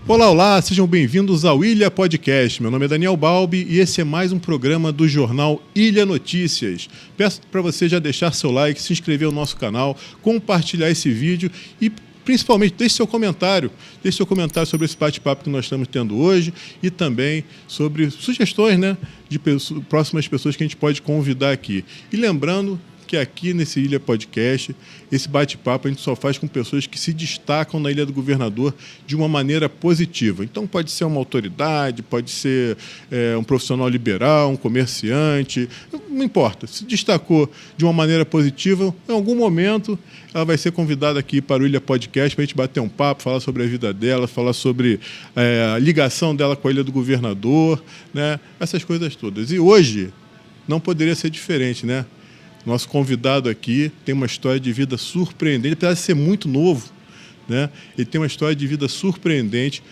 Olá, olá, sejam bem-vindos ao Ilha Podcast. Meu nome é Daniel Balbi e esse é mais um programa do jornal Ilha Notícias. Peço para você já deixar seu like, se inscrever no nosso canal, compartilhar esse vídeo e principalmente deixe seu comentário sobre esse bate-papo que nós estamos tendo hoje e também sobre sugestões, né, de próximas pessoas que a gente pode convidar aqui. E lembrando que aqui nesse Ilha Podcast, esse bate-papo a gente só faz com pessoas que se destacam na Ilha do Governador de uma maneira positiva. Então pode ser uma autoridade, pode ser um profissional liberal, um comerciante, não importa. Se destacou de uma maneira positiva, em algum momento ela vai ser convidada aqui para o Ilha Podcast para a gente bater um papo, falar sobre a vida dela, falar sobre a ligação dela com a Ilha do Governador, né? Essas coisas todas. E hoje não poderia ser diferente, né? Nosso convidado aqui tem uma história de vida surpreendente, apesar de ser muito novo, né? Ele tem uma história de vida surpreendente.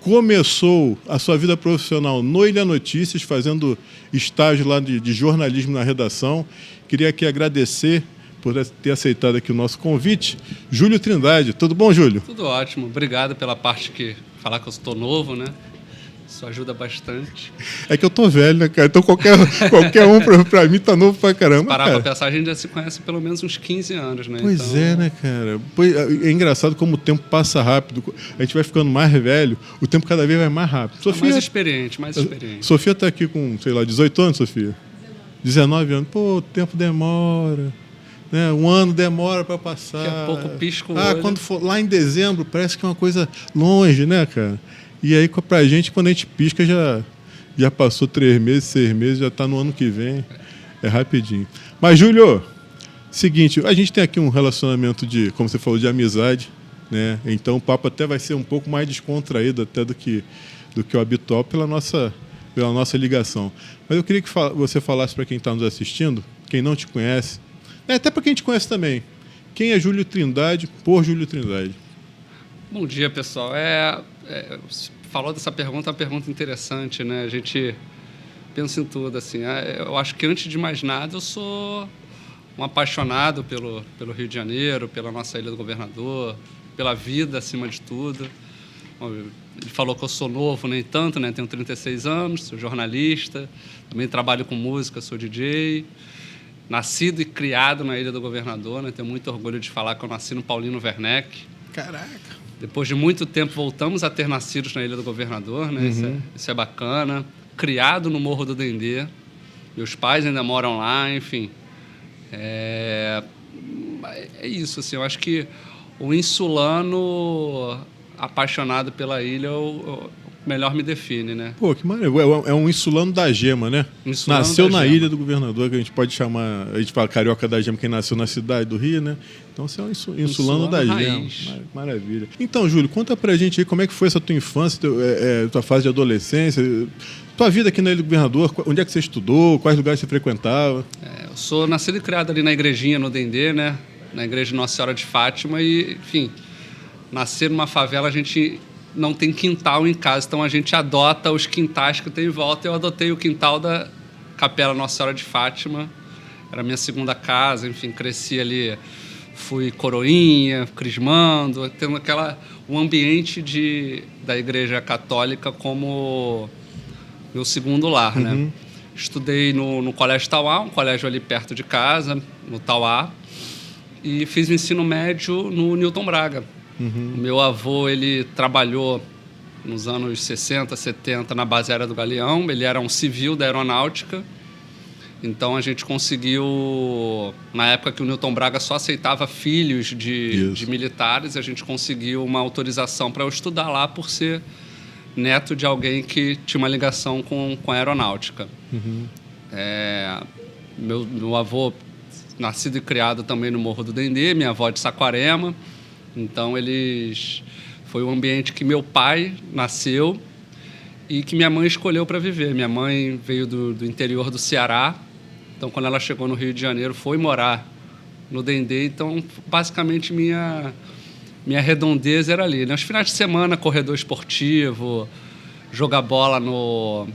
Começou a sua vida profissional no Ilha Notícias, fazendo estágio lá de jornalismo na redação. Queria aqui agradecer por ter aceitado aqui o nosso convite. Júlio Trindade. Tudo bom, Júlio? Tudo ótimo. Obrigado pela parte que falar que eu estou novo, né? Isso ajuda bastante. É que eu tô velho, né, cara? Então qualquer um pra mim tá novo pra caramba. Parar pra pensar, a gente já se conhece há pelo menos uns 15 anos, né? Pois então... é, né, cara? É engraçado como o tempo passa rápido. A gente vai ficando mais velho, o tempo cada vez vai mais rápido. Sofia, mais experiente. Sofia tá aqui com, 18 anos, Sofia? 19 anos. Pô, o tempo demora. Né? Um ano demora para passar. Daqui a pouco pisco o olho. Quando for lá em dezembro, parece que é uma coisa longe, né, cara? E aí, pra gente, quando a gente pisca, já passou 3 meses, 6 meses, já está no ano que vem. É rapidinho. Mas, Júlio, seguinte, a gente tem aqui um relacionamento de, como você falou, de amizade, né? Então o papo até vai ser um pouco mais descontraído até do que o habitual pela nossa ligação. Mas eu queria que você falasse para quem está nos assistindo, quem não te conhece, até para quem te conhece também, quem é Júlio Trindade, por Júlio Trindade? Bom dia, pessoal. Falou dessa pergunta, é uma pergunta interessante, né? A gente pensa em tudo, assim. Eu acho que, antes de mais nada, eu sou um apaixonado pelo Rio de Janeiro, pela nossa Ilha do Governador, pela vida, acima de tudo. Bom, ele falou que eu sou novo, nem tanto, né? Tenho 36 anos, sou jornalista, também trabalho com música, sou DJ. Nascido e criado na Ilha do Governador, né? Tenho muito orgulho de falar que eu nasci no Paulino Werneck. Caraca! Depois de muito tempo, voltamos a ter nascidos na Ilha do Governador, né? Uhum. Isso é bacana. Criado no Morro do Dendê. Meus pais ainda moram lá, enfim. É isso, assim. Eu acho que o insulano apaixonado pela ilha melhor me define, né? Pô, que maravilha. É um insulano da gema, né? Nasceu na Ilha do Governador, que a gente pode chamar... A gente fala carioca da gema, quem nasceu na cidade do Rio, né? Então você é um insulano da gema. Maravilha. Então, Júlio, conta pra gente aí como é que foi essa tua infância, tua fase de adolescência, tua vida aqui na Ilha do Governador, onde é que você estudou, quais lugares você frequentava? Eu sou nascido e criado ali na igrejinha, no Dendê, né? Na igreja de Nossa Senhora de Fátima e, enfim, nascer numa favela, a gente não tem quintal em casa, então a gente adota os quintais que tem em volta. Eu adotei o quintal da Capela Nossa Senhora de Fátima, era a minha segunda casa, enfim, cresci ali, fui coroinha, crismando, tendo um ambiente da igreja católica como meu segundo lar, né? Estudei no Colégio Tauá, um colégio ali perto de casa, no Tauá, e fiz o ensino médio no Newton Braga. O meu avô, ele trabalhou nos anos 60, 70 na base aérea do Galeão. Ele era um civil da aeronáutica. Então, a gente conseguiu... Na época que o Newton Braga só aceitava filhos de militares, a gente conseguiu uma autorização para eu estudar lá por ser neto de alguém que tinha uma ligação com a aeronáutica. Meu avô, nascido e criado também no Morro do Dendê, minha avó de Saquarema. Então, foi um ambiente que meu pai nasceu e que minha mãe escolheu para viver. Minha mãe veio do interior do Ceará. Então, quando ela chegou no Rio de Janeiro, foi morar no Dendê. Então, basicamente, minha redondeza era ali, né? Os finais de semana, corredor esportivo, jogar bola no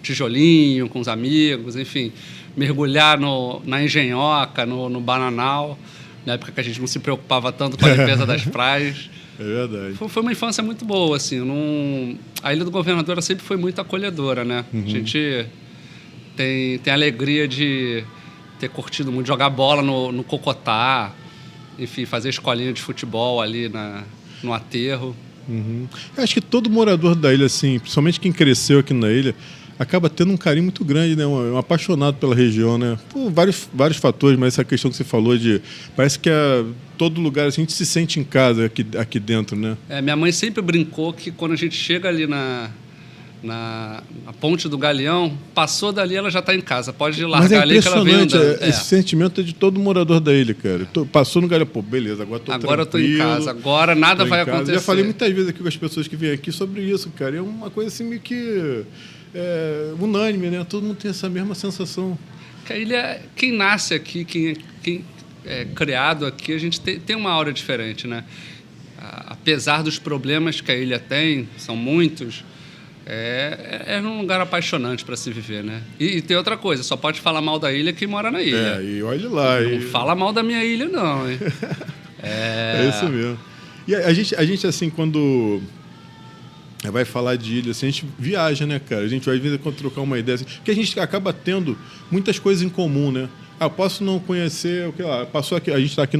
tijolinho com os amigos, enfim, mergulhar na engenhoca, no bananal. na época que a gente não se preocupava tanto com a limpeza das praias. É verdade. Foi uma infância muito boa, assim. A Ilha do Governador sempre foi muito acolhedora, né? A gente tem a alegria de ter curtido muito, jogar bola no Cocotá, enfim, fazer escolinha de futebol ali no aterro. Eu acho que todo morador da ilha, assim, principalmente quem cresceu aqui na ilha, acaba tendo um carinho muito grande, né? Um apaixonado pela região, né? Por vários fatores, mas essa questão que você falou de... Parece que todo lugar, assim, a gente se sente em casa aqui dentro, né? Minha mãe sempre brincou que quando a gente chega ali na Ponte do Galeão, passou dali, ela já está em casa. Pode ir largar ali que ela vem andando. Esse sentimento é de todo morador da ilha, cara. Passou no Galeão, pô, beleza, agora eu tô em casa, agora nada vai acontecer. Já falei muitas vezes aqui com as pessoas que vêm aqui sobre isso, cara. É uma coisa assim meio que unânime, né? Todo mundo tem essa mesma sensação. Que a ilha, quem nasce aqui, quem é criado aqui, a gente tem uma aura diferente, né? Apesar dos problemas que a ilha tem, são muitos, é um lugar apaixonante para se viver, né? E tem outra coisa, só pode falar mal da ilha quem mora na ilha. E olha lá. Não fala mal da minha ilha, não, hein? É isso mesmo. E a gente assim, quando vai falar de ilha, assim, a gente viaja, né, cara? A gente vai vir trocar uma ideia, assim, porque a gente acaba tendo muitas coisas em comum, né? Eu posso não conhecer, o que lá, passou aqui, a gente está aqui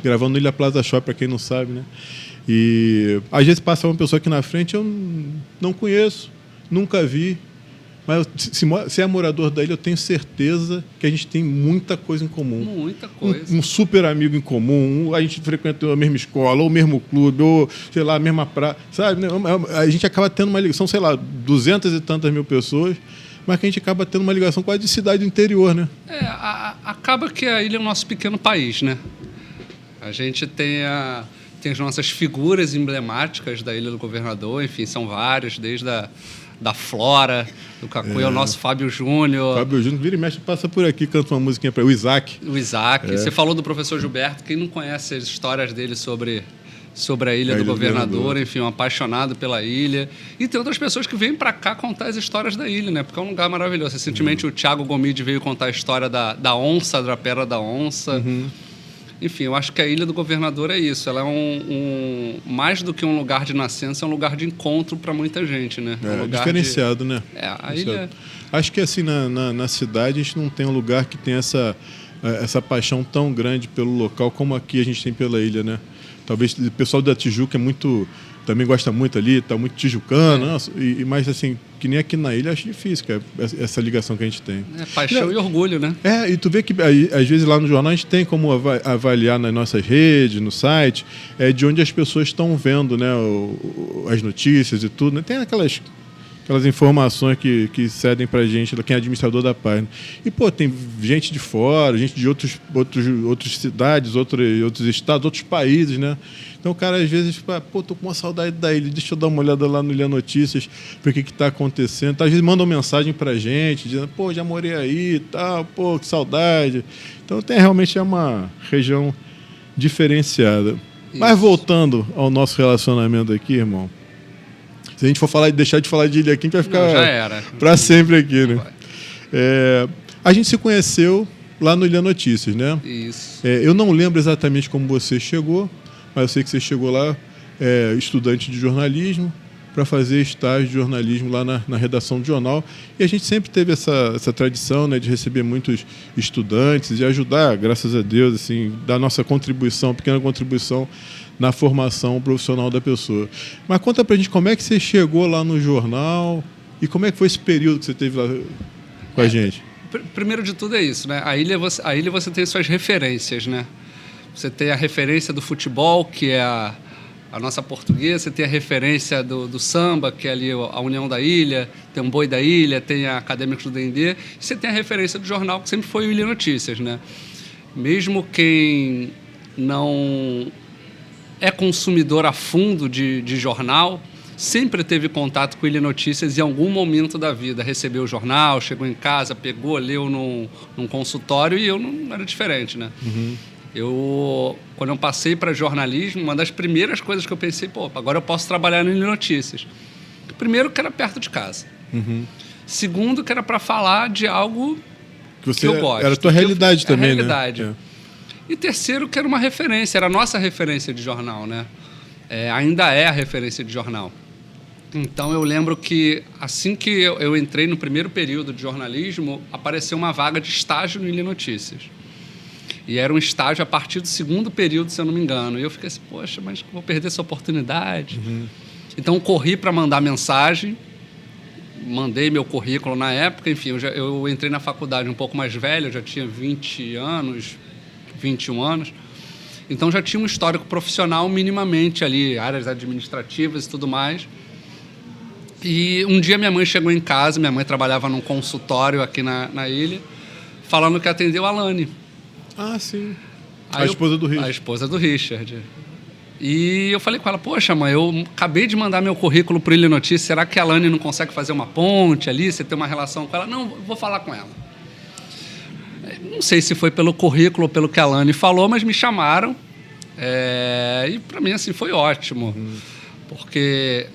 gravando no Ilha Plaza Shopping, para quem não sabe, né? E às vezes passa uma pessoa aqui na frente, eu não conheço, nunca vi, mas se é morador da ilha, eu tenho certeza que a gente tem muita coisa em comum. Muita coisa. Um super amigo em comum, a gente frequenta a mesma escola, ou o mesmo clube, ou, sei lá, a mesma praia, sabe? A gente acaba tendo uma ligação, sei lá, 200 e tantas mil pessoas, mas que a gente acaba tendo uma ligação quase de cidade do interior, né? Acaba que a ilha é o nosso pequeno país, né? A gente tem as nossas figuras emblemáticas da Ilha do Governador, enfim, são várias, desde da Flora, do Cacuí, ao nosso Fábio Júnior. Fábio Júnior, vira e mexe, passa por aqui, canta uma musiquinha para o Isaac. O Isaac. Você falou do professor Gilberto, quem não conhece as histórias dele sobre a Ilha do Governador, enfim, um apaixonado pela ilha. E tem outras pessoas que vêm para cá contar as histórias da ilha, né? Porque é um lugar maravilhoso. Recentemente o Thiago Gomide veio contar a história da onça, da Pedra da Onça. Enfim, eu acho que a Ilha do Governador é isso. Ela é mais do que um lugar de nascença, é um lugar de encontro para muita gente, né? Um lugar diferenciado, né? A ilha... Acho que assim, na cidade a gente não tem um lugar que tem essa paixão tão grande pelo local como aqui a gente tem pela ilha, né? Talvez o pessoal da Tijuca também gosta muito ali, tá muito tijucano, mas assim, que nem aqui na ilha, acho difícil, cara, essa ligação que a gente tem. Paixão e orgulho, né? E tu vê que às vezes lá no jornal a gente tem como avaliar nas nossas redes, no site, de onde as pessoas estão vendo, né, as notícias e tudo, né? Tem aquelas informações que cedem pra gente, quem é administrador da página. E, pô, tem gente de fora, gente de outras cidades, outros estados, outros países, né? Então o cara às vezes fala, pô, tô com uma saudade da ilha, deixa eu dar uma olhada lá no Ilha Notícias, ver o que está acontecendo. Então, às vezes mandam mensagem pra gente, dizendo, pô, já morei aí e tal, pô, que saudade. Então realmente é uma região diferenciada. Isso. Mas voltando ao nosso relacionamento aqui, irmão, se a gente for deixar de falar de ilha aqui, a gente vai ficar para sempre aqui, né? A gente se conheceu lá no Ilha Notícias, né? Isso. Eu não lembro exatamente como você chegou, mas eu sei que você chegou lá estudante de jornalismo para fazer estágio de jornalismo lá na redação do jornal. E a gente sempre teve essa tradição, né, de receber muitos estudantes e ajudar, graças a Deus, assim, dar nossa contribuição, pequena contribuição na formação profissional da pessoa. Mas conta pra gente como é que você chegou lá no jornal e como é que foi esse período que você teve lá com a gente. Primeiro de tudo é isso, né? A ilha você tem suas referências, né? Você tem a referência do futebol, que é a nossa portuguesa, você tem a referência do samba, que é ali a União da Ilha, tem um Boi da Ilha, tem a Acadêmicos do Dendê, e você tem a referência do jornal, que sempre foi o Ilha Notícias, né? Mesmo quem não é consumidor a fundo de jornal, sempre teve contato com o Ilha Notícias em algum momento da vida. Recebeu o jornal, chegou em casa, pegou, leu num consultório, e eu não era diferente, né? Quando eu passei para jornalismo, uma das primeiras coisas que eu pensei, pô, agora eu posso trabalhar no Ilha Notícias. Primeiro, que era perto de casa. Segundo, que era para falar de algo que eu gosto. Era a tua realidade também, né? E terceiro, que era uma referência, era a nossa referência de jornal, né? Ainda é a referência de jornal. Então, eu lembro que, assim que eu entrei no primeiro período de jornalismo, apareceu uma vaga de estágio no Ilha Notícias. E era um estágio a partir do segundo período, se eu não me engano. E eu fiquei assim, poxa, mas vou perder essa oportunidade. Então, corri para mandar mensagem, mandei meu currículo na época. Enfim, eu entrei na faculdade um pouco mais velho, eu já tinha 20 anos, 21 anos. Então, já tinha um histórico profissional minimamente ali, áreas administrativas e tudo mais. E um dia minha mãe chegou em casa, minha mãe trabalhava num consultório aqui na ilha, falando que atendeu a Lani. Ah, sim. A esposa do Richard. A esposa do Richard. E eu falei com ela, poxa, mãe, eu acabei de mandar meu currículo para o Ilha Notícias, será que a Lani não consegue fazer uma ponte ali, você tem uma relação com ela? Não, vou falar com ela. Não sei se foi pelo currículo ou pelo que a Lani falou, mas me chamaram. E para mim, assim, foi ótimo. Porque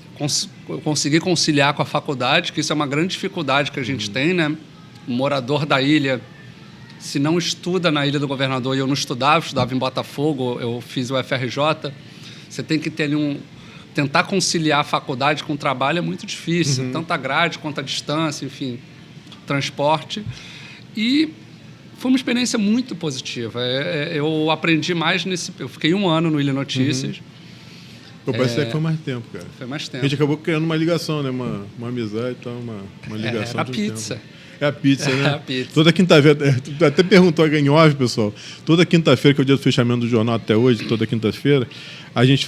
eu consegui conciliar com a faculdade, que isso é uma grande dificuldade que a gente tem, né? O morador da ilha, se não estuda na Ilha do Governador, e eu não estudava em Botafogo, eu fiz o FRJ, você tem que ter tentar conciliar a faculdade com o trabalho é muito difícil, tanto a grade quanto a distância, enfim, transporte. E foi uma experiência muito positiva. Eu aprendi mais eu fiquei 1 ano no Ilha Notícias. Parece que foi mais tempo, cara. Foi mais tempo. A gente acabou criando uma ligação, né? Uma amizade e tal, uma ligação. Era a pizza. Tempo. É a pizza, né? É a pizza. Toda quinta-feira, tu até perguntou em off, pessoal. Toda quinta-feira, que é o dia do fechamento do jornal até hoje, toda quinta-feira, a gente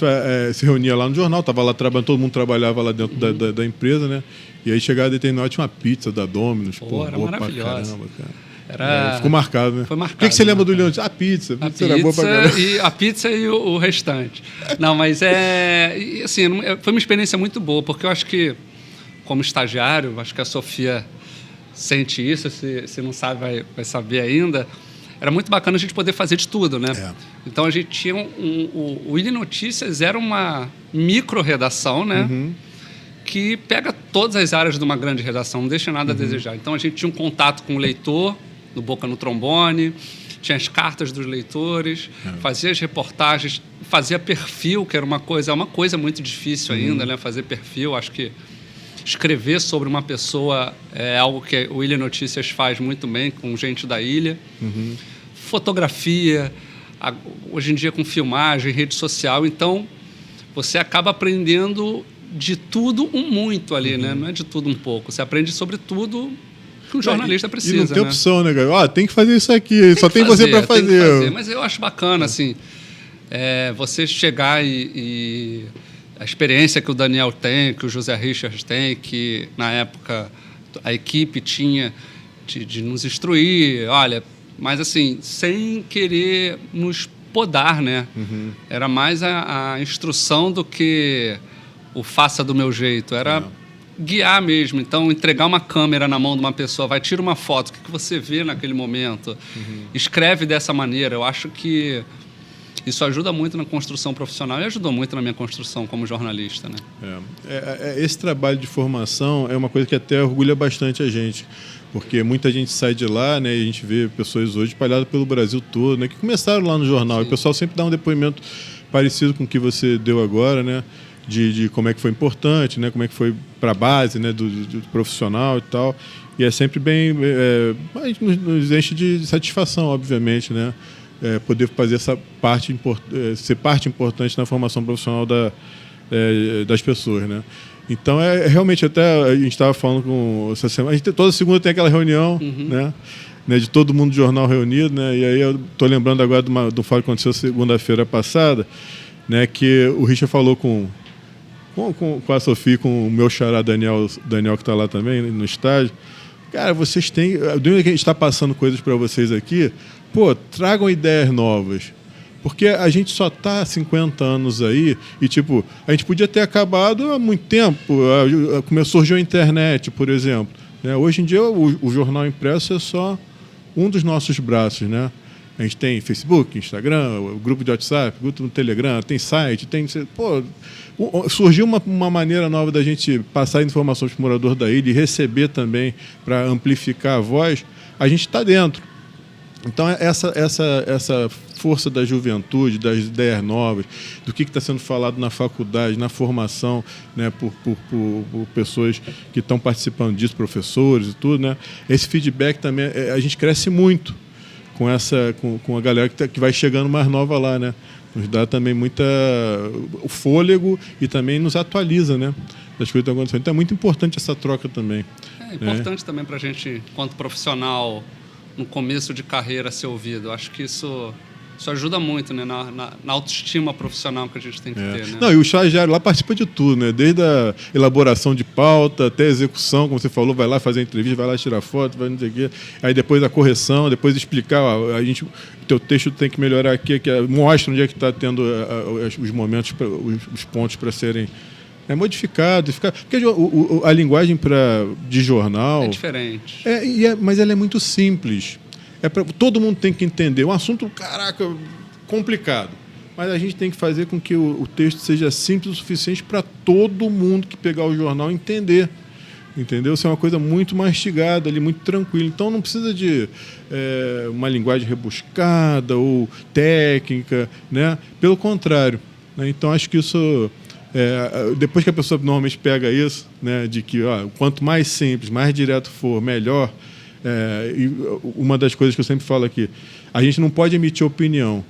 se reunia lá no jornal, estava lá trabalhando, todo mundo trabalhava lá dentro da empresa, né? E aí chegava de noite, tinha uma pizza da Domino's. Era maravilhosa. Caramba, cara. Ficou marcado, né? Foi marcado. O que você lembra do Leão? A pizza. A pizza era boa pra caramba. A pizza e o restante. Não, mas assim, foi uma experiência muito boa, porque eu acho que, como estagiário, acho que a Sofia sente isso, se não sabe, vai saber ainda. Era muito bacana a gente poder fazer de tudo, né? Então, a gente tinha o Ilha Notícias era uma micro-redação, né? Que pega todas as áreas de uma grande redação, não deixa nada a desejar. Então, a gente tinha um contato com o leitor, no Boca no Trombone, tinha as cartas dos leitores, fazia as reportagens, fazia perfil, que era uma coisa muito difícil ainda, né? Fazer perfil, acho que escrever sobre uma pessoa é algo que o Ilha Notícias faz muito bem, com gente da ilha. Fotografia, hoje em dia com filmagem, rede social. Então, você acaba aprendendo de tudo muito ali, né? Não é de tudo um pouco. Você aprende sobre tudo que um jornalista precisa. E não tem né? opção, né, cara? Tem que fazer isso aqui, só tem você para fazer. Mas eu acho bacana, assim, você chegar e a experiência que o Daniel tem, que o José Richard tem, que na época a equipe tinha de nos instruir, olha, mas assim, sem querer nos podar, né? Era mais a instrução do que o faça do meu jeito, era guiar mesmo. Então, entregar uma câmera na mão de uma pessoa, vai, tira uma foto, o que você vê naquele momento, escreve dessa maneira. Eu acho que isso ajuda muito na construção profissional e ajudou muito na minha construção como jornalista, né? Esse trabalho de formação é uma coisa que até orgulha bastante a gente, porque muita gente sai de lá, né, e a gente vê pessoas hoje espalhadas pelo Brasil todo, né, que começaram lá no jornal. Sim. E o pessoal sempre dá um depoimento parecido com o que você deu agora, né, de como é que foi importante, né, como é que foi para a base, né, do profissional e tal. E é sempre bem... nos enche de satisfação, obviamente, né? Poder fazer essa parte ser parte importante na formação profissional das pessoas, né? Então realmente, até a gente estava falando com essa semana, toda segunda tem aquela reunião, né, de todo mundo do jornal reunido, né? E aí eu estou lembrando agora do fato que aconteceu segunda-feira passada, né, que o Richard falou com a Sofia, com o meu xará Daniel que está lá também no estádio. Cara, vocês têm... Do que a gente está passando coisas para vocês aqui, tragam ideias novas. Porque a gente só está há 50 anos aí e, a gente podia ter acabado há muito tempo. Surgiu a internet, por exemplo. Né? Hoje em dia, o jornal impresso é só um dos nossos braços, né? A gente tem Facebook, Instagram, grupo de WhatsApp, grupo no Telegram, tem site, surgiu uma maneira nova da gente passar informações para o morador da ilha e receber também para amplificar a voz. A gente está dentro. Então, essa força da juventude, das ideias novas, do que está sendo falado na faculdade, na formação, né, por pessoas que estão participando disso, professores e tudo, né, esse feedback também, a gente cresce muito com a galera que vai chegando mais nova lá, né? Nos dá também o fôlego e também nos atualiza, né, das coisas que estão acontecendo. Então é muito importante essa troca também. É importante também para a gente, enquanto profissional, no começo de carreira, ser ouvido. Acho que isso ajuda muito, né, na autoestima profissional que a gente tem que ter. Né? Não, e o estagiário lá participa de tudo, né? Desde a elaboração de pauta até a execução, como você falou, vai lá fazer a entrevista, vai lá tirar foto, vai não sei o quê. Aí depois a correção, depois explicar, ó, o teu texto tem que melhorar aqui, mostra onde é que está tendo os momentos, os pontos para serem modificados. Porque a linguagem de jornal... É diferente. Mas ela é muito simples. Todo mundo tem que entender. Um assunto, caraca, complicado. Mas a gente tem que fazer com que o texto seja simples o suficiente para todo mundo que pegar o jornal entender. Entendeu? Isso é uma coisa muito mastigada, ali, muito tranquila. Então não precisa de uma linguagem rebuscada ou técnica, né? Pelo contrário. Né? Então acho que isso... depois que a pessoa normalmente pega isso, né, de que quanto mais simples, mais direto for, melhor. E uma das coisas que eu sempre falo aqui, a gente não pode emitir opinião,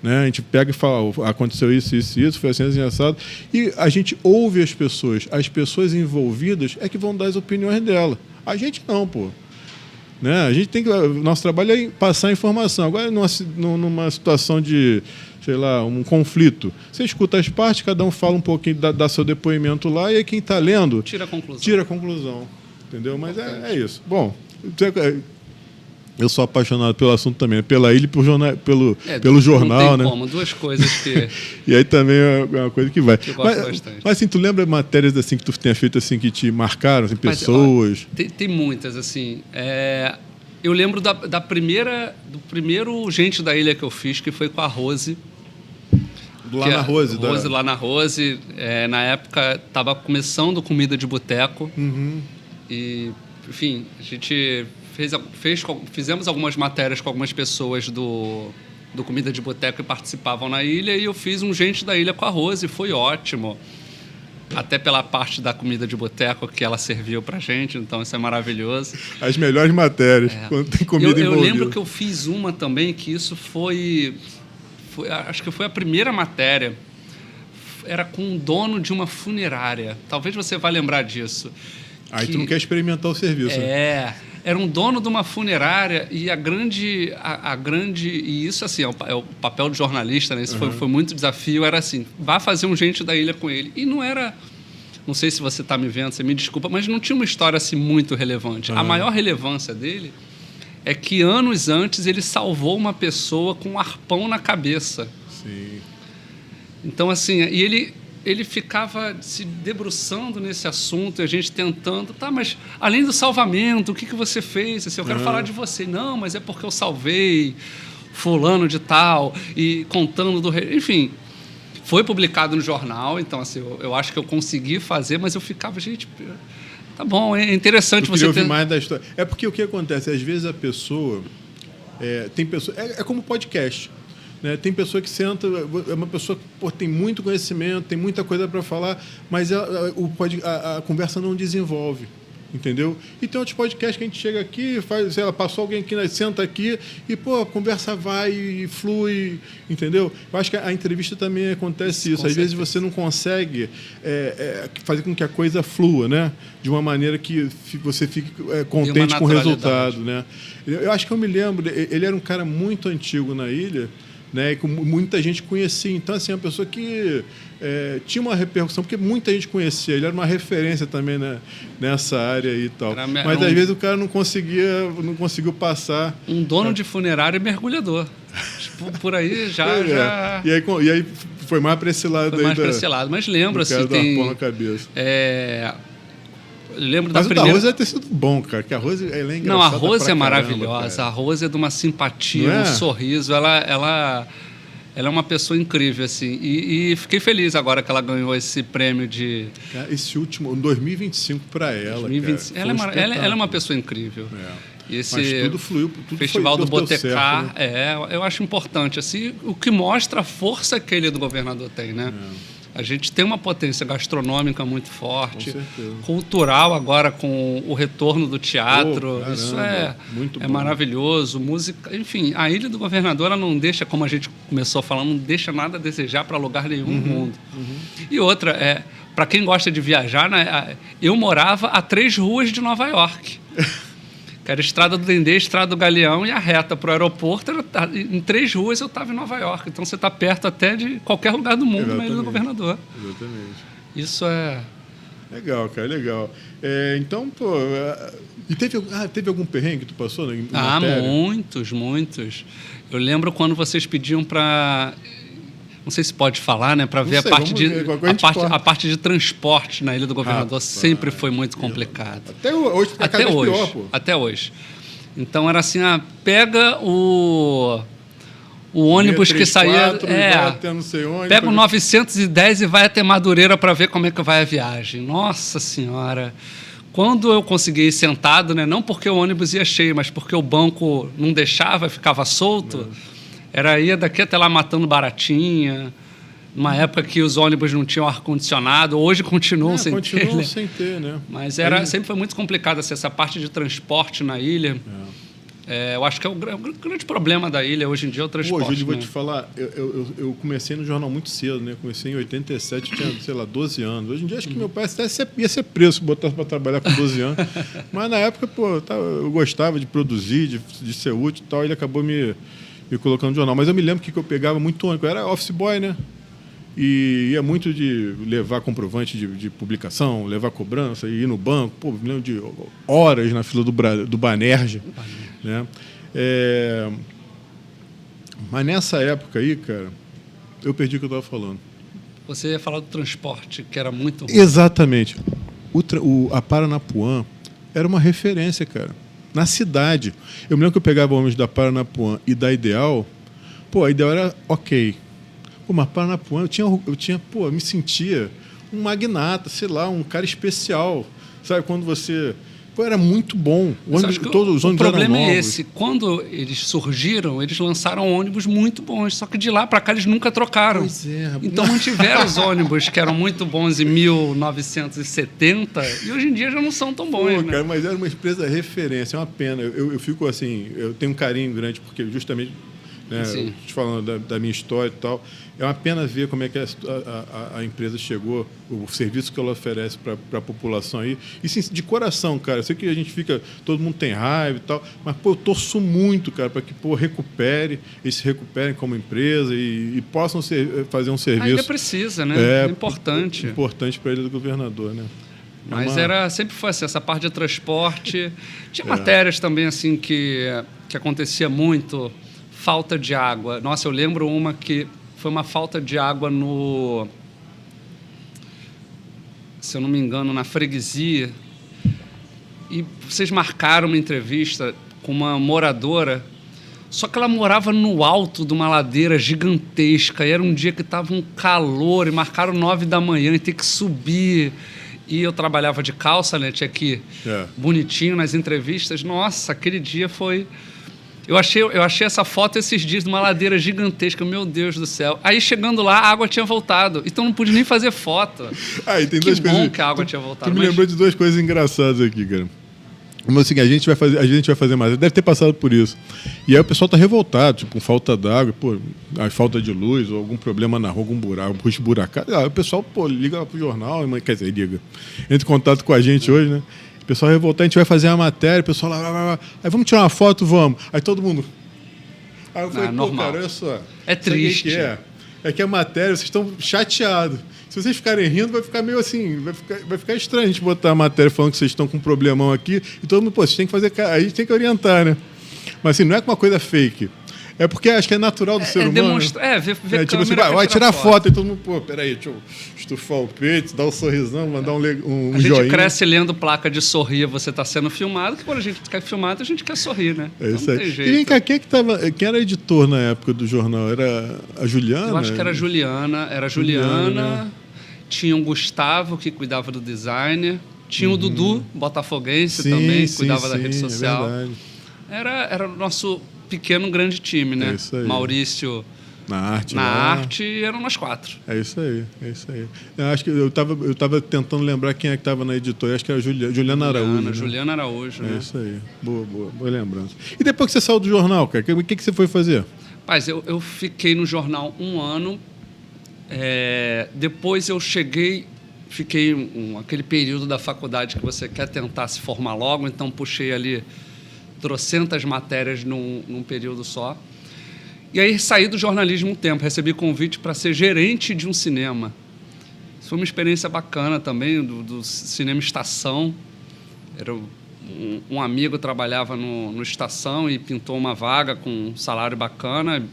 né? A gente pega e fala, aconteceu isso, foi assim assado, e a gente ouve as pessoas envolvidas é que vão dar as opiniões dela. A gente não, pô. Né? A gente nosso trabalho é passar a informação. Agora, numa situação de, sei lá, um conflito, você escuta as partes, cada um fala um pouquinho, dá seu depoimento lá, e aí quem está lendo... Tira a conclusão. Entendeu? Mas é isso. Bom, eu sou apaixonado pelo assunto também, pela ilha e pelo jornal, não tem né? Como, duas coisas que... E aí também é uma coisa que vai. Que eu gosto bastante. Mas assim, tu lembra matérias assim que tu tenha feito assim que te marcaram, assim, pessoas? Tem muitas, assim. Eu lembro do primeiro Gente da Ilha que eu fiz, que foi com a Rose. Lá na Rose. Na época, estava começando Comida de Boteco. Uhum. E, enfim, a gente fizemos algumas matérias com algumas pessoas do Comida de Boteco que participavam na ilha, e eu fiz um Gente da Ilha com a Rose, foi ótimo. Até pela parte da comida de boteco que ela serviu pra gente, então isso é maravilhoso. As melhores matérias, quando tem comida envolvida. Eu lembro que eu fiz uma também, que isso acho que foi a primeira matéria. Era com o dono de uma funerária. Talvez você vá lembrar disso. Aí tu não quer experimentar o serviço. Era um dono de uma funerária e a grande e isso assim é o papel do jornalista, né? Isso foi muito desafio. Era assim, vá fazer um Gente da Ilha com ele. E não era, não sei se você está me vendo, você me desculpa, mas não tinha uma história assim muito relevante. A maior relevância dele é que anos antes ele salvou uma pessoa com um arpão na cabeça. Sim. Então assim, e ele ficava se debruçando nesse assunto e a gente tentando, mas além do salvamento, o que você fez? Assim, eu quero falar de você. Não, mas é porque eu salvei fulano de tal e contando do rei. Enfim, foi publicado no jornal, então assim, eu acho que eu consegui fazer, mas eu ficava, gente, tá bom, é interessante você ouvir mais da história. É porque o que acontece? Às vezes a pessoa... tem pessoa, é como podcast. Né? Tem pessoa que senta, é uma pessoa que tem muito conhecimento, tem muita coisa para falar, mas a conversa não desenvolve, entendeu? E tem outros podcasts que a gente chega aqui, faz, sei lá, passou alguém aqui, senta aqui e a conversa vai e flui, entendeu? Eu acho que a entrevista também acontece isso. Às vezes você não consegue fazer com que a coisa flua, né? De uma maneira que você fique contente com o resultado, né? Eu acho que eu me lembro, ele era um cara muito antigo na ilha, né, que muita gente conhecia. Então, assim, uma pessoa que tinha uma repercussão, porque muita gente conhecia. Ele era uma referência também, né, nessa área e tal. Mas, às vezes, o cara não conseguiu passar. Um dono de funerária e mergulhador. Por aí já... E aí foi mais para esse lado. Mas lembro, assim, tem... na cabeça. Lembro mas da primeira... a Rose deve ter sido bom, cara, que a Rose ela é engraçada. Não, a Rose é maravilhosa. Caramba, a Rose é de uma simpatia, um sorriso. Ela é uma pessoa incrível, assim. E fiquei feliz agora que ela ganhou esse prêmio de... Esse último, em 2025, para ela. 2025. Ela é uma pessoa incrível. E esse Mas tudo fluiu, tudo Festival do Botecar, certo, né? eu acho importante, assim, o que mostra a força que a Ilha do Governador tem, né? A gente tem uma potência gastronômica muito forte, cultural agora com o retorno do teatro, caramba, isso muito é bom. Maravilhoso, música, enfim, a Ilha do Governador ela não deixa, como a gente começou falando, não deixa nada a desejar para lugar nenhum no mundo. E outra, para quem gosta de viajar, né, eu morava a 3 ruas de Nova York. Que era a Estrada do Dendê, a Estrada do Galeão e a reta para o aeroporto. Em 3 ruas eu estava em Nova York. Então você está perto até de qualquer lugar do mundo na Ilha do Governador. Exatamente. Isso é... Legal, cara, legal. Então, pô... E teve algum perrengue que tu passou na matéria? Muitos. Eu lembro quando vocês pediam para... Não sei se pode falar, né? Para ver a parte de transporte na Ilha do Governador sempre foi muito complicado. Até hoje, pior, pô. Até hoje. Então era assim, pega o ônibus que saía... até não sei onde, pega o 910 e vai até Madureira para ver como é que vai a viagem. Nossa Senhora! Quando eu consegui ir sentado, né? Não porque o ônibus ia cheio, mas porque o banco não deixava, ficava solto... ia daqui até lá matando baratinha. Numa época que os ônibus não tinham ar-condicionado. Hoje continuam sem ter. Continuam sem ter, né? Mas sempre foi muito complicado essa parte de transporte na ilha. Eu acho que é o grande problema da ilha hoje em dia é o transporte. Pô, Júlio, vou te falar, eu comecei no jornal muito cedo, né? Comecei em 87, tinha, sei lá, 12 anos. Hoje em dia acho que meu pai até ia ser preso se botasse para trabalhar com 12 anos. Mas na época, pô, eu gostava de produzir, de ser útil e tal, e ele acabou me colocando no jornal. Mas eu me lembro que eu pegava muito ônibus. Eu era office boy, né? E ia muito de levar comprovante de publicação, levar cobrança, ir no banco. Pô, me lembro de horas na fila do Banerje. Né? Mas nessa época aí, cara, eu perdi o que eu estava falando. Você ia falar do transporte, que era muito ruim. Exatamente. A Paranapuã era uma referência, cara. Na cidade. Eu me lembro que eu pegava ônibus da Paranapuã e da Ideal. Pô, a Ideal era ok. Pô, mas Paranapuã, eu me sentia um magnata, sei lá, um cara especial. Sabe, quando você... Pô, era muito bom. Todos os ônibus eram novos. O problema é esse. Quando eles surgiram, eles lançaram ônibus muito bons. Só que de lá para cá eles nunca trocaram. Pois é, rapaz. Então mantiveram os ônibus que eram muito bons em 1970 e hoje em dia já não são tão bons. Pô, né? Cara, mas era uma empresa referência. É uma pena. Eu fico assim... Eu tenho um carinho grande porque justamente... Né, te falando da minha história e tal, é uma pena ver como é que a empresa chegou, o serviço que ela oferece para a população aí, e sim, de coração, cara, eu sei que a gente fica, todo mundo tem raiva e tal, mas pô, eu torço muito, cara, para que eles se recuperem como empresa e possam fazer um serviço. Ainda precisa, né? É importante. Importante para a Ilha do Governador, né? Mas sempre foi assim, essa parte de transporte, tinha matérias também assim que acontecia muito. Falta de água. Nossa, eu lembro uma que foi uma falta de água se eu não me engano, na freguesia. E vocês marcaram uma entrevista com uma moradora, só que ela morava no alto de uma ladeira gigantesca. E era um dia que estava um calor, e marcaram 9 da manhã e ter que subir. E eu trabalhava de calça, né? Tinha que bonitinho nas entrevistas. Nossa, aquele dia foi... Eu achei essa foto esses dias de uma ladeira gigantesca, meu Deus do céu. Aí, chegando lá, a água tinha voltado. Então, não pude nem fazer foto. E tem duas coisas que a água tinha voltado. Tu me lembrou de 2 coisas engraçadas aqui, cara. Mas assim, a gente vai fazer mais. Deve ter passado por isso. E aí o pessoal tá revoltado, tipo, com falta d'água, pô, a falta de luz, ou algum problema na rua, algum buraco, esburacado. Aí o pessoal, pô, liga lá pro jornal, quer dizer, liga. Entra em contato com a gente hoje, né? O pessoal revoltado, a gente vai fazer a matéria, o pessoal lá. Aí vamos tirar uma foto, vamos. Aí todo mundo... Aí eu falei, normal. Cara, olha só. É triste. É que a matéria, vocês estão chateados. Se vocês ficarem rindo, vai ficar meio assim, vai ficar estranho a gente botar a matéria falando que vocês estão com um problemão aqui, e todo mundo, pô, vocês têm que fazer... A gente tem que orientar, né? Mas assim, não é uma coisa fake. É porque acho que é natural do ser humano. Ver tipo assim, vai tirar foto e todo mundo, pô, peraí, deixa eu estufar o peito, dar um sorrisão, mandar um joinha. A gente cresce lendo placa de sorrir, você está sendo filmado, que quando a gente quer filmado, a gente quer sorrir, né? É isso aí. E vem cá, quem era editor na época do jornal? Era a Juliana? Eu acho que era a Juliana. Né? Tinha o Gustavo, que cuidava do design. Tinha o Dudu, botafoguense também, que cuidava da rede social. É verdade. Era o nosso pequeno, grande time, né? É isso aí. Maurício Na arte. na lá. arte, e eram nós 4. É isso aí. Eu acho que eu tava tentando lembrar quem é que estava na editora. Acho que era Juliana Araújo. Né? Juliana Araújo, É né? isso aí. Boa lembrança. E depois que você saiu do jornal, cara, o que você foi fazer? Rapaz, eu fiquei no jornal 1 ano. Depois eu fiquei aquele período da faculdade que você quer tentar se formar logo, então puxei ali trocentas matérias num período só. E aí saí do jornalismo um tempo, recebi convite para ser gerente de um cinema. Isso foi uma experiência bacana também, do Cinema Estação. Era um amigo trabalhava no Estação e pintou uma vaga com um salário bacana.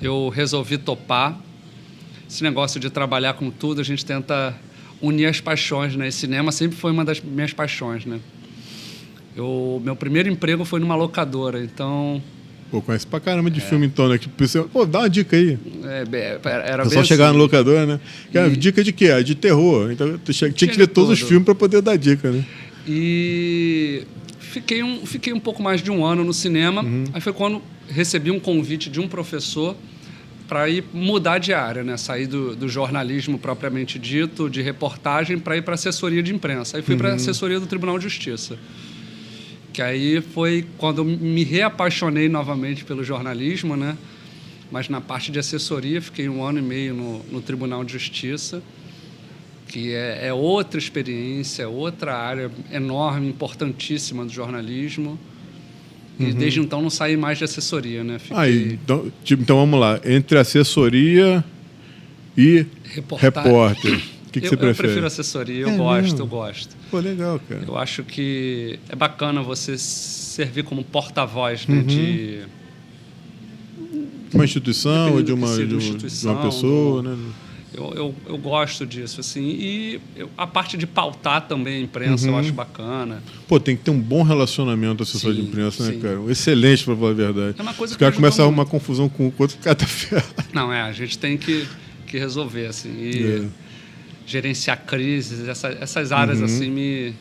Eu resolvi topar. Esse negócio de trabalhar com tudo, a gente tenta unir as paixões, né? E cinema sempre foi uma das minhas paixões, né? Meu primeiro emprego foi numa locadora, então... Pô, conhece pra caramba de filme, então, né? Pô, dá uma dica aí. Era É bem só chegar assim. no locador, né? Dica de quê? De terror. Então, tu tinha que ver todos os filmes para poder dar dica, né? E fiquei um pouco mais de um ano no cinema. Aí foi quando recebi um convite de um professor para ir mudar de área, né? Sair do jornalismo propriamente dito, de reportagem, para ir para assessoria de imprensa. Aí fui para a assessoria do Tribunal de Justiça. Que aí foi quando eu me reapaixonei novamente pelo jornalismo, né? Mas na parte de assessoria, fiquei 1 ano e meio no Tribunal de Justiça, que é outra experiência, outra área enorme, importantíssima do jornalismo. E desde então não saí mais de assessoria, né? Fiquei... Então vamos lá. Entre assessoria e repórter. O que você prefere? Eu prefiro assessoria, eu gosto. Pô, legal, cara. Eu acho que é bacana você servir como porta-voz, né, de uma instituição ou de uma pessoa, né? Eu gosto disso, assim. E a parte de pautar também a imprensa eu acho bacana. Pô, tem que ter um bom relacionamento assessor de imprensa, né, cara? Excelente, para falar a verdade. É uma coisa Se o cara começa a muito. arrumar confusão com o outro, o cara tá ferrado. Não, a gente tem que resolver, assim. E gerenciar crises, essas áreas, assim,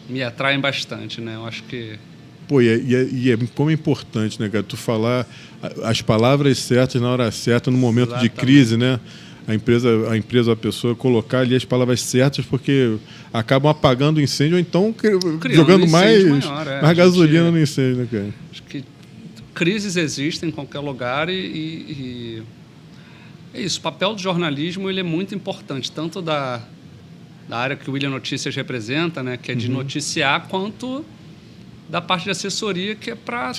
me atraem bastante, né? Eu acho que... Pô, e como é importante, né, cara? Tu falar as palavras certas na hora certa, no momento de crise, né? A empresa, a pessoa colocar ali as palavras certas, porque acabam apagando o incêndio ou então jogando mais gasolina no incêndio, né, cara? Acho que crises existem em qualquer lugar e é isso. O papel do jornalismo ele é muito importante, tanto da área que o Ilha Notícias representa, né, que é de noticiar, quanto da parte de assessoria, que é para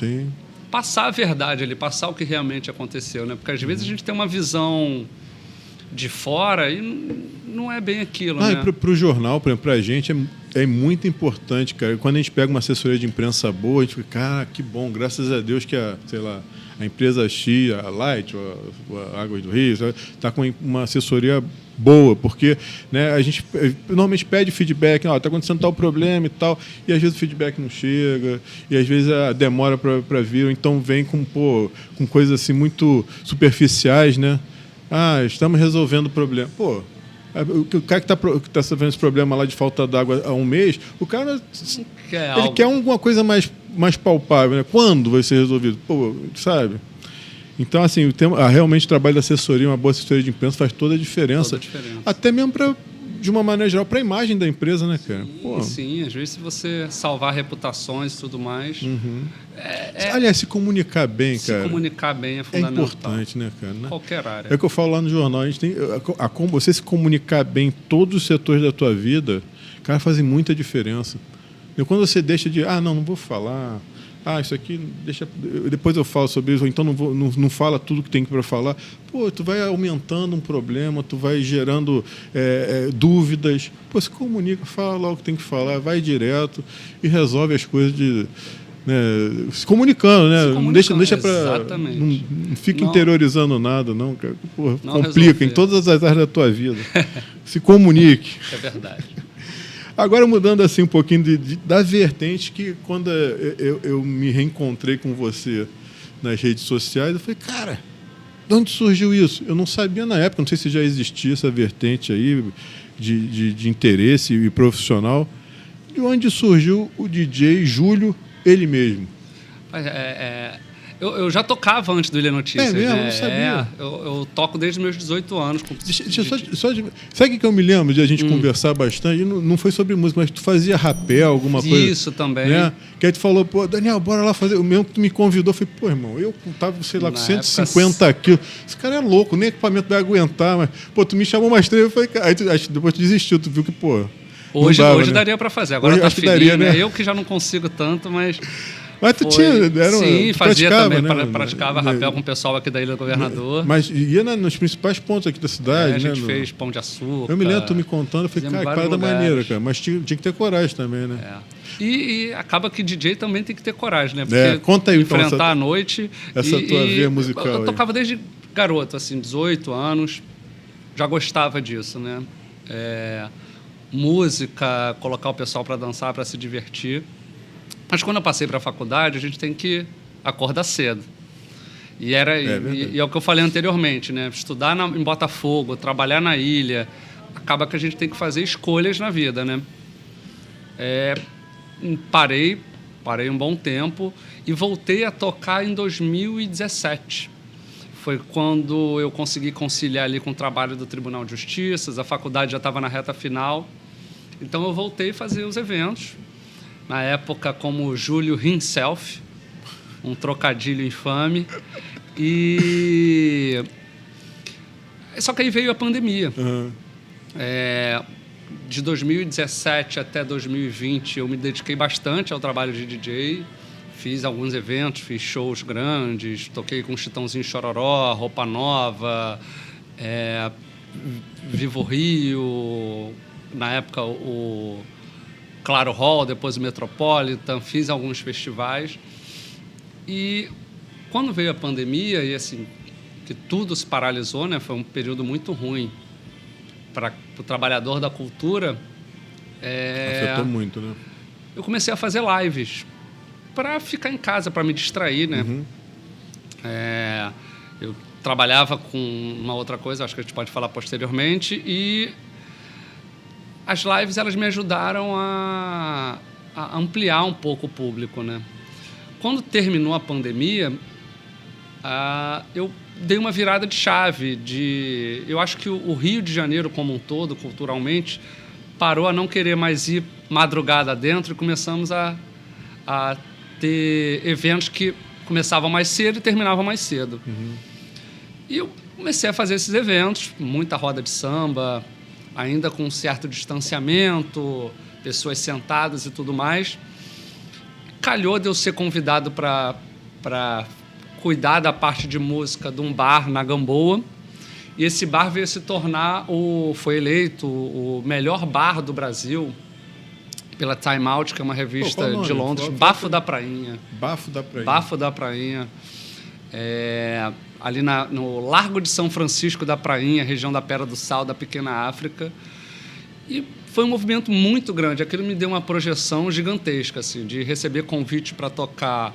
passar a verdade ali, passar o que realmente aconteceu, né? Porque às vezes a gente tem uma visão de fora e não é bem aquilo, né? Para o jornal, por exemplo, para a gente é muito importante, cara. Quando a gente pega uma assessoria de imprensa boa, a gente fica, cara, que bom, graças a Deus que a empresa X, a Light, a Águas do Rio, está com uma assessoria boa, porque, né, a gente normalmente pede feedback, está acontecendo tal problema e tal, e às vezes o feedback não chega, e às vezes demora para vir, ou então vem com coisas assim muito superficiais, né? Estamos resolvendo o problema. Pô, o cara que está resolvendo esse problema lá de falta d'água há um mês, o cara ele quer alguma coisa mais palpável, né? Quando vai ser resolvido? Pô, sabe? Então, assim, realmente o trabalho da assessoria, uma boa assessoria de imprensa faz toda a diferença. Até mesmo de uma maneira geral, para a imagem da empresa, né, cara? Sim, às vezes se você salvar reputações e tudo mais... Aliás, se comunicar bem, cara... Se comunicar bem é fundamental. É importante, né, cara? Né? Qualquer área. É o que eu falo lá no jornal, a gente tem... Você se comunicar bem em todos os setores da tua vida, cara, fazem muita diferença. E quando você deixa de... não vou falar... isso aqui, depois eu falo sobre isso, ou então não fala tudo que tem para falar. Pô, tu vai aumentando um problema, tu vai gerando dúvidas. Pô, se comunica, fala lá o que tem que falar, vai direto e resolve as coisas se comunicando, né? Não deixa para... Não fica interiorizando nada, não, cara. Pô, não complica resolver. Em todas as áreas da tua vida. Se comunique. É verdade. Agora, mudando assim um pouquinho da vertente, que quando eu me reencontrei com você nas redes sociais, eu falei, cara, de onde surgiu isso? Eu não sabia na época, não sei se já existia essa vertente aí de interesse e profissional. De onde surgiu o DJ Júlio, ele mesmo? Eu já tocava antes do Ilha Notícias. É mesmo? Né? Não sabia. Eu toco desde meus 18 anos. Sabe o que eu me lembro de a gente conversar bastante? Não foi sobre música, mas tu fazia rapel, alguma coisa. Isso também. Né? Que aí tu falou, pô, Daniel, bora lá fazer. O mesmo que tu me convidou, eu falei, pô, irmão, eu tava, sei lá, com 150 quilos. Esse cara é louco, nem equipamento vai aguentar. Mas, pô, tu me chamou mais 3, eu falei, cara. Aí depois tu desistiu, tu viu que, pô. Hoje né? daria pra fazer. Agora hoje, tá acho fininho, que daria, né? Eu que já não consigo tanto, mas... Mas tu Sim, fazia também. Né? Praticava rapel com o pessoal aqui da Ilha do Governador. Mas ia nos principais pontos aqui da cidade, A né? gente fez Pão de Açúcar. Eu me lembro tu me contando, eu falei, cara, que da maneira, cara. Mas tinha que ter coragem também, né? E acaba que DJ também tem que ter coragem, né? Porque conta aí, enfrentar então, a noite. Essa tua via musical. Eu tocava desde garoto, assim, 18 anos. Já gostava disso, né? Música, colocar o pessoal para dançar, para se divertir. Mas quando eu passei para a faculdade, a gente tem que acordar cedo. E é o que eu falei anteriormente, né? Estudar em Botafogo, trabalhar na ilha, acaba que a gente tem que fazer escolhas na vida, né? Parei um bom tempo e voltei a tocar em 2017. Foi quando eu consegui conciliar ali com o trabalho do Tribunal de Justiça, a faculdade já estava na reta final. Então eu voltei a fazer os eventos. Na época, como Júlio himself, um trocadilho infame. Só que aí veio a pandemia. Uhum. De 2017 até 2020, eu me dediquei bastante ao trabalho de DJ. Fiz alguns eventos, fiz shows grandes, toquei com Chitãozinho Chororó, Roupa Nova, Vivo Rio, na época o Claro Hall, depois o Metropolitan, fiz alguns festivais. E quando veio a pandemia, e assim, que tudo se paralisou, né? Foi um período muito ruim para o trabalhador da cultura. Afetou muito, né? Eu comecei a fazer lives para ficar em casa, para me distrair, né? Uhum. Eu trabalhava com uma outra coisa, acho que a gente pode falar posteriormente, e as lives elas me ajudaram a ampliar um pouco o público, né? Quando terminou a pandemia, eu dei uma virada de chave. Eu acho que o Rio de Janeiro como um todo, culturalmente, parou a não querer mais ir madrugada dentro e começamos a ter eventos que começavam mais cedo e terminavam mais cedo. Uhum. E eu comecei a fazer esses eventos, muita roda de samba, ainda com um certo distanciamento, pessoas sentadas e tudo mais. Calhou de eu ser convidado para cuidar da parte de música de um bar na Gamboa. E esse bar veio se tornar, foi eleito o melhor bar do Brasil pela Time Out, que é uma revista de Londres. Bafo da Prainha. Bafo da Prainha. Bafo da Prainha. Ali no Largo de São Francisco da Prainha, região da Pedra do Sal, da Pequena África. E foi um movimento muito grande. Aquilo me deu uma projeção gigantesca, assim, de receber convite para tocar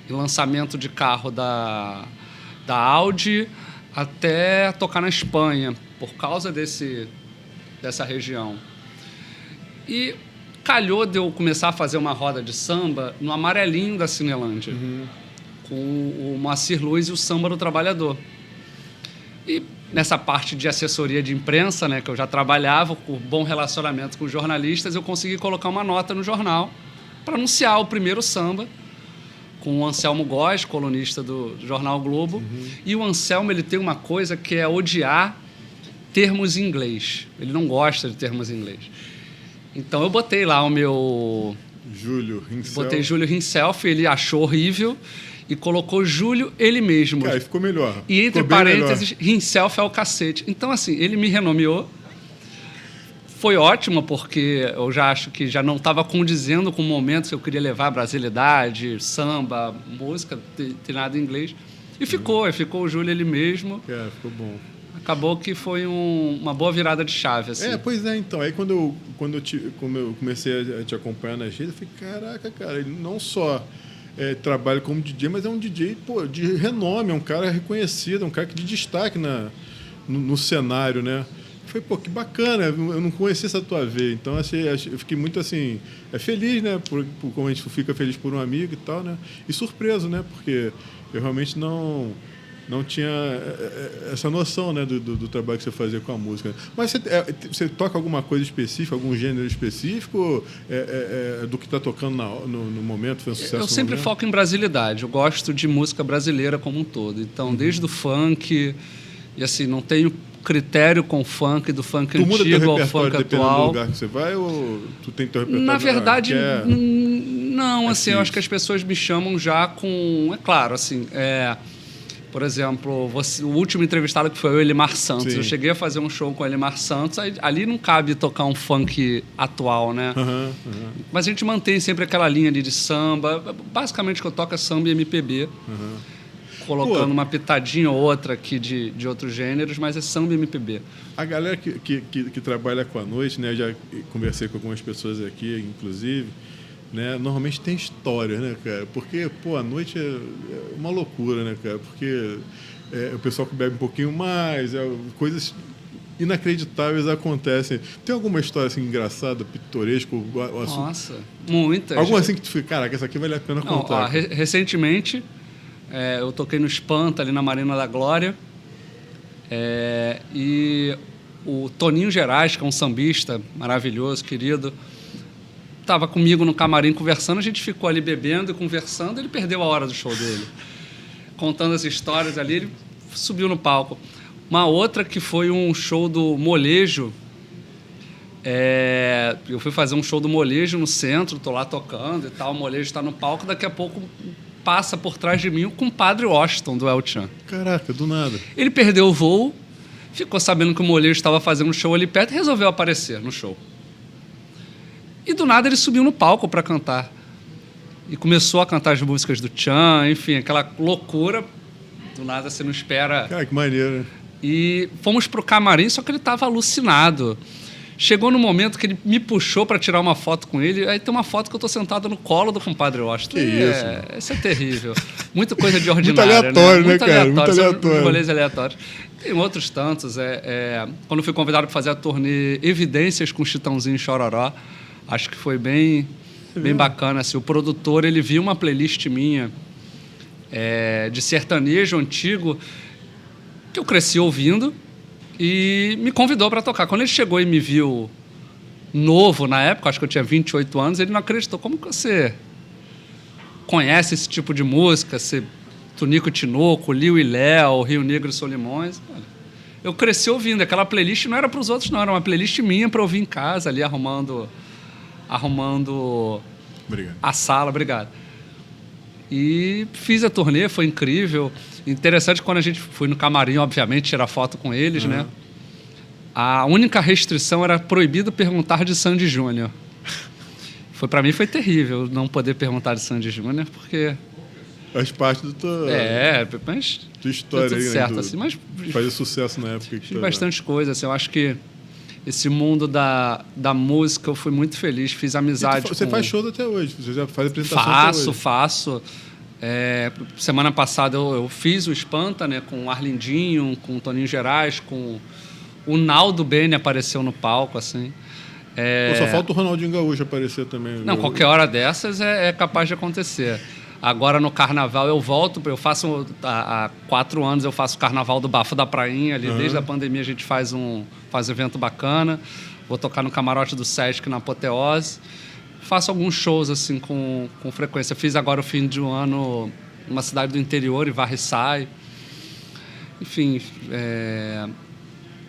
em lançamento de carro da Audi até tocar na Espanha, por causa dessa região. E calhou de eu começar a fazer uma roda de samba no Amarelinho da Cinelândia, com o Moacir Luiz e o Samba do Trabalhador. E nessa parte de assessoria de imprensa, né, que eu já trabalhava, com bom relacionamento com os jornalistas, eu consegui colocar uma nota no jornal para anunciar o primeiro samba, com o Anselmo Góes, colunista do Jornal Globo. E o Anselmo, ele tem uma coisa que é odiar termos em inglês. Ele não gosta de termos em inglês. Então eu botei lá o meu... Júlio himself. Botei Júlio himself, ele achou horrível e colocou Júlio ele mesmo. Cara, ficou melhor. E entre parênteses, himself é o cacete. Então, assim, ele me renomeou. Foi ótimo, porque eu já acho que já não estava condizendo com o momento que eu queria levar a brasilidade, samba, música, ter nada em inglês. E ficou o Júlio ele mesmo. Ficou bom. Acabou que foi uma boa virada de chave, assim. Pois é, então. Aí quando eu comecei a te acompanhar nas redes, eu falei, caraca, cara, ele não só trabalha como DJ, mas é um DJ, pô, de renome, é um cara reconhecido, é um cara que de destaque no cenário, né? falei, pô, que bacana, eu não conhecia essa tua veia. Então, eu fiquei muito assim, feliz, né? Por como a gente fica feliz por um amigo e tal, né? E surpreso, né? Porque eu realmente não tinha essa noção, né, do trabalho que você fazia com a música. Mas você toca alguma coisa específica, algum gênero específico do que está tocando no momento? Foi um sucesso? Eu sempre foco em brasilidade. Eu gosto de música brasileira como um todo. Então, desde o funk, e assim, não tenho critério com o funk, do funk antigo ao funk atual. Do lugar que você vai, ou tu tem teu repertório? Na verdade, não. Assim, eu acho que as pessoas me chamam já com... É claro, assim... Por exemplo, o último entrevistado que foi o Elimar Santos. Sim. Eu cheguei a fazer um show com o Elimar Santos. Ali não cabe tocar um funk atual, né? Mas a gente mantém sempre aquela linha ali de samba. Basicamente, o que eu toco é samba e MPB. Colocando uma pitadinha ou outra aqui de outros gêneros, mas é samba e MPB. A galera que trabalha com a noite, né? Eu já conversei com algumas pessoas aqui, inclusive... Né? Normalmente tem história, né, cara? Porque, a noite é uma loucura, né, cara? Porque o pessoal que bebe um pouquinho mais, coisas inacreditáveis acontecem. Tem alguma história assim engraçada, pitoresca? Nossa, muitas. Alguma assim que tu fica, caraca, essa aqui vale a pena contar. Recentemente, eu toquei no Espanta, ali na Marina da Glória, e o Toninho Gerais, que é um sambista maravilhoso, querido, estava comigo no camarim conversando, a gente ficou ali bebendo e conversando, ele perdeu a hora do show dele. Contando as histórias ali, ele subiu no palco. Uma outra que foi um show do Molejo, eu fui fazer um show do Molejo no centro, estou lá tocando e tal, o Molejo está no palco, daqui a pouco passa por trás de mim o compadre Washington, do El Chan. Caraca, do nada. Ele perdeu o voo, ficou sabendo que o Molejo estava fazendo um show ali perto e resolveu aparecer no show. E do nada ele subiu no palco para cantar. E começou a cantar as músicas do Chan, enfim, aquela loucura. Do nada você não espera. Cara, que maneiro, né? E fomos pro camarim, só que ele estava alucinado. Chegou no momento que ele me puxou para tirar uma foto com ele. Aí tem uma foto que eu tô sentado no colo do compadre Washington. Que isso? Isso é terrível. Muita coisa de ordinária. Muito aleatório, né, Muito cara? aleatório. Muito aleatório. Rolês aleatórios. Tem outros tantos. Quando fui convidado para fazer a turnê Evidências com Chitãozinho e Chororó, acho que foi bem bacana. Assim, o produtor, ele viu uma playlist minha de sertanejo antigo que eu cresci ouvindo e me convidou para tocar. Quando ele chegou e me viu novo na época, acho que eu tinha 28 anos, ele não acreditou. Como que você conhece esse tipo de música? Você, Tunico e Tinoco, Liu e Léo, Rio Negro e Solimões. Eu cresci ouvindo. Aquela playlist não era para os outros, não. Era uma playlist minha para ouvir em casa, ali arrumando a sala. Obrigado. E fiz a turnê, foi incrível. Interessante, quando a gente foi no camarim, obviamente, tirar foto com eles, né? A única restrição era proibido perguntar de Sandy Júnior. Para mim foi terrível não poder perguntar de Sandy Júnior, porque... Faz parte do teu... mas... tua história tudo aí, certo, né? assim, mas... Fazer sucesso na época. Fiz bastante coisa, assim, eu acho que esse mundo da música, eu fui muito feliz, fiz amizade Você faz shows até hoje, você já faz apresentação até hoje. Faço. Semana passada eu fiz o Espanta, né, com o Arlindinho, com o Toninho Gerais, com o Naldo Bene apareceu no palco, assim. Só falta o Ronaldinho Gaúcho aparecer também. Não, qualquer hora dessas é capaz de acontecer. Agora no Carnaval eu volto, eu faço há 4 anos eu faço o Carnaval do Bafo da Prainha, ali desde a pandemia a gente faz um evento bacana. Vou tocar no camarote do Sesc na Apoteose. Faço alguns shows assim com frequência. Fiz agora o fim de um ano numa cidade do interior, em Varriçai. Enfim,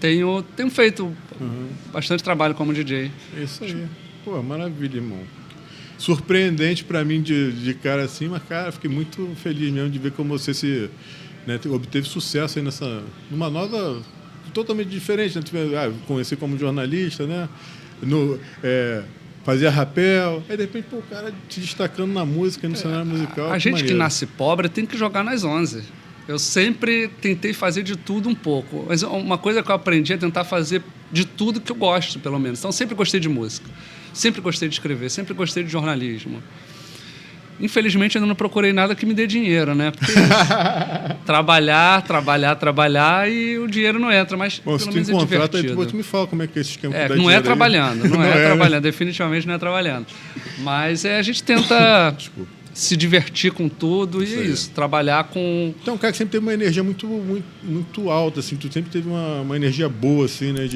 tenho feito bastante trabalho como DJ. Isso aí. Pô, maravilha, irmão. Surpreendente para mim de cara assim, mas, cara, fiquei muito feliz mesmo de ver como você obteve sucesso aí numa nova, totalmente diferente, né? Conheci como jornalista, né? Fazia rapel, aí de repente, o cara te destacando na música, no cenário musical. A gente que nasce pobre tem que jogar nas 11. Eu sempre tentei fazer de tudo um pouco, mas uma coisa que eu aprendi é tentar fazer de tudo que eu gosto, pelo menos. Então, sempre gostei de música, sempre gostei de escrever, sempre gostei de jornalismo. Infelizmente, ainda não procurei nada que me dê dinheiro, né? Porque trabalhar e o dinheiro não entra, mas Bom, pelo menos é divertido. Depois tu me fala como é que é esse esquema que dá Não é dinheiro trabalhando, não Não é é, trabalhando, né? definitivamente não é trabalhando. Mas a gente tenta Desculpa. se divertir com tudo e é isso, trabalhar com... Então, um cara que sempre teve uma energia muito alta, assim, tu sempre teve uma energia boa, assim, né,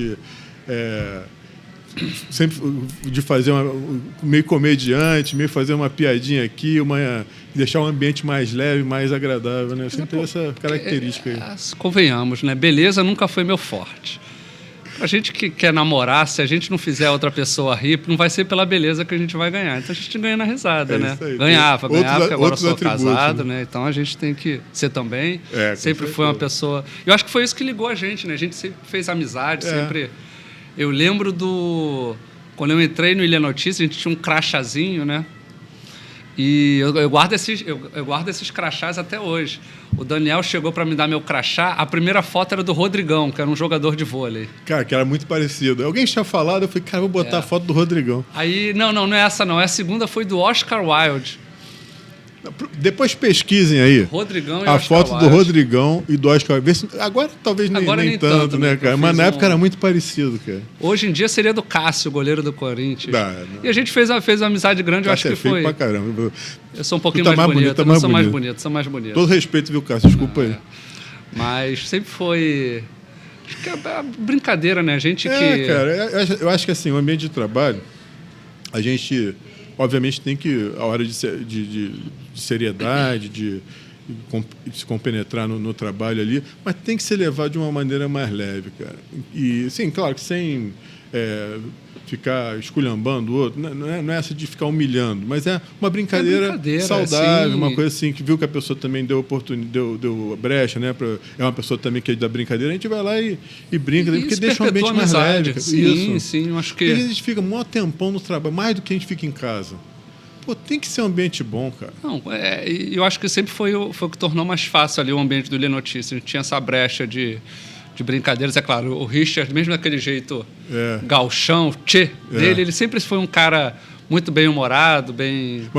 sempre de fazer meio comediante, meio fazer uma piadinha aqui, deixar o ambiente mais leve, mais agradável, né? Sempre teve essa característica aí. Convenhamos, né? Beleza nunca foi meu forte. A gente que quer namorar, se a gente não fizer outra pessoa rir, não vai ser pela beleza que a gente vai ganhar. Então a gente ganha na risada, né? Ganhava, porque agora eu sou casado, né? Então a gente tem que ser também. Sempre foi uma pessoa... Eu acho que foi isso que ligou a gente, né? A gente sempre fez amizade, sempre... Eu lembro quando eu entrei no Ilha Notícias, a gente tinha um crachazinho, né? E eu guardo esses crachás até hoje. O Daniel chegou para me dar meu crachá. A primeira foto era do Rodrigão, que era um jogador de vôlei. Cara, que era muito parecido. Alguém tinha falado, eu falei, cara, vou botar a foto do Rodrigão. Aí, não é essa não. A segunda foi do Oscar Wilde. Depois pesquisem aí Rodrigão e a Oscar foto Wilde. do Rodrigão e do Oscar Wilde. Agora talvez nem tanto, né, cara? Mas na época era muito parecido, cara. Hoje em dia seria do Cássio, goleiro do Corinthians. Não. E a gente fez uma amizade grande, eu acho que feio foi. pra caramba. Eu sou um pouquinho mais bonito, eu sou mais bonito. Todo respeito, viu, Cássio? Desculpa aí. Mas sempre foi... Acho que é a brincadeira, né? A gente cara, eu acho que assim, o ambiente de trabalho, a gente, obviamente, tem que, a hora de seriedade, de se compenetrar no trabalho ali, mas tem que ser levado de uma maneira mais leve, cara. E, sim, claro que sem ficar esculhambando o outro, não é essa de ficar humilhando, mas é uma brincadeira saudável, uma coisa assim, que viu que a pessoa também deu brecha, né? É uma pessoa também que é da brincadeira, a gente vai lá e brinca, porque deixa o ambiente mais leve. Sim, eu acho que... Porque a gente fica um tempão no trabalho, mais do que a gente fica em casa. Pô, tem que ser um ambiente bom, cara. Não, eu acho que sempre foi o que tornou mais fácil ali o ambiente do Ilha Notícias. A gente tinha essa brecha de brincadeiras. É claro, o Richard, mesmo daquele jeito gauchão, dele, ele sempre foi um cara muito bem-humorado,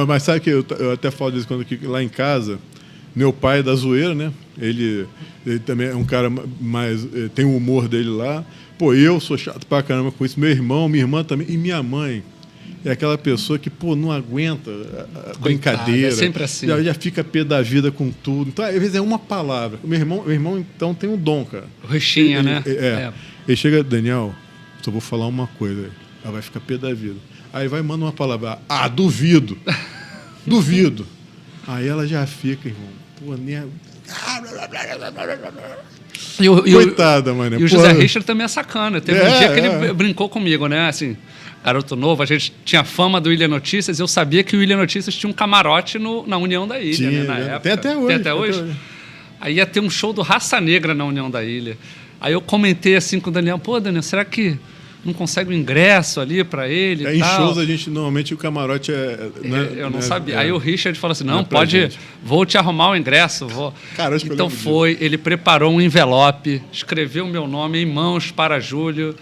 Mas sabe que eu até falo disso quando lá em casa, meu pai é da zoeira, né? Ele também é um cara mais... tem o humor dele lá. Pô, eu sou chato pra caramba com isso. Meu irmão, minha irmã também. E minha mãe é aquela pessoa que, pô, não aguenta a brincadeira. É sempre assim. Já fica pé da vida com tudo. Então, às vezes, é uma palavra. Meu irmão então, tem um dom, cara. O Richinha, né? Ele chega, Daniel, só vou falar uma coisa. Ela vai ficar pé da vida. Aí vai e manda uma palavra. Duvido. Duvido. Aí ela já fica, irmão. Pô, nem... Coitada, mano. E o José Richard também é sacana. Teve um dia que ele brincou comigo, né? Assim, garoto novo, a gente tinha fama do Ilha Notícias, eu sabia que o Ilha Notícias tinha um camarote na União da Ilha, né, na época. Tem até hoje. Aí ia ter um show do Raça Negra na União da Ilha. Aí eu comentei assim com o Daniel, pô, Daniel, será que não consegue um ingresso ali para ele e em tal? Shows, a gente, normalmente, o camarote eu não sabia. Aí o Richard falou assim, não, vou te arrumar o ingresso. Cara, então ele preparou um envelope, escreveu o meu nome em mãos para Júlio,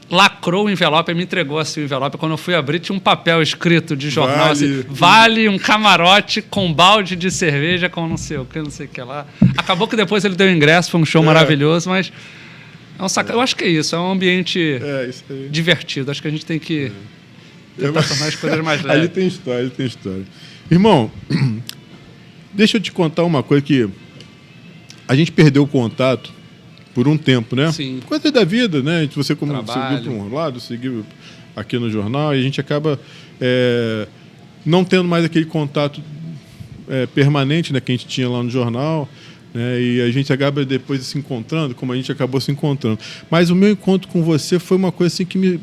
lacrou o envelope e me entregou assim o envelope. Quando eu fui abrir, tinha um papel escrito de jornal, vale um camarote com balde de cerveja com não sei o que lá. Acabou que depois ele deu o ingresso, foi um show maravilhoso, mas eu acho que é isso, é um ambiente divertido. Acho que a gente tem que tentar tornar as coisas mais leves. Ali tem história. Irmão, deixa eu te contar uma coisa que a gente perdeu o contato por um tempo, né? Sim. Coisa da vida, né? Você seguiu para um lado, seguiu aqui no jornal, e a gente acaba não tendo mais aquele contato permanente, né, que a gente tinha lá no jornal, né? E a gente acaba depois se encontrando, como a gente acabou se encontrando. Mas o meu encontro com você foi uma coisa assim que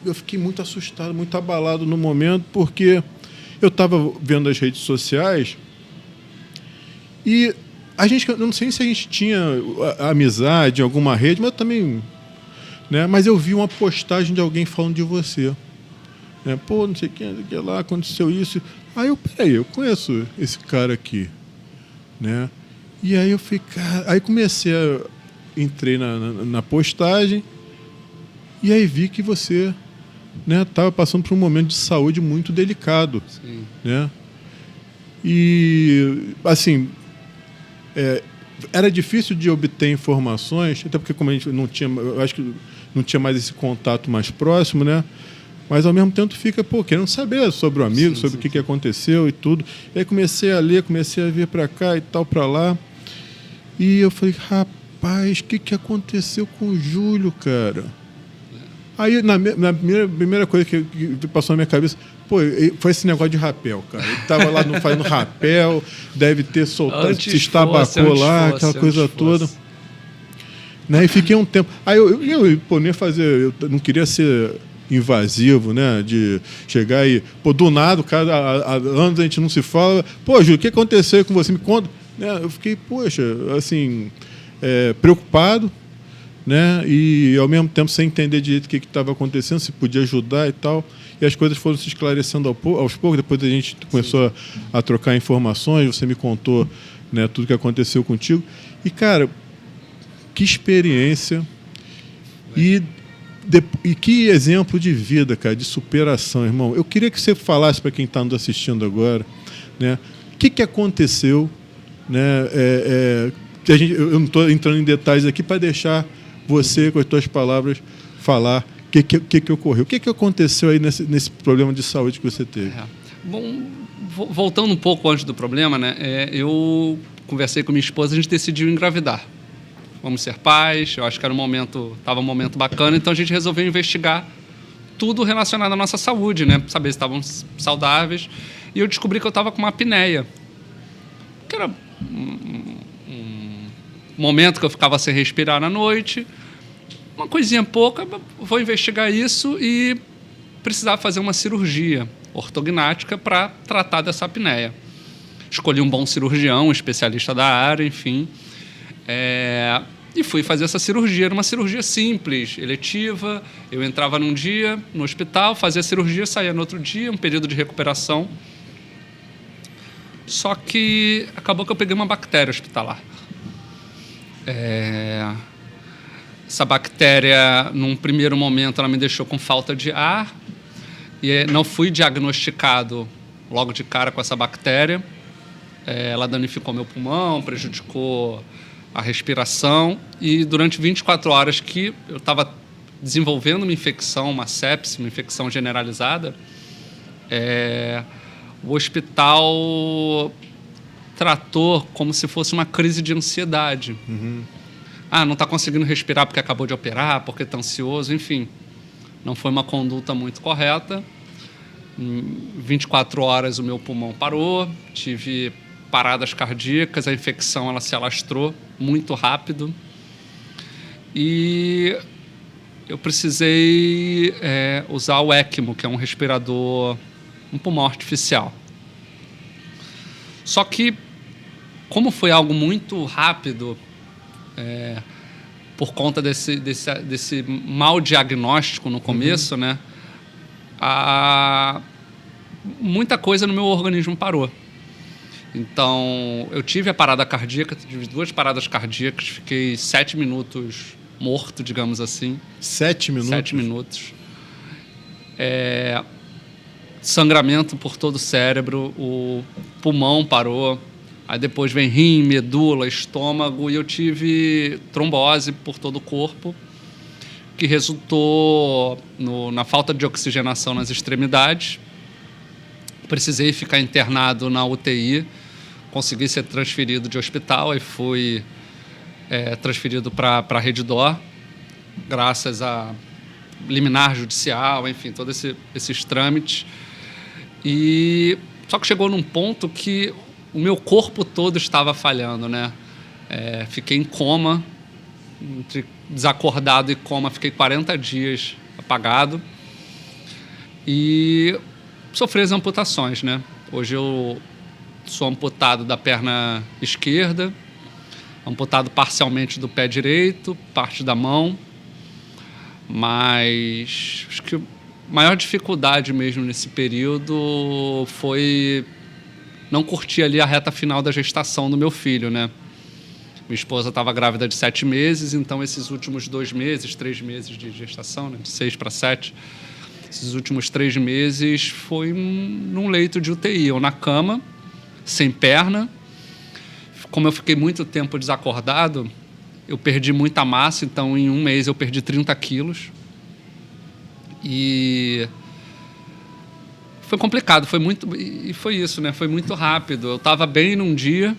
eu fiquei muito assustado, muito abalado no momento, porque eu estava vendo as redes sociais e eu não sei se a gente tinha amizade em alguma rede, mas eu também, né? Mas eu vi uma postagem de alguém falando de você, né? Pô, não sei quem lá, aconteceu isso. Aí eu conheço esse cara aqui, né? E aí eu fiquei, aí entrei na postagem e aí vi que você né, estava passando por um momento de saúde muito delicado. Sim. Né? E, assim, era difícil de obter informações, até porque como a gente não tinha, eu acho que não tinha mais esse contato mais próximo, né? Mas ao mesmo tempo fica, querendo saber sobre o amigo, sobre o que aconteceu e tudo. E aí comecei a ler, comecei a vir para cá e tal, para lá. E eu falei, rapaz, o que aconteceu com o Júlio, cara? Aí, na primeira coisa que passou na minha cabeça, foi esse negócio de rapel, cara. Ele estava lá fazendo rapel, deve ter soltado, se estabacou lá, aquela coisa toda. Né? E fiquei um tempo. Aí eu nem fazer, eu não queria ser invasivo, né? De chegar e, do nada, cara, há anos a gente não se fala. Júlio, o que aconteceu com você? Me conta. Né? Eu fiquei, assim, preocupado, né? E ao mesmo tempo sem entender direito o que estava acontecendo, se podia ajudar e tal. E as coisas foram se esclarecendo aos poucos. Depois a gente começou a trocar informações, você me contou, né, tudo que aconteceu contigo. E, cara, que experiência e que exemplo de vida, cara, de superação, irmão. Eu queria que você falasse para quem está nos assistindo agora, né, o que aconteceu, né, eu não estou entrando em detalhes aqui para deixar você, com as suas palavras, falar o que ocorreu. O que aconteceu aí nesse problema de saúde que você teve? Bom, voltando um pouco antes do problema, né, eu conversei com minha esposa, a gente decidiu engravidar. Vamos ser pais, eu acho que estava um momento bacana, então a gente resolveu investigar tudo relacionado à nossa saúde, né, saber se estavam saudáveis. E eu descobri que eu estava com uma apneia, que era um momento que eu ficava sem respirar na noite, uma coisinha pouca, vou investigar isso e precisava fazer uma cirurgia ortognática para tratar dessa apneia. Escolhi um bom cirurgião, um especialista da área, enfim, e fui fazer essa cirurgia. Era uma cirurgia simples, eletiva. Eu entrava num dia no hospital, fazia a cirurgia, saía no outro dia, um período de recuperação. Só que acabou que eu peguei uma bactéria hospitalar. Essa bactéria, num primeiro momento, ela me deixou com falta de ar e não fui diagnosticado logo de cara com essa bactéria. Ela danificou meu pulmão, prejudicou a respiração e durante 24 horas que eu estava desenvolvendo uma infecção, uma sepse, uma infecção generalizada, o hospital tratou como se fosse uma crise de ansiedade. Uhum. Não está conseguindo respirar porque acabou de operar, porque está ansioso, enfim. Não foi uma conduta muito correta. Em 24 horas o meu pulmão parou, tive paradas cardíacas, a infecção ela se alastrou muito rápido. E eu precisei usar o ECMO, que é um respirador, um pulmão artificial. Só que, como foi algo muito rápido, por conta desse mau diagnóstico no começo, né, muita coisa no meu organismo parou. Então, eu tive a parada cardíaca, tive 2 paradas cardíacas, fiquei 7 minutos morto, digamos assim. 7 minutos? 7 minutos. Sangramento por todo o cérebro, o pulmão parou, aí depois vem rim, medula, estômago, e eu tive trombose por todo o corpo, que resultou na falta de oxigenação nas extremidades. Precisei ficar internado na UTI, consegui ser transferido de hospital e fui transferido para a Rede D'Or, graças a liminar judicial, enfim, todos esses trâmites. Só que chegou num ponto que o meu corpo todo estava falhando, né? Fiquei em coma, entre desacordado e coma, fiquei 40 dias apagado e sofri as amputações, né? Hoje eu sou amputado da perna esquerda, amputado parcialmente do pé direito, parte da mão, mas acho que a maior dificuldade mesmo nesse período foi não curtir ali a reta final da gestação do meu filho, né? Minha esposa estava grávida de 7 meses, então esses últimos 2 meses, 3 meses de gestação, né, de 6 para 7, esses últimos 3 meses foi num leito de UTI, ou na cama, sem perna. Como eu fiquei muito tempo desacordado, eu perdi muita massa, então em 1 mês eu perdi 30 quilos. E foi complicado, foi isso, né? Foi muito rápido. Eu estava bem num dia.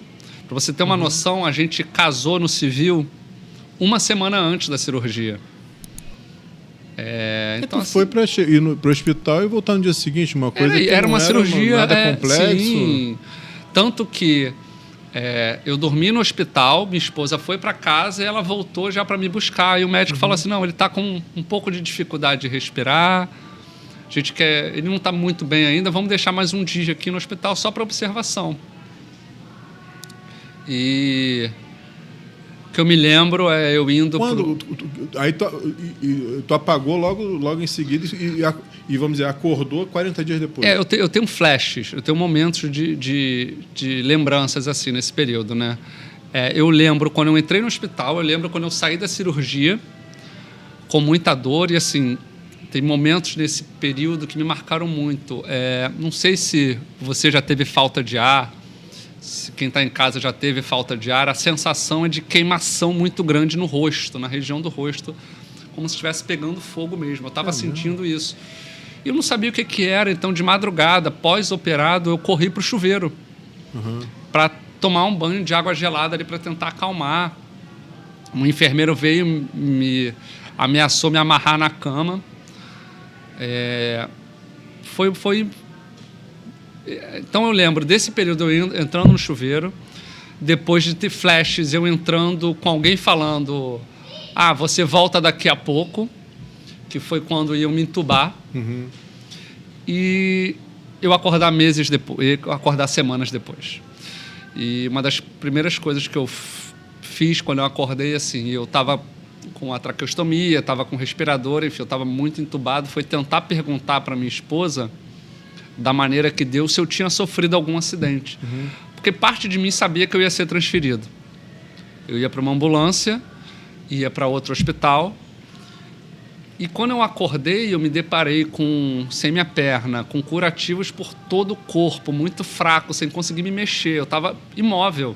Para você ter uma noção, a gente casou no civil 1 semana antes da cirurgia. Então assim, foi para ir para o hospital e voltar no dia seguinte, uma coisa que era uma cirurgia nada complexo. Sim, tanto que eu dormi no hospital, minha esposa foi para casa e ela voltou já para me buscar. E o médico falou assim, não, ele está com um pouco de dificuldade de respirar, ele não está muito bem ainda, vamos deixar mais um dia aqui no hospital só para observação. E o que eu me lembro é eu indo... Aí tu apagou logo em seguida e vamos dizer, acordou 40 dias depois. Eu tenho flashes, eu tenho momentos de lembranças assim nesse período, né? Eu lembro quando eu entrei no hospital, eu lembro quando eu saí da cirurgia com muita dor e assim, tem momentos nesse período que me marcaram muito. Não sei se você já teve falta de ar, se quem está em casa já teve falta de ar, a sensação é de queimação muito grande no rosto, na região do rosto, como se estivesse pegando fogo mesmo. Eu estava sentindo isso. E eu não sabia o que era, então de madrugada, pós-operado, eu corri para o chuveiro para tomar um banho de água gelada ali para tentar acalmar. Um enfermeiro veio, ameaçou me amarrar na cama. Então eu lembro desse período eu entrando no chuveiro, depois de ter flashes, eu entrando com alguém falando você volta daqui a pouco, que foi quando iam me entubar, e eu acordar meses depois, acordar semanas depois. E uma das primeiras coisas que eu fiz quando eu acordei, assim, eu estava com a traqueostomia, estava com respirador, enfim, eu estava muito entubado, foi tentar perguntar para minha esposa da maneira que deu, se eu tinha sofrido algum acidente. Porque parte de mim sabia que eu ia ser transferido. Eu ia para uma ambulância, ia para outro hospital, e quando eu acordei, eu me deparei sem minha perna, com curativos por todo o corpo, muito fraco, sem conseguir me mexer. Eu estava imóvel.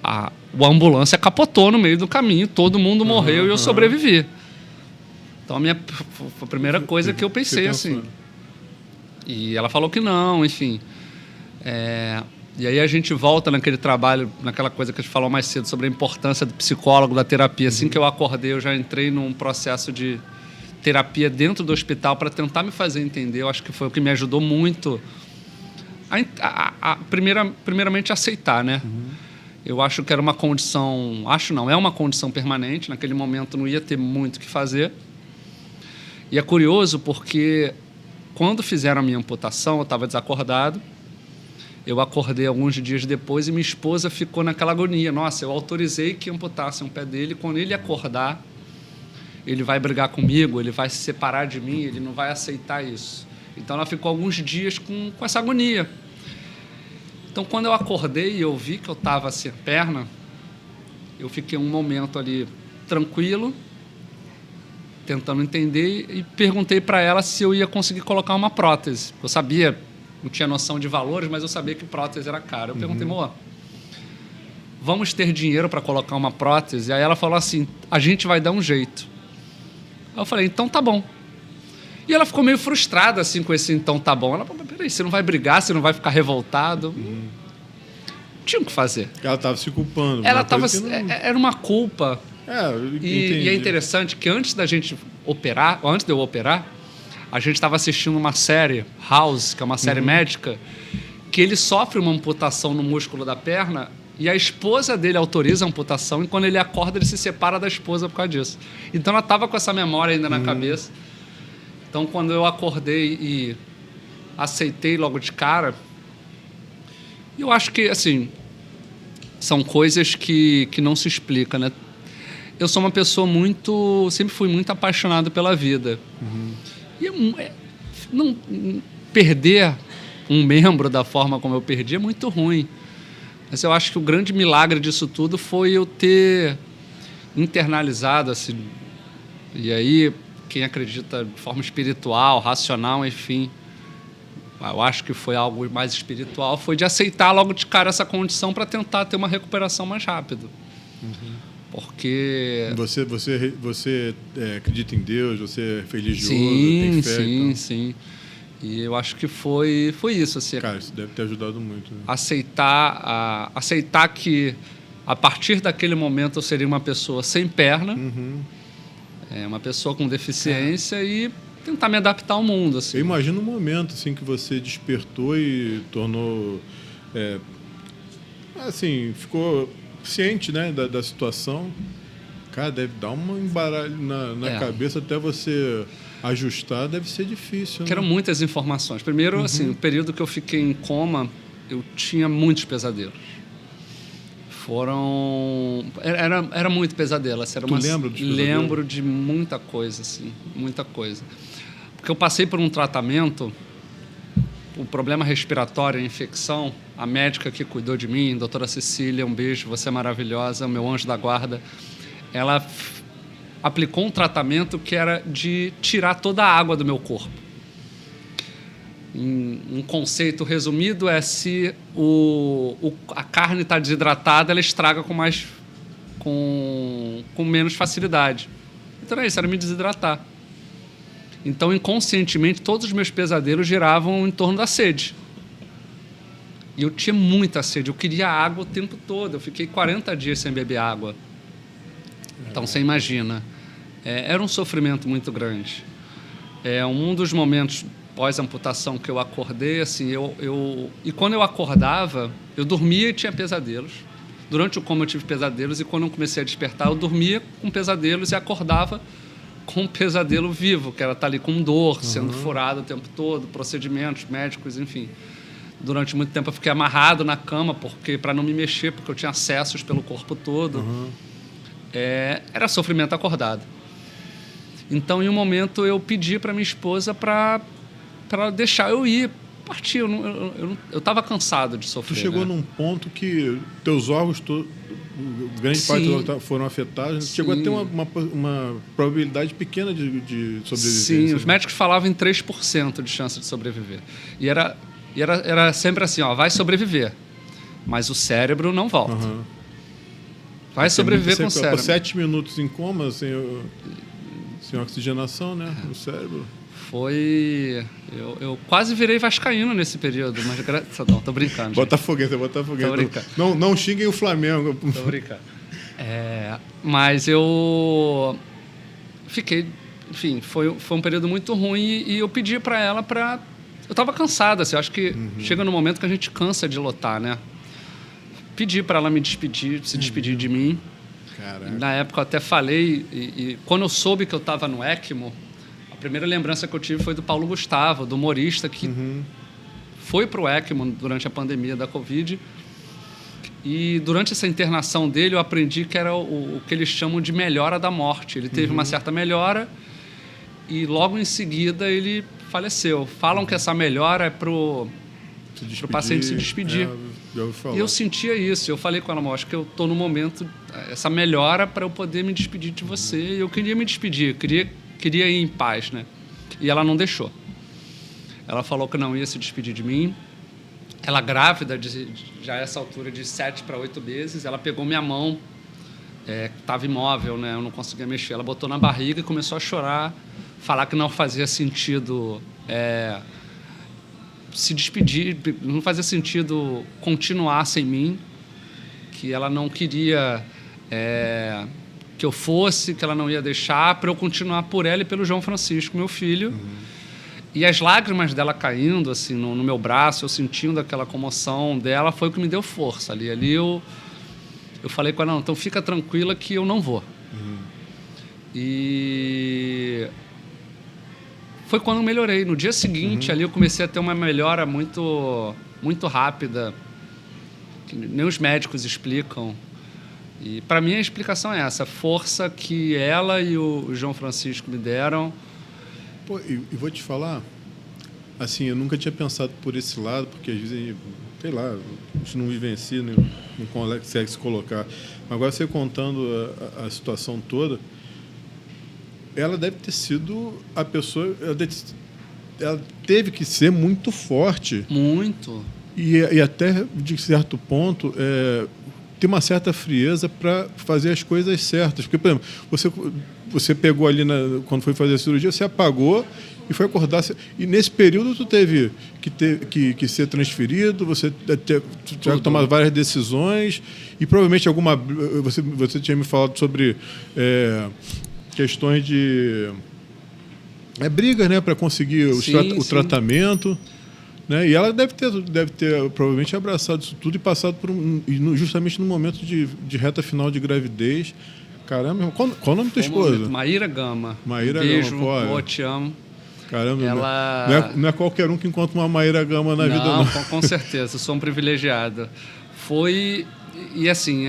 A ambulância capotou no meio do caminho, todo mundo morreu e eu sobrevivi. Então, foi a primeira coisa que eu pensei, assim. E ela falou que não, enfim. E aí a gente volta naquele trabalho, naquela coisa que a gente falou mais cedo, sobre a importância do psicólogo, da terapia. Assim que eu acordei, eu já entrei num processo de terapia dentro do hospital para tentar me fazer entender. Eu acho que foi o que me ajudou muito primeiramente, aceitar, né? Eu acho que era uma condição... é uma condição permanente. Naquele momento não ia ter muito o que fazer. E é curioso porque quando fizeram a minha amputação, eu estava desacordado. Eu acordei alguns dias depois e minha esposa ficou naquela agonia. Nossa, eu autorizei que amputassem um pé dele. Quando ele acordar, ele vai brigar comigo, ele vai se separar de mim, ele não vai aceitar isso. Então ela ficou alguns dias com essa agonia. Então quando eu acordei e eu vi que eu estava sem perna, eu fiquei um momento ali tranquilo, tentando entender, e perguntei para ela se eu ia conseguir colocar uma prótese. Eu sabia, não tinha noção de valores, mas eu sabia que prótese era caro. Eu perguntei, amor, vamos ter dinheiro para colocar uma prótese? Aí ela falou assim, a gente vai dar um jeito. Aí eu falei, então tá bom. E ela ficou meio frustrada assim, com esse então tá bom. Ela falou, peraí, você não vai brigar, você não vai ficar revoltado? Tinha o que fazer. Ela estava se culpando. Era uma culpa. E é interessante que antes de eu operar, a gente estava assistindo uma série, House, que é uma série médica, que ele sofre uma amputação no músculo da perna e a esposa dele autoriza a amputação e quando ele acorda, ele se separa da esposa por causa disso. Então ela estava com essa memória ainda na cabeça. Então quando eu acordei e aceitei logo de cara, eu acho que, assim, são coisas que não se explicam, né? Eu sou uma pessoa sempre fui muito apaixonado pela vida. E não perder um membro da forma como eu perdi é muito ruim. Mas eu acho que o grande milagre disso tudo foi eu ter internalizado, assim, e aí quem acredita de forma espiritual, racional, enfim, eu acho que foi algo mais espiritual, foi de aceitar logo de cara essa condição para tentar ter uma recuperação mais rápida. Porque... Você acredita em Deus? Você é religioso? Sim, tem fé? sim, Então... sim. E eu acho que foi isso. Assim, cara, isso deve ter ajudado muito. Né? Aceitar que, a partir daquele momento, eu seria uma pessoa sem perna, uma pessoa com deficiência e tentar me adaptar ao mundo. Assim. Eu imagino um momento assim, que você despertou e tornou... assim, ficou ciente, né, da situação. Cara, deve dar um embaralho na cabeça até você ajustar, deve ser difícil. Eram muitas informações. Primeiro, assim, o período que eu fiquei em coma, eu tinha muitos pesadelos. Era muito pesadelo. Assim, lembra dos pesadelos? Lembro de muita coisa, assim, muita coisa. Porque eu passei por um tratamento, o problema respiratório, a infecção, a médica que cuidou de mim, a doutora Cecília, um beijo, você é maravilhosa, meu anjo da guarda, ela aplicou um tratamento que era de tirar toda a água do meu corpo. Um conceito resumido é se a carne está desidratada, ela estraga com menos facilidade. Então era isso, era me desidratar. Então, inconscientemente, todos os meus pesadelos giravam em torno da sede. E eu tinha muita sede, eu queria água o tempo todo. Eu fiquei 40 dias sem beber água. Então, você imagina. Era um sofrimento muito grande. Um dos momentos pós-amputação que eu acordei, assim, e quando eu acordava, eu dormia e tinha pesadelos. Durante o coma eu tive pesadelos e quando eu comecei a despertar, eu dormia com pesadelos e acordava com um pesadelo vivo, que era estar ali com dor, sendo furado o tempo todo, procedimentos médicos, enfim. Durante muito tempo eu fiquei amarrado na cama para não me mexer, porque eu tinha acessos pelo corpo todo. Era sofrimento acordado. Então, em um momento, eu pedi para minha esposa para deixar eu ir, partir. Eu estava cansado de sofrer. Tu chegou num ponto que teus órgãos todos, grande parte dos órgãos foram afetados. Sim. Chegou a ter uma probabilidade pequena de sobrevivência. Sim, os médicos falavam em 3% de chance de sobreviver. E era sempre assim, vai sobreviver, mas o cérebro não volta. Vai sobreviver com o cérebro. 7 minutos em coma, sem oxigenação, né? O cérebro. Eu quase virei vascaíno nesse período, mas não, tô brincando. Botafoguense. Tô brincando. Não xinguem o Flamengo. Tô brincando. Mas eu fiquei... Enfim, foi um período muito ruim e eu pedi para ela para... Eu estava cansado, assim, eu acho que chega no momento que a gente cansa de lutar, né? Pedi para ela se despedir de mim. Caraca. Na época eu até falei, e quando eu soube que eu estava no ECMO, a primeira lembrança que eu tive foi do Paulo Gustavo, do humorista que foi para o ECMO durante a pandemia da Covid. E durante essa internação dele eu aprendi que era o que eles chamam de melhora da morte. Ele teve uma certa melhora e logo em seguida ele faleceu. Falam que essa melhora é para o paciente se despedir. Já ouvi falar. E eu sentia isso. Eu falei com ela, acho que eu estou no momento, essa melhora para eu poder me despedir de você. E eu queria me despedir, queria ir em paz, né? E ela não deixou. Ela falou que não ia se despedir de mim. Ela grávida, já a essa altura de 7 para 8 meses, ela pegou minha mão, estava imóvel, né? Eu não conseguia mexer. Ela botou na barriga e começou a chorar, falar que não fazia sentido se despedir, não fazia sentido continuar sem mim, que ela não queria que eu fosse, que ela não ia deixar para eu continuar por ela e pelo João Francisco, meu filho. E as lágrimas dela caindo assim no meu braço, eu sentindo aquela comoção dela, foi o que me deu força ali. Ali eu falei com ela, não, então fica tranquila que eu não vou. E foi quando eu melhorei. No dia seguinte, ali eu comecei a ter uma melhora muito, muito rápida, que nem os médicos explicam. E para mim a explicação é essa, a força que ela e o João Francisco me deram. Pô, e vou te falar, assim, eu nunca tinha pensado por esse lado, porque às vezes, sei lá, a gente não vivencia, não consegue se colocar. Mas agora você contando a situação toda, ela deve ter sido a pessoa... Ela teve que ser muito forte. Muito. E até, de certo ponto, ter uma certa frieza para fazer as coisas certas. Porque, por exemplo, você pegou ali, quando foi fazer a cirurgia, você apagou e foi acordar. E nesse período tu teve que ser transferido, você teve que tomar várias decisões e provavelmente você tinha me falado sobre questões de brigas, né, para conseguir o tratamento. Né? E ela deve ter provavelmente abraçado isso tudo e passado justamente no momento de reta final de gravidez. Caramba, qual o nome da tua esposa? Maíra Gama. Beijo, Gama, pô, te amo. Caramba, não é qualquer um que encontra uma Maíra Gama na vida, não. Com certeza, eu sou um privilegiado. Foi, e assim,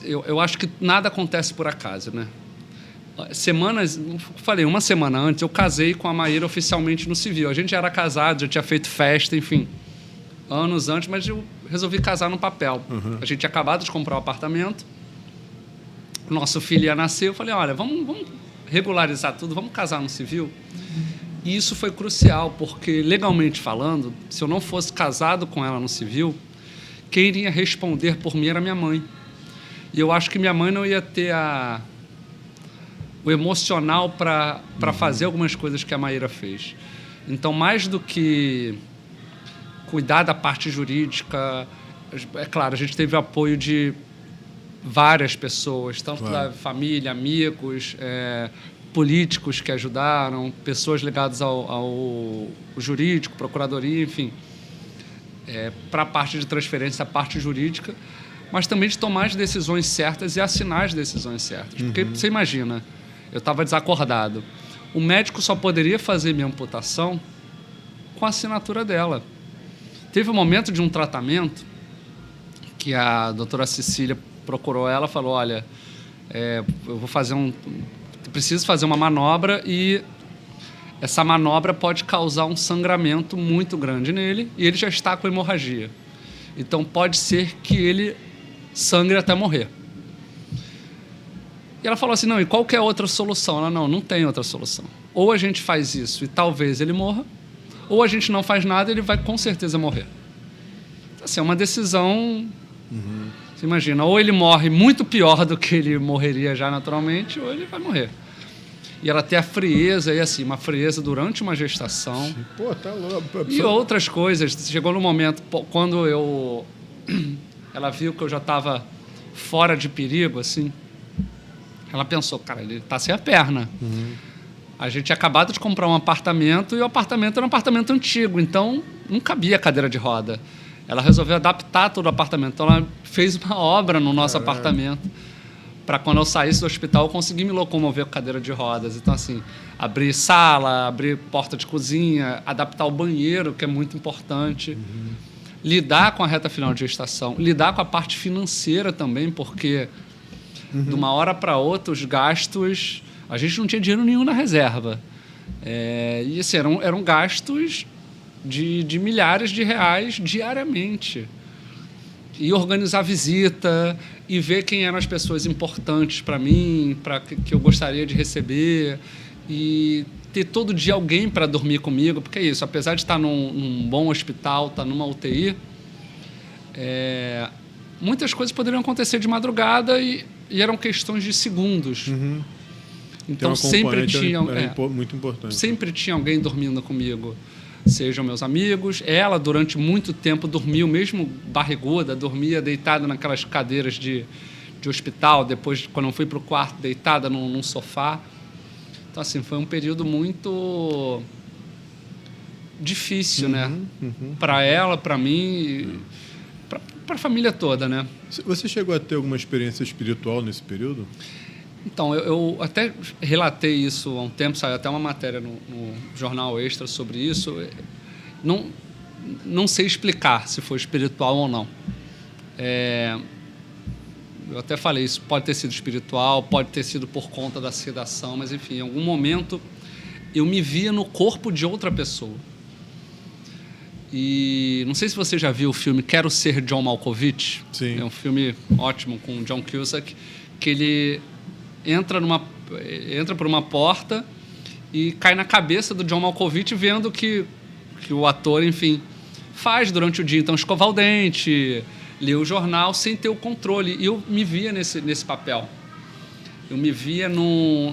eu acho que nada acontece por acaso, né? Uma semana antes, eu casei com a Maíra oficialmente no civil. A gente já era casado, já tinha feito festa, enfim, anos antes, mas eu resolvi casar no papel. Uhum. A gente tinha acabado de comprar um apartamento, nosso filho ia nascer, eu falei, olha, vamos regularizar tudo, vamos casar no civil. E isso foi crucial, porque, legalmente falando, se eu não fosse casado com ela no civil, quem iria responder por mim era minha mãe. E eu acho que minha mãe não ia ter o emocional para fazer algumas coisas que a Maíra fez. Então, mais do que cuidar da parte jurídica, é claro, a gente teve o apoio de várias pessoas, tanto da família, amigos, políticos que ajudaram, pessoas ligadas ao jurídico, procuradoria, enfim, para a parte de transferência, a parte jurídica, mas também de tomar as decisões certas e assinar as decisões certas. Porque você imagina, eu estava desacordado. O médico só poderia fazer minha amputação com a assinatura dela. Teve um momento de um tratamento que a doutora Cecília procurou ela e falou, olha, eu vou preciso fazer uma manobra e essa manobra pode causar um sangramento muito grande nele e ele já está com hemorragia. Então, pode ser que ele sangre até morrer. E ela falou assim, não, e qual que é a outra solução? Ela, não tem outra solução. Ou a gente faz isso e talvez ele morra, ou a gente não faz nada e ele vai com certeza morrer. Então, assim, é uma decisão... Você imagina, ou ele morre muito pior do que ele morreria já naturalmente, ou ele vai morrer. E ela tem a frieza, e assim, uma frieza durante uma gestação. Pô, tá louco. E outras coisas. Chegou no momento, quando ela viu que eu já estava fora de perigo, assim, ela pensou, cara, ele está sem a perna. A gente tinha acabado de comprar um apartamento e o apartamento era um apartamento antigo, então não cabia cadeira de roda. Ela resolveu adaptar todo o apartamento. Então, ela fez uma obra no nosso apartamento para, quando eu saísse do hospital, eu conseguir me locomover com cadeira de rodas. Então, assim, abrir sala, abrir porta de cozinha, adaptar o banheiro, que é muito importante. Lidar com a reta final de gestação. Lidar com a parte financeira também, porque de uma hora para outra, os gastos... A gente não tinha dinheiro nenhum na reserva. E, assim, eram gastos... De milhares de reais diariamente. E organizar visita, e ver quem eram as pessoas importantes para mim, que eu gostaria de receber, e ter todo dia alguém para dormir comigo, porque é isso, apesar de estar num bom hospital, estar numa UTI, muitas coisas poderiam acontecer de madrugada e eram questões de segundos. Então sempre tinha... muito importante. Sempre tinha alguém dormindo comigo. Sejam meus amigos. Ela, durante muito tempo, dormiu, mesmo barriguda, dormia deitada naquelas cadeiras de hospital, depois, quando eu fui para o quarto, deitada num sofá. Então, assim, foi um período muito difícil, né? Para ela, para mim, para a família toda, né? Você chegou a ter alguma experiência espiritual nesse período? Então, eu até relatei isso há um tempo, saiu até uma matéria no Jornal Extra sobre isso. Não sei explicar se foi espiritual ou não. Eu até falei, isso pode ter sido espiritual, pode ter sido por conta da sedação, mas, enfim, em algum momento eu me via no corpo de outra pessoa. E não sei se você já viu o filme Quero Ser John Malkovich. Sim. É um filme ótimo com John Cusack, que ele... entra numa entra por uma porta e cai na cabeça do John Malkovich, vendo que o ator, enfim, faz durante o dia. Então, escovar o dente, ler o jornal sem ter o controle. E eu me via nesse papel. Eu me via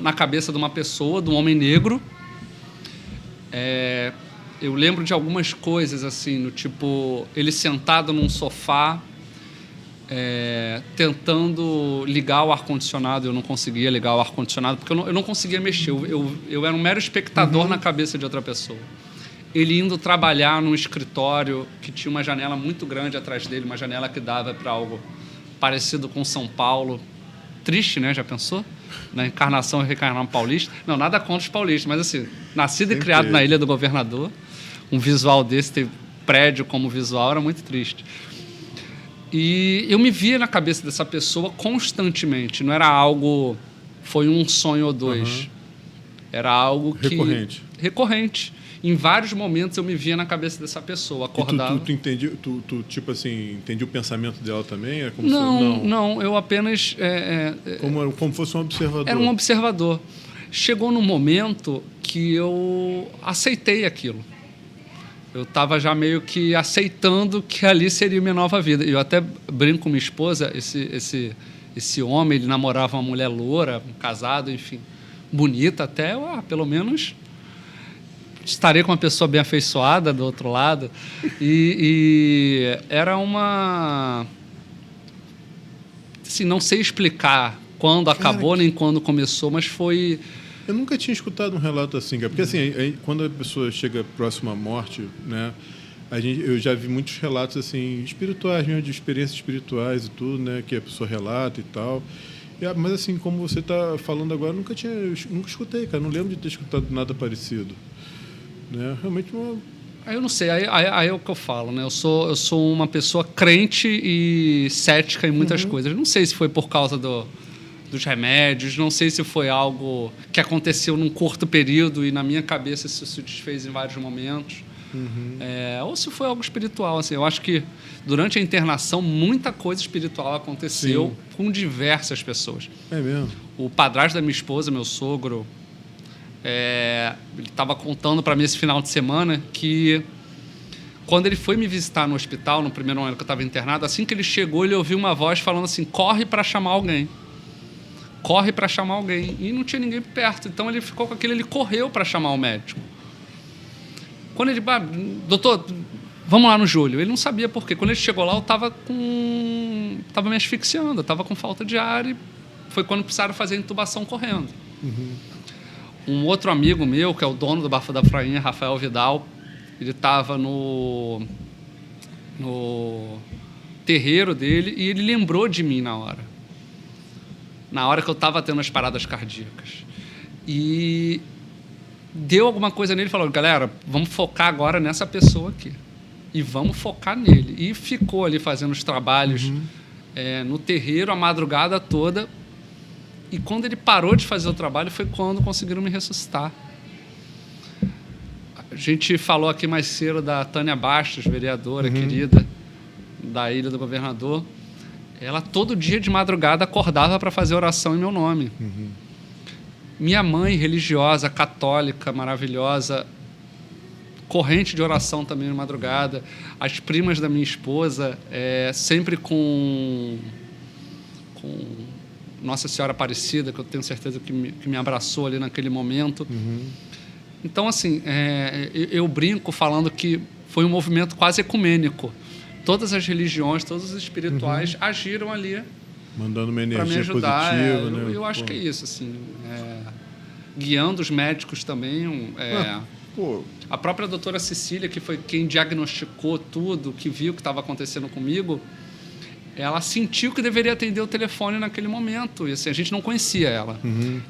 na cabeça de uma pessoa, de um homem negro. Eu lembro de algumas coisas, assim, no tipo, ele sentado num sofá, tentando ligar o ar-condicionado. Eu não conseguia ligar o ar-condicionado, porque eu não conseguia mexer. Eu era um mero espectador na cabeça de outra pessoa. Ele indo trabalhar num escritório que tinha uma janela muito grande atrás dele, uma janela que dava para algo parecido com São Paulo. Triste, né? Já pensou? Na encarnação e reencarnação paulista. Não, nada contra os paulistas, mas assim, nascido e criado na Ilha do Governador, um visual desse, ter prédio como visual, era muito triste. E eu me via na cabeça dessa pessoa constantemente. Não era algo... Foi um sonho ou dois. Era algo que... Recorrente. Em vários momentos eu me via na cabeça dessa pessoa, acordava. E tu entendi, tipo assim, entendi o pensamento dela também? Era como não, eu apenas... Como fosse um observador. Era um observador. Chegou num momento que eu aceitei aquilo. Eu estava já meio que aceitando que ali seria minha nova vida. Eu até brinco com minha esposa, esse homem, ele namorava uma mulher loura, um casado, enfim, bonita até, pelo menos estarei com uma pessoa bem afeiçoada do outro lado. E era uma... Assim, não sei explicar quando acabou nem quando começou, mas foi... Eu nunca tinha escutado um relato assim, cara. Porque assim, quando a pessoa chega próxima à morte, né, eu já vi muitos relatos assim espirituais, mesmo, de experiências espirituais e tudo, né, que a pessoa relata e tal. Mas assim, como você está falando agora, nunca escutei, cara. Não lembro de ter escutado nada parecido, né? Realmente uma... Eu não sei, aí é o que eu falo, né? Eu sou uma pessoa crente e cética em muitas coisas. Não sei se foi por causa dos remédios, não sei se foi algo que aconteceu num curto período e na minha cabeça isso se desfez em vários momentos. Ou se foi algo espiritual. Assim, eu acho que durante a internação muita coisa espiritual aconteceu com diversas pessoas. É mesmo? O padrasto da minha esposa, meu sogro, ele estava contando para mim esse final de semana que quando ele foi me visitar no hospital, no primeiro ano que eu estava internado, assim que ele chegou, ele ouviu uma voz falando assim: corre para chamar alguém. Corre para chamar alguém. E não tinha ninguém perto. Então ele ficou com aquilo, ele correu para chamar o médico. Quando ele... doutor, vamos lá no Júlio. Ele não sabia por quê. Quando ele chegou lá, eu estava me asfixiando, eu estava com falta de ar e foi quando precisaram fazer a intubação correndo. Um outro amigo meu, que é o dono do Bafo da Prainha, Rafael Vidal, ele estava no terreiro dele e ele lembrou de mim na hora que eu estava tendo as paradas cardíacas. E deu alguma coisa nele e falou: galera, vamos focar agora nessa pessoa aqui. E vamos focar nele. E ficou ali fazendo os trabalhos no terreiro a madrugada toda. E quando ele parou de fazer o trabalho foi quando conseguiram me ressuscitar. A gente falou aqui mais cedo da Tânia Bastos, vereadora querida da Ilha do Governador. Ela todo dia de madrugada acordava para fazer oração em meu nome. Minha mãe, religiosa, católica, maravilhosa, corrente de oração também de madrugada. As primas da minha esposa, sempre com Nossa Senhora Aparecida, que eu tenho certeza que me abraçou ali naquele momento. Então, assim, eu brinco falando que foi um movimento quase ecumênico. Todas as religiões, todos os espirituais agiram ali mandando uma energia para me ajudar. Positiva, né? Eu acho que é isso, assim, guiando os médicos também. A própria doutora Cecília, que foi quem diagnosticou tudo, que viu o que estava acontecendo comigo, ela sentiu que deveria atender o telefone naquele momento. E assim, a gente não conhecia ela.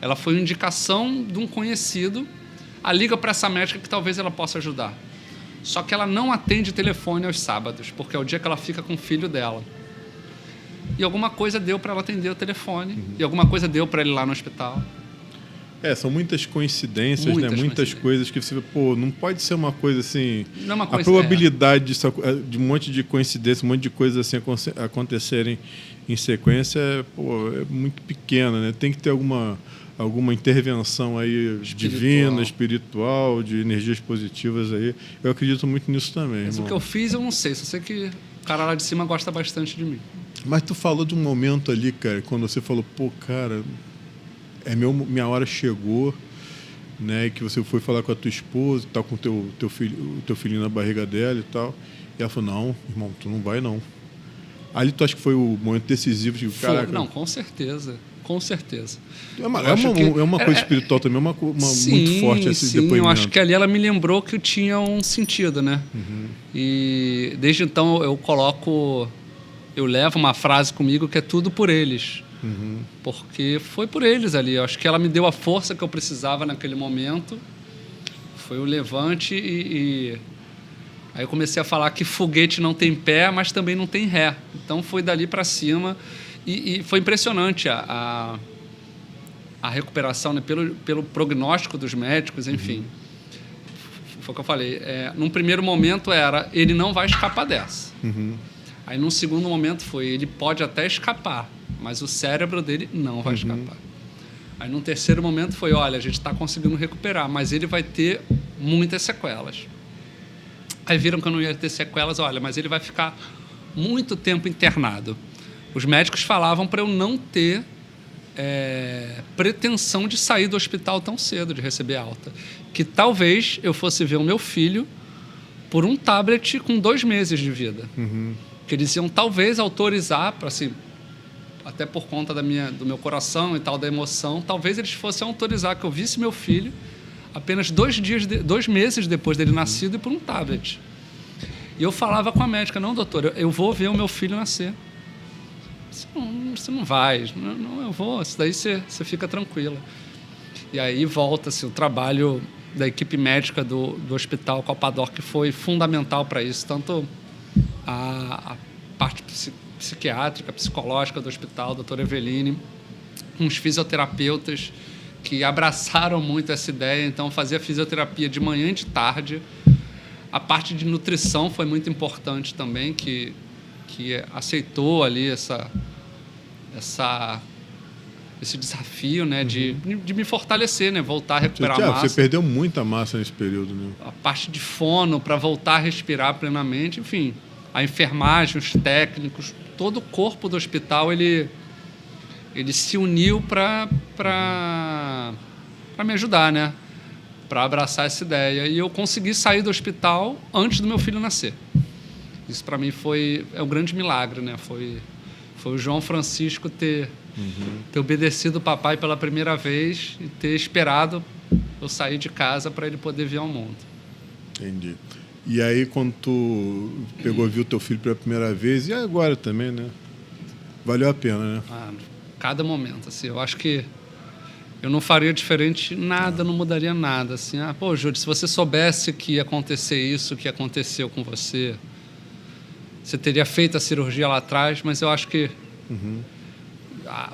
Ela foi uma indicação de um conhecido. Liga para essa médica que talvez ela possa ajudar. Só que ela não atende telefone aos sábados, porque é o dia que ela fica com o filho dela. E alguma coisa deu para ela atender o telefone, e alguma coisa deu para ele ir lá no hospital. São muitas coincidências, né? Muitas coisas que você vê, não pode ser uma coisa assim... Não é uma coisa, a probabilidade de um monte de coincidência, um monte de coisas assim acontecerem em sequência, é muito pequena, né? Tem que ter alguma alguma intervenção aí divina, espiritual, de energias positivas aí. Eu acredito muito nisso também, Mas irmão. o que eu fiz, eu não sei. Só sei que o cara lá de cima gosta bastante de mim. Mas tu falou de um momento ali, cara, quando você falou, pô, cara, minha hora chegou, né? E que você foi falar com a tua esposa, tá com o teu filhinho na barriga dela e tal. E ela falou, não, irmão, tu não vai, não. Ali tu acha que foi o momento decisivo de, caraca... Não, com certeza. Com certeza. É uma coisa espiritual também, sim, muito forte esse depoimento. Eu acho que ali ela me lembrou que tinha um sentido, né? E desde então eu levo uma frase comigo que é tudo por eles. Porque foi por eles ali. Eu acho que ela me deu a força que eu precisava naquele momento. Foi o levante e aí eu comecei a falar que foguete não tem pé, mas também não tem ré. Então foi dali para cima e foi impressionante a recuperação, né? pelo prognóstico dos médicos, enfim. Foi o que eu falei. Num primeiro momento ele não vai escapar dessa. Aí num segundo momento ele pode até escapar, mas o cérebro dele não vai escapar. Aí num terceiro momento olha, a gente está conseguindo recuperar, mas ele vai ter muitas sequelas. Aí viram que eu não ia ter sequelas, olha, mas ele vai ficar muito tempo internado. Os médicos falavam para eu não ter pretensão de sair do hospital tão cedo, de receber alta. Que talvez eu fosse ver o meu filho por um tablet com 2 meses de vida. Que eles iam talvez autorizar, para assim, até por conta do meu coração e tal, da emoção, talvez eles fossem autorizar que eu visse meu filho apenas 2 meses depois dele nascido e por um tablet. E eu falava com a médica, não, doutor, eu vou ver o meu filho nascer. Você não vai, não, eu vou, isso daí você fica tranquila. E aí volta-se o trabalho da equipe médica do Hospital Copador, que foi fundamental para isso, tanto a parte psiquiátrica, psicológica do hospital, a doutora Eveline, uns fisioterapeutas que abraçaram muito essa ideia, então fazia fisioterapia de manhã e de tarde. A parte de nutrição foi muito importante também, que aceitou ali esse desafio, né, de me fortalecer, né, voltar a recuperar massa. Você perdeu muita massa nesse período, né? A parte de fono para voltar a respirar plenamente, enfim, a enfermagem, os técnicos, todo o corpo do hospital ele se uniu para me ajudar, né, para abraçar essa ideia, e eu consegui sair do hospital antes do meu filho nascer. Isso para mim é um grande milagre, né? Foi o João Francisco ter obedecido o papai pela primeira vez e ter esperado eu sair de casa para ele poder vir ao mundo. Entendi. E aí, quando tu viu teu filho pela primeira vez, e agora também, né? Valeu a pena, né? Cada momento, assim, eu acho que eu não faria diferente nada, não mudaria nada, assim. Pô, Júlio, se você soubesse que ia acontecer isso, que aconteceu com você, você teria feito a cirurgia lá atrás, mas eu acho que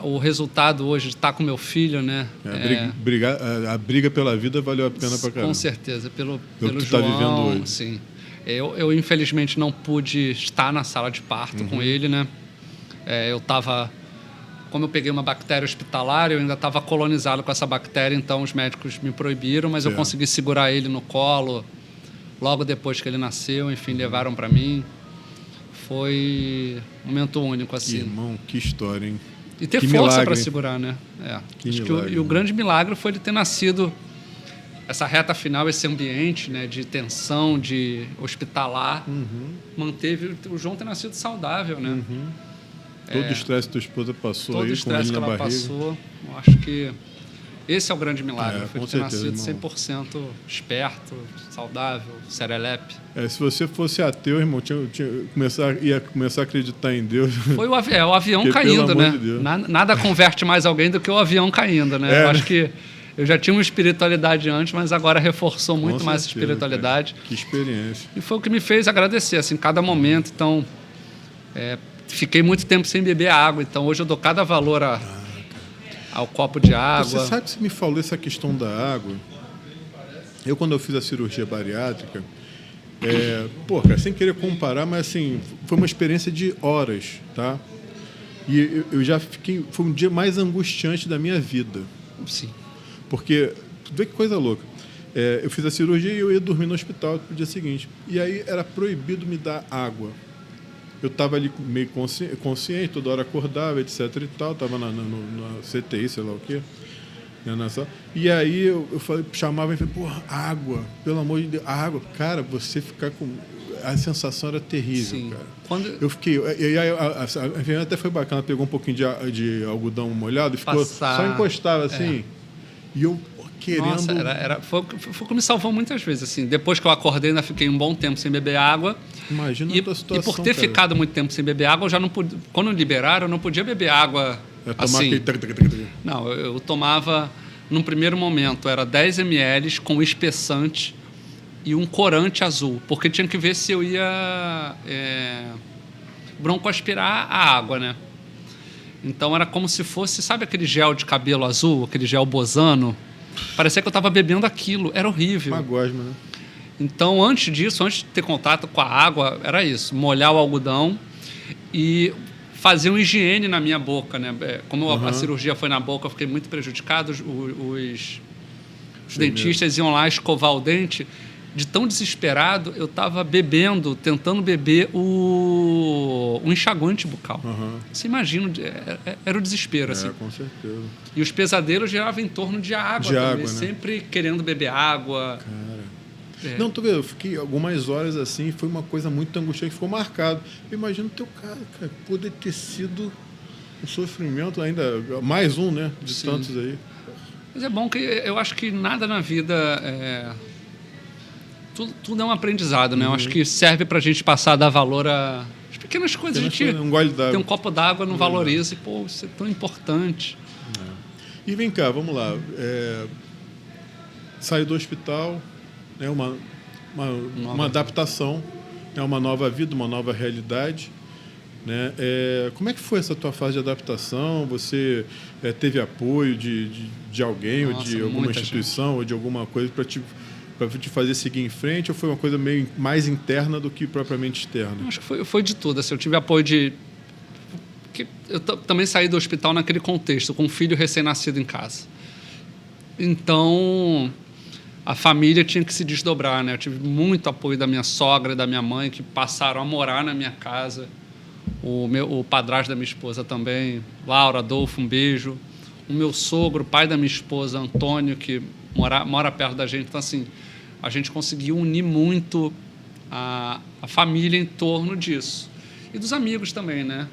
o resultado hoje de estar com meu filho, né? A briga pela vida valeu a pena pra caramba. Com certeza, pelo que tu João, tá vivendo hoje. Sim. Eu infelizmente não pude estar na sala de parto com ele, né? Como eu peguei uma bactéria hospitalar, eu ainda estava colonizado com essa bactéria, então os médicos me proibiram, mas eu consegui segurar ele no colo logo depois que ele nasceu, enfim, levaram para mim. Foi um momento único, assim. Irmão, que história, hein? E ter força para segurar, né? Acho que o grande milagre foi ele ter nascido essa reta final, esse ambiente, né, de tensão, de hospitalar, manteve o João ter nascido saudável, né? Todo o estresse que tua esposa passou todo aí, o estresse que com ele na ela barriga. passou, eu acho que esse é o grande milagre, foi com ter certeza, nascido irmão. 100% esperto, saudável, serelepe. Se você fosse ateu, irmão, ia começar a acreditar em Deus. Foi o avião Porque, caindo, pelo né? amor de Deus. Nada converte mais alguém do que o avião caindo, né? Eu acho que eu já tinha uma espiritualidade antes, mas agora reforçou muito mais essa espiritualidade. Cara. Que experiência. E foi o que me fez agradecer, assim, cada momento. Então, fiquei muito tempo sem beber água, então hoje eu dou cada valor ao copo de água. Você sabe que você me falou essa questão da água? Quando eu fiz a cirurgia bariátrica, cara, sem querer comparar, mas assim, foi uma experiência de horas, tá? E eu já fiquei... Foi um dia mais angustiante da minha vida, Sim. Porque, tu vê que coisa louca. Eu fiz a cirurgia e eu ia dormir no hospital no dia seguinte. E aí era proibido me dar água. Eu estava ali meio consciente, toda hora acordava, etc e tal. Estava na CTI, sei lá o quê. E aí eu chamava e falei, porra, água, pelo amor de Deus, água. Cara, você ficar com... A sensação era terrível, Sim. cara. Eu fiquei... E aí a enfermeira até foi bacana, pegou um pouquinho de algodão molhado e ficou... Só encostava assim. E eu querendo... Nossa, foi o que me salvou muitas vezes, assim. Depois que eu acordei, ainda fiquei um bom tempo sem beber água. Imagina a tua situação, e por ter ficado muito tempo sem beber água, eu já não podia... Quando liberaram, eu não podia beber água assim. Não, eu tomava... Num primeiro momento, era 10 ml com espessante e um corante azul, porque tinha que ver se eu ia broncoaspirar a água, né? Então era como se fosse, sabe aquele gel de cabelo azul, aquele gel Bosano? Parecia que eu estava bebendo aquilo, era horrível. Uma gosma, né? Então, antes disso, antes de ter contato com a água, era isso, molhar o algodão e fazer uma higiene na minha boca, né? Como a cirurgia foi na boca, eu fiquei muito prejudicado. Os dentistas iam lá escovar o dente. De tão desesperado, eu estava tentando beber o enxaguante bucal. Você imagina, era o desespero. Assim. Com certeza. E os pesadelos giravam em torno de água também, né? sempre querendo beber água. Cara... Não, tu vê, eu fiquei algumas horas assim, foi uma coisa muito angustiante, ficou marcado. Imagina o teu cara, poder ter sido um sofrimento ainda, mais um, né, de Sim. tantos aí. Mas é bom que eu acho que nada na vida tudo é um aprendizado, né? Eu acho que serve pra gente passar a dar valor às pequenas coisas. A gente tem um copo d'água, não valoriza e, pô, isso é tão importante. E vem cá, vamos lá. Saiu do hospital... uma adaptação, uma nova vida, uma nova realidade. Né? Como é que foi essa tua fase de adaptação? Você teve apoio de alguém, ou de alguma instituição, ou de alguma coisa para te fazer seguir em frente? Ou foi uma coisa meio mais interna do que propriamente externa? Acho que foi de tudo. Assim, eu tive apoio eu também saí do hospital naquele contexto, com um filho recém-nascido em casa. Então... a família tinha que se desdobrar, né? Eu tive muito apoio da minha sogra e da minha mãe, que passaram a morar na minha casa. O padrasto da minha esposa também, Laura, Adolfo, um beijo. O meu sogro, pai da minha esposa, Antônio, que mora perto da gente. Então, assim, a gente conseguiu unir muito a família em torno disso. E dos amigos também, né?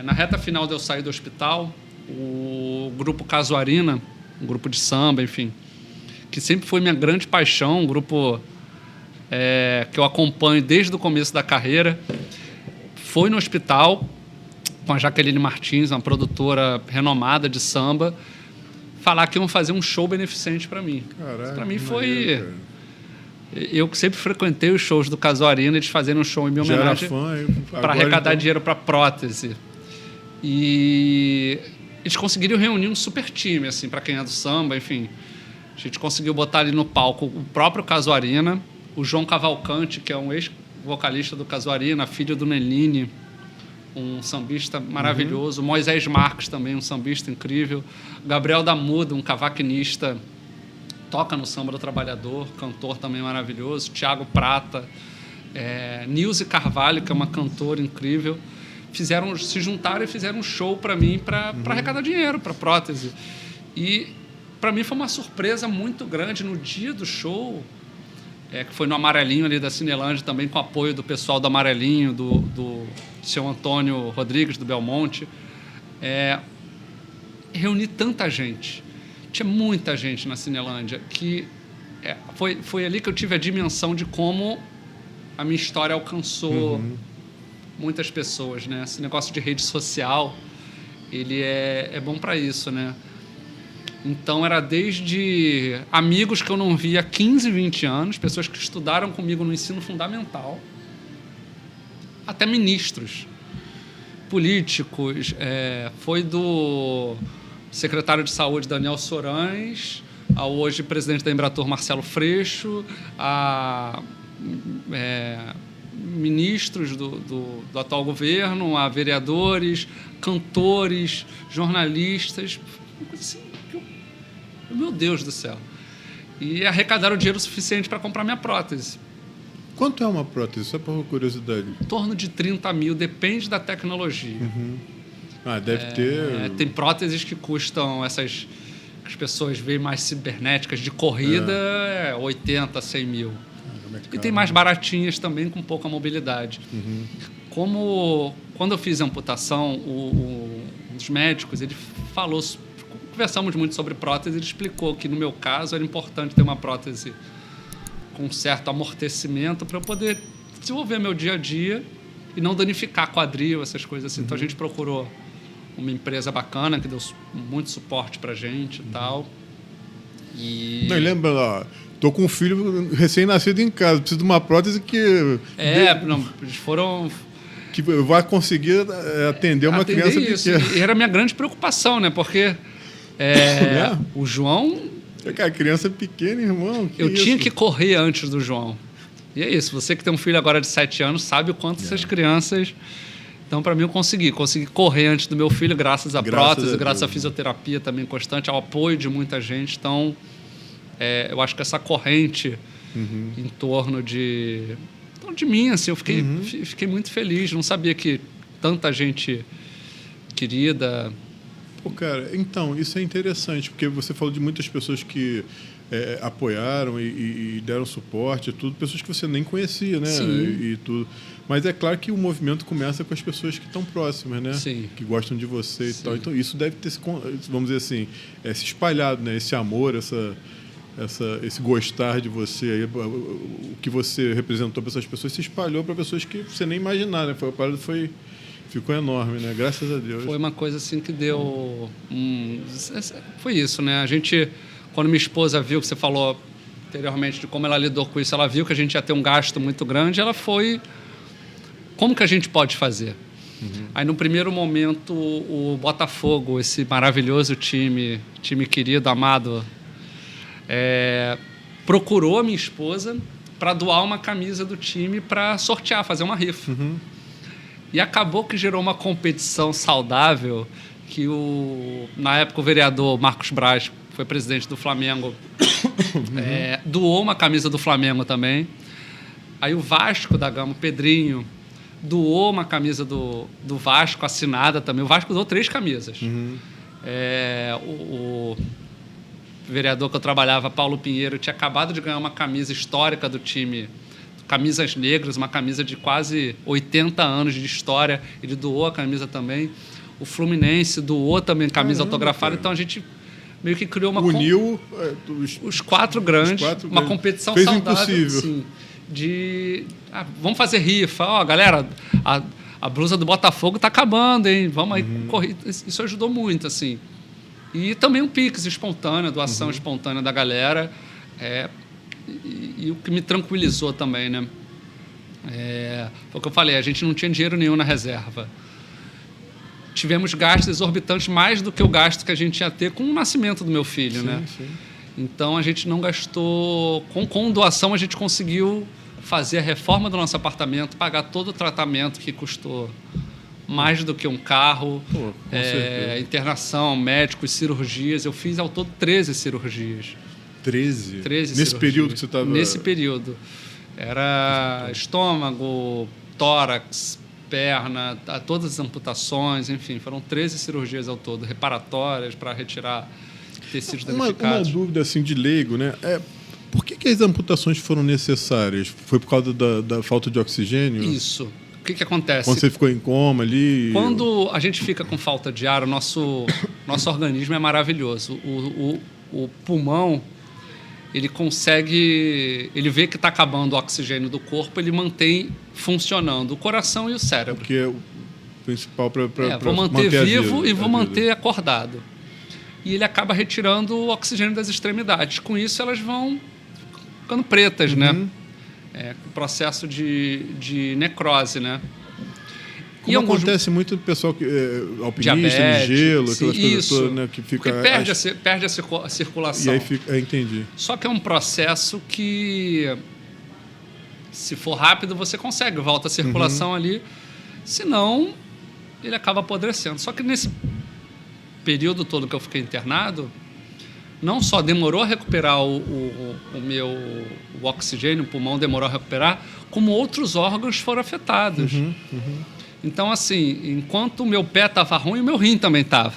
Na reta final de eu sair do hospital, o grupo Casuarina, um grupo de samba, enfim... que sempre foi minha grande paixão, um grupo que eu acompanho desde o começo da carreira. Foi no hospital com a Jaqueline Martins, uma produtora renomada de samba, falar que iam fazer um show beneficente para mim. Para mim foi... Eu sempre frequentei os shows do Casuarina, eles fazendo um show em minha homenagem para arrecadar dinheiro para prótese. E eles conseguiram reunir um super time, assim, para quem é do samba, enfim... A gente conseguiu botar ali no palco o próprio Casuarina, o João Cavalcante, que é um ex-vocalista do Casuarina, filho do Neline, um sambista maravilhoso. Moisés Marques também, um sambista incrível. Gabriel da Muda, um cavaquinista, toca no Samba do Trabalhador, cantor também maravilhoso. Tiago Prata, Nilce Carvalho, que é uma cantora incrível. Se juntaram e fizeram um show para mim, para arrecadar dinheiro, para prótese. E... para mim foi uma surpresa muito grande no dia do show, que foi no Amarelinho ali da Cinelândia, também com apoio do pessoal do Amarelinho, do seu Antônio Rodrigues, do Belmonte. Reuni tanta gente. Tinha muita gente na Cinelândia, que foi ali que eu tive a dimensão de como a minha história alcançou muitas pessoas, né? Esse negócio de rede social, ele é bom para isso, né? Então, era desde amigos que eu não via há 15, 20 anos, pessoas que estudaram comigo no ensino fundamental, até ministros, políticos. Foi do secretário de Saúde, Daniel Sorães, ao hoje presidente da Embratur, Marcelo Freixo, a ministros do atual governo, a vereadores, cantores, jornalistas, assim, Meu Deus do céu. E arrecadaram dinheiro suficiente para comprar minha prótese. Quanto é uma prótese? Só por curiosidade. Em torno de 30 mil, depende da tecnologia. Deve ter... Tem próteses que custam essas... que as pessoas veem mais cibernéticas de corrida, 80, 100 mil. E tem mais baratinhas também, com pouca mobilidade. Quando eu fiz a amputação, um dos médicos, ele falou... Conversamos muito sobre prótese, ele explicou que, no meu caso, era importante ter uma prótese com certo amortecimento para eu poder desenvolver meu dia a dia e não danificar quadril, essas coisas assim. Então, a gente procurou uma empresa bacana que deu muito suporte para a gente e tal. Não, lembra lá, tô com um filho recém-nascido em casa, preciso de uma prótese que... eles foram... que vai conseguir atender uma criança isso. pequena. E era a minha grande preocupação, né? Porque o João... A criança pequena, irmão. Eu tinha que correr antes do João. E é isso. Você que tem um filho agora de 7 anos sabe o quanto essas crianças... Então, para mim, eu consegui correr antes do meu filho, graças à prótese, graças à fisioterapia também constante, ao apoio de muita gente. Então, eu acho que essa corrente em torno de mim, assim, eu fiquei muito feliz. Não sabia que tanta gente querida... Pô, cara, então, isso é interessante, porque você falou de muitas pessoas que apoiaram e deram suporte e tudo, pessoas que você nem conhecia, né? E tudo. Mas é claro que o movimento começa com as pessoas que estão próximas, né? Sim. Que gostam de você e tal. Então, isso deve ter, vamos dizer assim, se espalhado, né? Esse amor, esse gostar de você, aí, o que você representou para essas pessoas se espalhou para pessoas que você nem imaginava, né? A parada ficou enorme, né? Graças a Deus. Foi uma coisa assim que deu... Foi isso, né? A gente, quando minha esposa viu, que você falou anteriormente de como ela lidou com isso, ela viu que a gente ia ter um gasto muito grande, ela foi... Como que a gente pode fazer? Aí, no primeiro momento, o Botafogo, esse maravilhoso time querido, amado, procurou a minha esposa para doar uma camisa do time para sortear, fazer uma rifa. E acabou que gerou uma competição saudável que, na época, o vereador Marcos Braz, que foi presidente do Flamengo, doou uma camisa do Flamengo também. Aí o Vasco da Gama, o Pedrinho, doou uma camisa do Vasco, assinada também. O Vasco doou 3 camisas. O vereador que eu trabalhava, Paulo Pinheiro, tinha acabado de ganhar uma camisa histórica do time, Camisas Negras, uma camisa de quase 80 anos de história. Ele doou a camisa também. O Fluminense doou também camisa autografada. Cara. Então, a gente meio que criou uma... Uniu os 4 grandes, uma competição fez saudável. Assim, vamos fazer rifa. Galera, a blusa do Botafogo está acabando, hein? Vamos aí correr. Isso ajudou muito, assim. E também um Pix espontâneo, doação espontânea da galera. E o que me tranquilizou também, né? Foi o que eu falei, a gente não tinha dinheiro nenhum na reserva. Tivemos gastos exorbitantes, mais do que o gasto que a gente ia ter com o nascimento do meu filho, né? Sim. Então, a gente não gastou... Com doação, a gente conseguiu fazer a reforma do nosso apartamento, pagar todo o tratamento que custou mais do que um carro, internação, médicos, cirurgias. Eu fiz, ao todo, 13 cirurgias. 13? Nesse cirurgias. Período que você estava... Nesse período. Era estômago, tórax, perna, todas as amputações, enfim, foram 13 cirurgias ao todo, reparatórias para retirar tecidos danificados. Uma dúvida assim de leigo, né? Por que as amputações foram necessárias? Foi por causa da falta de oxigênio? Isso. O que acontece? Quando você ficou em coma ali... Quando a gente fica com falta de ar, o nosso organismo é maravilhoso. O pulmão, ele consegue... Ele vê que está acabando o oxigênio do corpo, ele mantém funcionando o coração e o cérebro. Porque é o principal para vou manter vivo e vou manter acordado. E ele acaba retirando o oxigênio das extremidades. Com isso, elas vão ficando pretas, né? O processo de necrose, né? Como acontece muito do pessoal que alpinista, de gelo, aquelas coisas todas, né? Que fica, perde a circulação. E aí fica, entendi. Só que é um processo que, se for rápido, você consegue, volta a circulação ali. Senão, ele acaba apodrecendo. Só que nesse período todo que eu fiquei internado, não só demorou a recuperar o oxigênio, o pulmão demorou a recuperar, como outros órgãos foram afetados. Então, assim, enquanto o meu pé estava ruim, o meu rim também estava.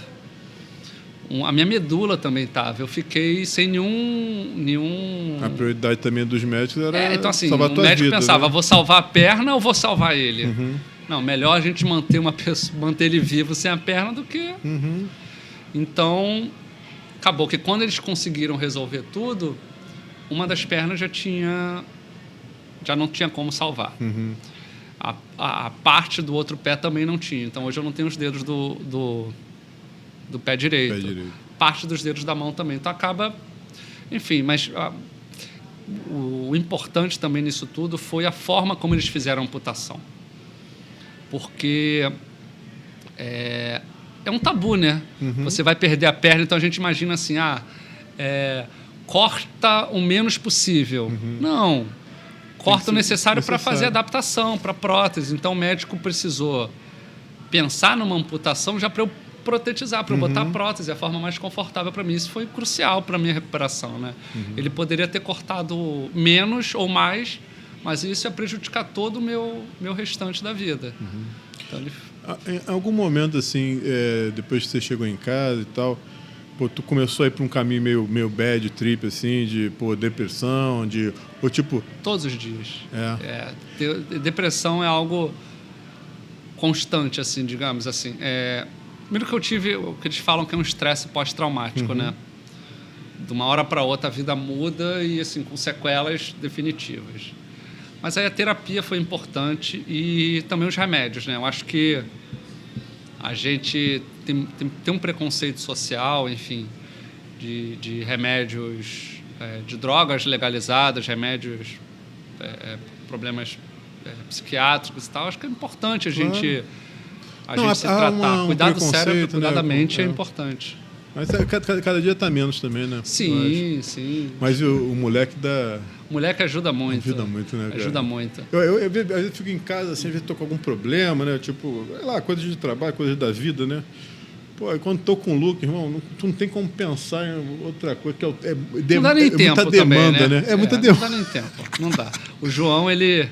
A minha medula também estava. Eu fiquei sem nenhum... A prioridade também dos médicos era então, assim, salvar a tua vida. O médico pensava, né? vou salvar a perna ou vou salvar ele? Não, melhor a gente manter ele vivo sem a perna do que... Então, acabou que quando eles conseguiram resolver tudo, uma das pernas já não tinha como salvar. A parte do outro pé também não tinha. Então, hoje eu não tenho os dedos do pé direito. Parte dos dedos da mão também. Então, acaba... Enfim, mas o importante também nisso tudo foi a forma como eles fizeram a amputação. Porque é um tabu, né? Você vai perder a perna, então a gente imagina assim, corta o menos possível. Não. Corta o necessário para fazer adaptação, para prótese. Então, o médico precisou pensar numa amputação já para eu protetizar, para eu botar a prótese, a forma mais confortável para mim. Isso foi crucial para a minha recuperação, né? Ele poderia ter cortado menos ou mais, mas isso ia prejudicar todo o meu restante da vida. Então, Em algum momento, assim, depois que você chegou em casa e tal, tu começou a ir para um caminho meio bad trip, assim, de depressão, ou tipo... Todos os dias. Depressão é algo constante, assim, digamos assim. Primeiro que eu tive o que eles falam que é um estresse pós-traumático, né? De uma hora para outra a vida muda e, assim, com sequelas definitivas. Mas aí a terapia foi importante e também os remédios, né? Eu acho que a gente tem um preconceito social, enfim, de remédios, de drogas legalizadas, remédios, problemas psiquiátricos e tal. Acho que é importante a gente se tratar. Cuidar do cérebro, cuidar da mente é importante. Mas cada dia está menos também, né? Sim. Mas o moleque dá... O moleque ajuda muito. Ajuda muito, né, cara? Ajuda muito. Eu às vezes fico em casa, assim, às vezes estou com algum problema, né? Tipo, sei lá, coisas de trabalho, coisas da vida, né? Pô, quando estou com o Luca, irmão, tu não tem como pensar em outra coisa, que não dá nem tempo muita demanda, também, né? É muita demanda. Não dá nem tempo, não dá. O João, ele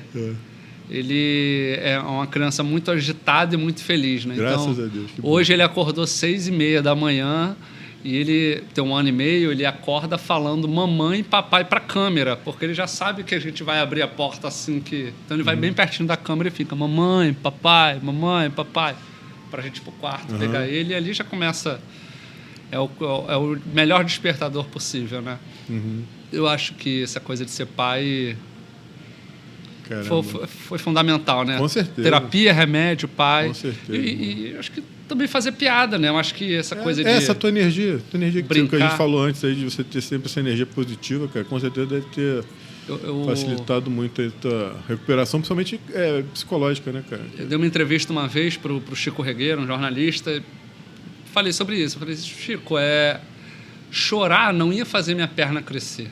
é uma criança muito agitada e muito feliz, né? Graças a Deus. Hoje ele acordou 6h30 da manhã e ele tem 1 ano e meio, ele acorda falando mamãe e papai para a câmera, porque ele já sabe que a gente vai abrir a porta assim que... Então ele vai bem pertinho da câmera e fica mamãe, papai, para a gente ir pro quarto pegar ele, e ali já começa... É o melhor despertador possível, né? Eu acho que essa coisa de ser pai foi fundamental, né? Com certeza. Terapia, remédio, pai. Com certeza. E acho que também fazer piada, né? Eu acho que essa coisa de... Essa tua energia brincar. que a gente falou antes aí, de você ter sempre essa energia positiva, cara, com certeza deve ter facilitado muito a tua recuperação, principalmente psicológica, né, cara? Eu dei uma entrevista uma vez pro Chico Regueiro, um jornalista, falei sobre isso. Eu falei, Chico, chorar não ia fazer minha perna crescer.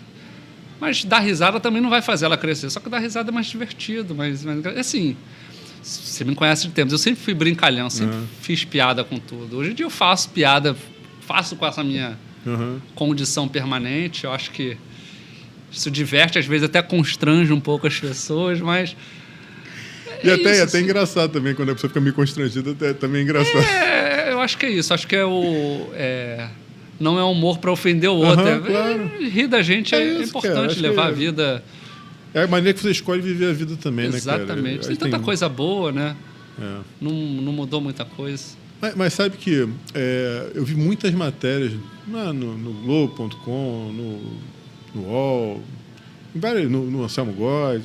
Mas dar risada também não vai fazer ela crescer. Só que dar risada é mais divertido. Mas assim, você me conhece de tempos. Eu sempre fui brincalhão, sempre fiz piada com tudo. Hoje em dia eu faço piada, faço com essa minha condição permanente. Eu acho que isso diverte, às vezes até constrange um pouco as pessoas, mas... E até engraçado também, quando a pessoa fica meio constrangida, também é engraçado. Eu acho que é isso. Acho que não é humor para ofender o outro. Claro. Rir da gente é isso, importante, levar a vida... É a maneira que você escolhe viver a vida também, exatamente, né, cara? Exatamente. Tem tanta coisa boa, né? Não mudou muita coisa. Mas sabe que eu vi muitas matérias no Globo.com, no UOL, no Anselmo Góes,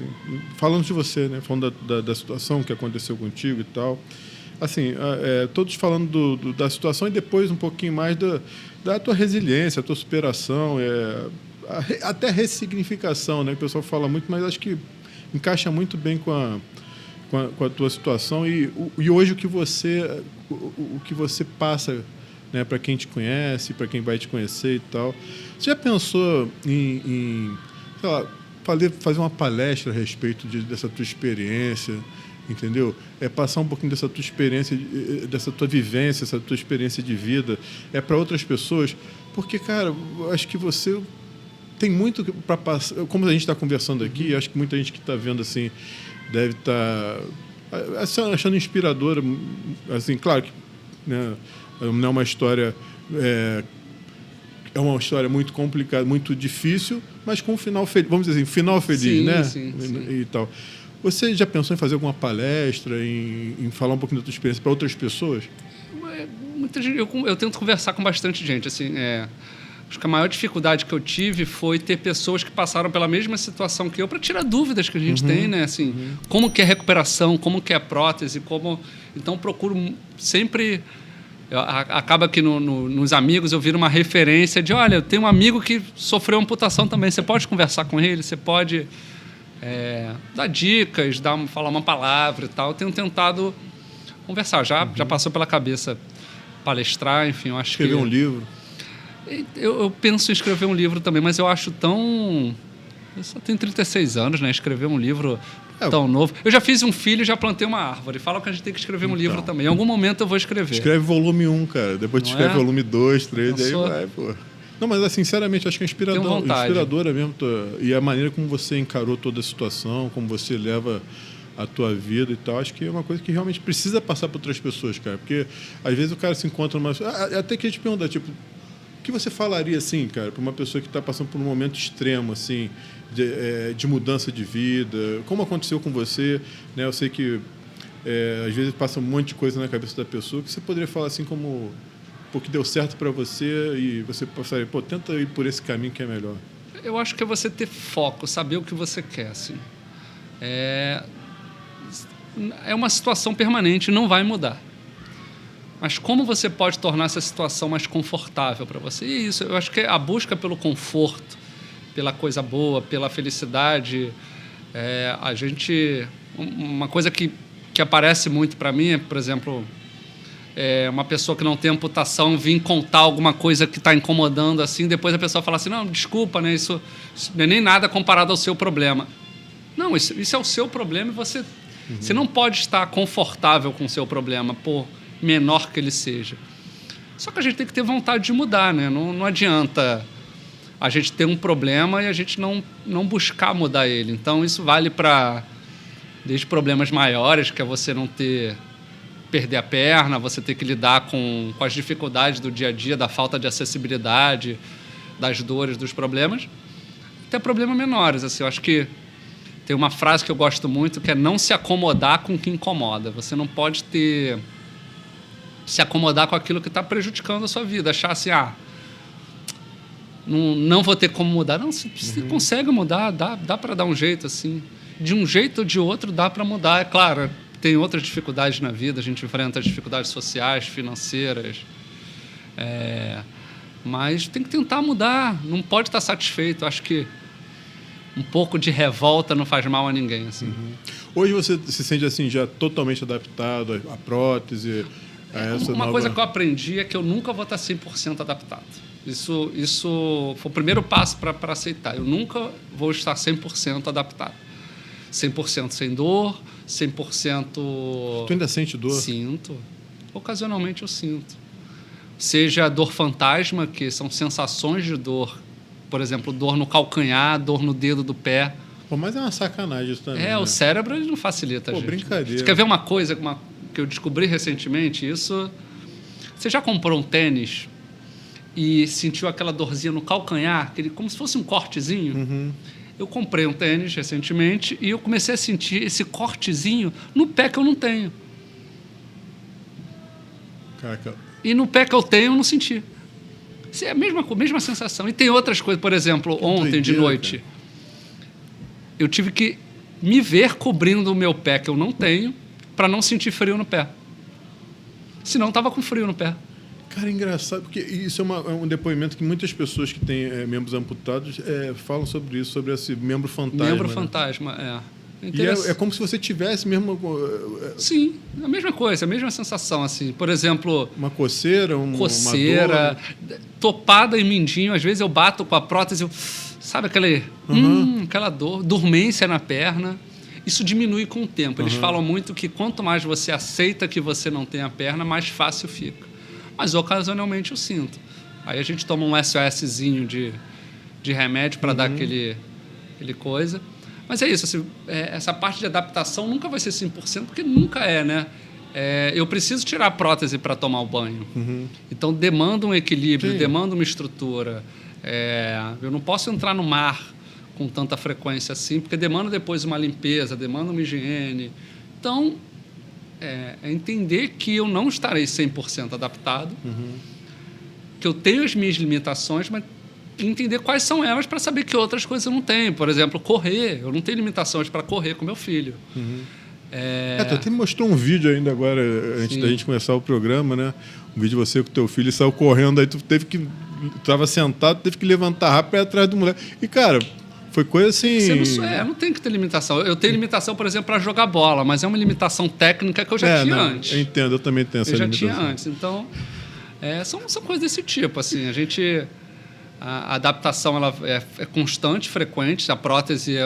falando de você, né? Falando da situação que aconteceu contigo e tal. Assim, todos falando da situação e depois um pouquinho mais da tua resiliência, a tua superação, até ressignificação, né? O pessoal fala muito, mas acho que encaixa muito bem com a tua situação e hoje o que você passa, né, para quem te conhece, para quem vai te conhecer e tal. Você já pensou em sei lá, fazer uma palestra a respeito dessa tua experiência, entendeu? É passar um pouquinho dessa tua experiência, dessa tua vivência, essa tua experiência de vida, para outras pessoas, porque, cara, eu acho que você tem muito para passar. Como a gente está conversando aqui, acho que muita gente que está vendo assim deve estar achando inspiradora, assim, claro que, né, não é uma história é uma história muito complicada, muito difícil, mas com um final feliz, vamos dizer assim, final feliz, sim, né? Sim. E tal. Você já pensou em fazer alguma palestra, em falar um pouquinho da tua experiência para outras pessoas? Muita gente, eu tento conversar com bastante gente. Assim, acho que a maior dificuldade que eu tive foi ter pessoas que passaram pela mesma situação que eu para tirar dúvidas que a gente tem, né? Assim, como que é a recuperação, como que é a prótese, como... Então, procuro sempre... Acaba que nos amigos eu viro uma referência de, olha, eu tenho um amigo que sofreu amputação também, você pode conversar com ele, você pode dar dicas, falar uma palavra e tal. Eu tenho tentado conversar, já passou pela cabeça palestrar, enfim, eu acho escrever um livro. Eu penso em escrever um livro também, mas eu acho tão... Eu só tenho 36 anos, né? Escrever um livro tão novo. Eu já fiz um filho e já plantei uma árvore. Falam que a gente tem que escrever um livro também. Em algum momento eu vou escrever. Escreve volume 1, cara. Depois tu escreve volume 2, 3, aí vai, pô. Não, mas sinceramente, acho que é inspiradora mesmo. E a maneira como você encarou toda a situação, como você leva a tua vida e tal, acho que é uma coisa que realmente precisa passar para outras pessoas, cara. Porque às vezes o cara se encontra numa... Até que a gente pergunta, tipo, o que você falaria, assim, cara, para uma pessoa que está passando por um momento extremo, assim, de mudança de vida, como aconteceu com você, né? Eu sei que às vezes passa um monte de coisa na cabeça da pessoa, que você poderia falar assim como, pô, que deu certo para você e você passaria, pô, tenta ir por esse caminho que é melhor. Eu acho que é você ter foco, saber o que você quer, assim. É uma situação permanente, não vai mudar. Mas como você pode tornar essa situação mais confortável para você? E isso, eu acho que a busca pelo conforto, pela coisa boa, pela felicidade. A gente... Uma coisa que aparece muito para mim é, por exemplo, uma pessoa que não tem amputação vir contar alguma coisa que está incomodando, assim, depois a pessoa fala assim, não, desculpa, né, isso não é nem nada comparado ao seu problema. Não, isso é o seu problema e você não pode estar confortável com o seu problema, por menor que ele seja. Só que a gente tem que ter vontade de mudar, né? Não adianta a gente ter um problema e a gente não buscar mudar ele. Então, isso vale para desde problemas maiores, que é você não perder a perna, você ter que lidar com as dificuldades do dia a dia, da falta de acessibilidade, das dores, dos problemas, até problemas menores. Assim, eu acho que tem uma frase que eu gosto muito, que é não se acomodar com o que incomoda. Você não pode se acomodar com aquilo que está prejudicando a sua vida. Achar assim, não vou ter como mudar. Não, você consegue mudar, dá para dar um jeito, assim. De um jeito ou de outro, dá para mudar. É claro, tem outras dificuldades na vida, a gente enfrenta dificuldades sociais, financeiras. Mas tem que tentar mudar, não pode estar satisfeito. Acho que um pouco de revolta não faz mal a ninguém. Assim. Hoje você se sente assim, já totalmente adaptado à prótese? Uma coisa que eu aprendi é que eu nunca vou estar 100% adaptado. Isso foi o primeiro passo para aceitar. Eu nunca vou estar 100% adaptado. 100% sem dor, 100%... Tu ainda sente dor? Sinto. Ocasionalmente eu sinto. Seja dor fantasma, que são sensações de dor. Por exemplo, dor no calcanhar, dor no dedo do pé. Pô, mas é uma sacanagem isso também. O cérebro ele não facilita a gente. Brincadeira. Você quer ver uma coisa que eu descobri recentemente? Isso... Você já comprou um tênis e sentiu aquela dorzinha no calcanhar, como se fosse um cortezinho? Eu comprei um tênis recentemente e eu comecei a sentir esse cortezinho no pé que eu não tenho. Caraca. E no pé que eu tenho, eu não senti. Isso é a mesma sensação. E tem outras coisas. Por exemplo, ontem de noite, eu tive que me ver cobrindo o meu pé, que eu não tenho, para não sentir frio no pé. Senão, estava com frio no pé. Cara, é engraçado, porque isso é um depoimento que muitas pessoas que têm membros amputados falam sobre isso, sobre esse membro fantasma. Membro fantasma, E é como se você tivesse mesmo... Sim, a mesma coisa, a mesma sensação. Assim. Por exemplo... Uma coceira, uma dor. Topada em mindinho. Às vezes eu bato com a prótese, sabe aquela dor, dormência na perna. isso diminui com o tempo. Eles falam muito que quanto mais você aceita que você não tem a perna, mais fácil fica. Mas ocasionalmente eu sinto. Aí a gente toma um SOSzinho de remédio para dar aquele coisa. Mas é isso, assim, essa parte de adaptação nunca vai ser 100%, porque nunca é, né? Eu preciso tirar a prótese para tomar o banho. Então, demanda um equilíbrio, demanda uma estrutura. Eu não posso entrar no mar com tanta frequência assim, porque demanda depois uma limpeza, demanda uma higiene. Então, é entender que eu não estarei 100% adaptado, que eu tenho as minhas limitações, mas entender quais são elas para saber que outras coisas eu não tenho. Por exemplo, correr. Eu não tenho limitações para correr com meu filho. Tu até me mostrou um vídeo ainda agora, antes da gente começar o programa, né? Um vídeo de você com o teu filho, saiu correndo, aí tu estava sentado, teve que levantar rápido para ir atrás do moleque. E, cara, foi coisa assim... Você não tem que ter limitação. Eu tenho limitação, por exemplo, para jogar bola, mas é uma limitação técnica que eu já tinha antes. Eu entendo, eu também tenho essa limitação. Eu já tinha antes. Então, são coisas desse tipo. Assim, a adaptação ela é constante, frequente. A prótese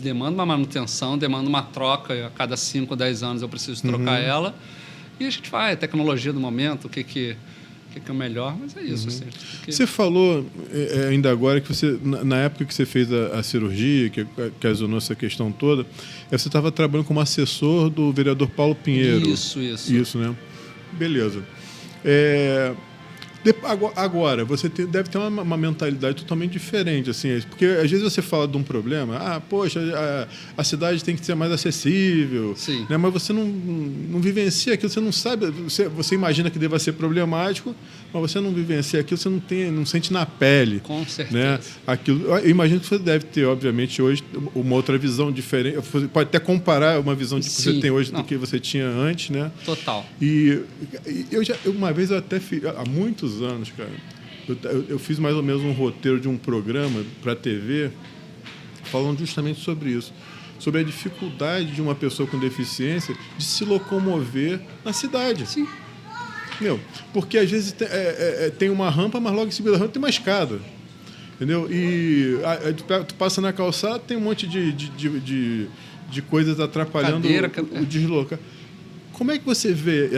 demanda uma manutenção, demanda uma troca. A cada 5 ou 10 anos eu preciso trocar ela. E a gente vai, a tecnologia do momento, o que é o melhor, mas é isso. Assim, Você falou ainda agora que você, na época que você fez a cirurgia, que ocasionou essa questão toda, você estava trabalhando como assessor do vereador Paulo Pinheiro. Isso, né? Beleza. Agora, você deve ter uma mentalidade totalmente diferente, assim, porque às vezes você fala de um problema, poxa, a cidade tem que ser mais acessível, né? Mas você não vivencia aquilo, você não sabe, você imagina que deva ser problemático, mas você não vivencia aquilo, você não sente na pele. Com certeza. Né? Eu imagino que você deve ter, obviamente, hoje uma outra visão diferente, você pode até comparar uma visão que você tem hoje do que você tinha antes, né? Total. E uma vez eu até fiz, há muitos anos, cara, eu fiz mais ou menos um roteiro de um programa para a TV falando justamente sobre isso, sobre a dificuldade de uma pessoa com deficiência de se locomover na cidade. Sim. Porque às vezes tem uma rampa, mas logo em cima da rampa tem uma escada. Entendeu? E tu passa na calçada, tem um monte de coisas atrapalhando o deslocar. Como é que você vê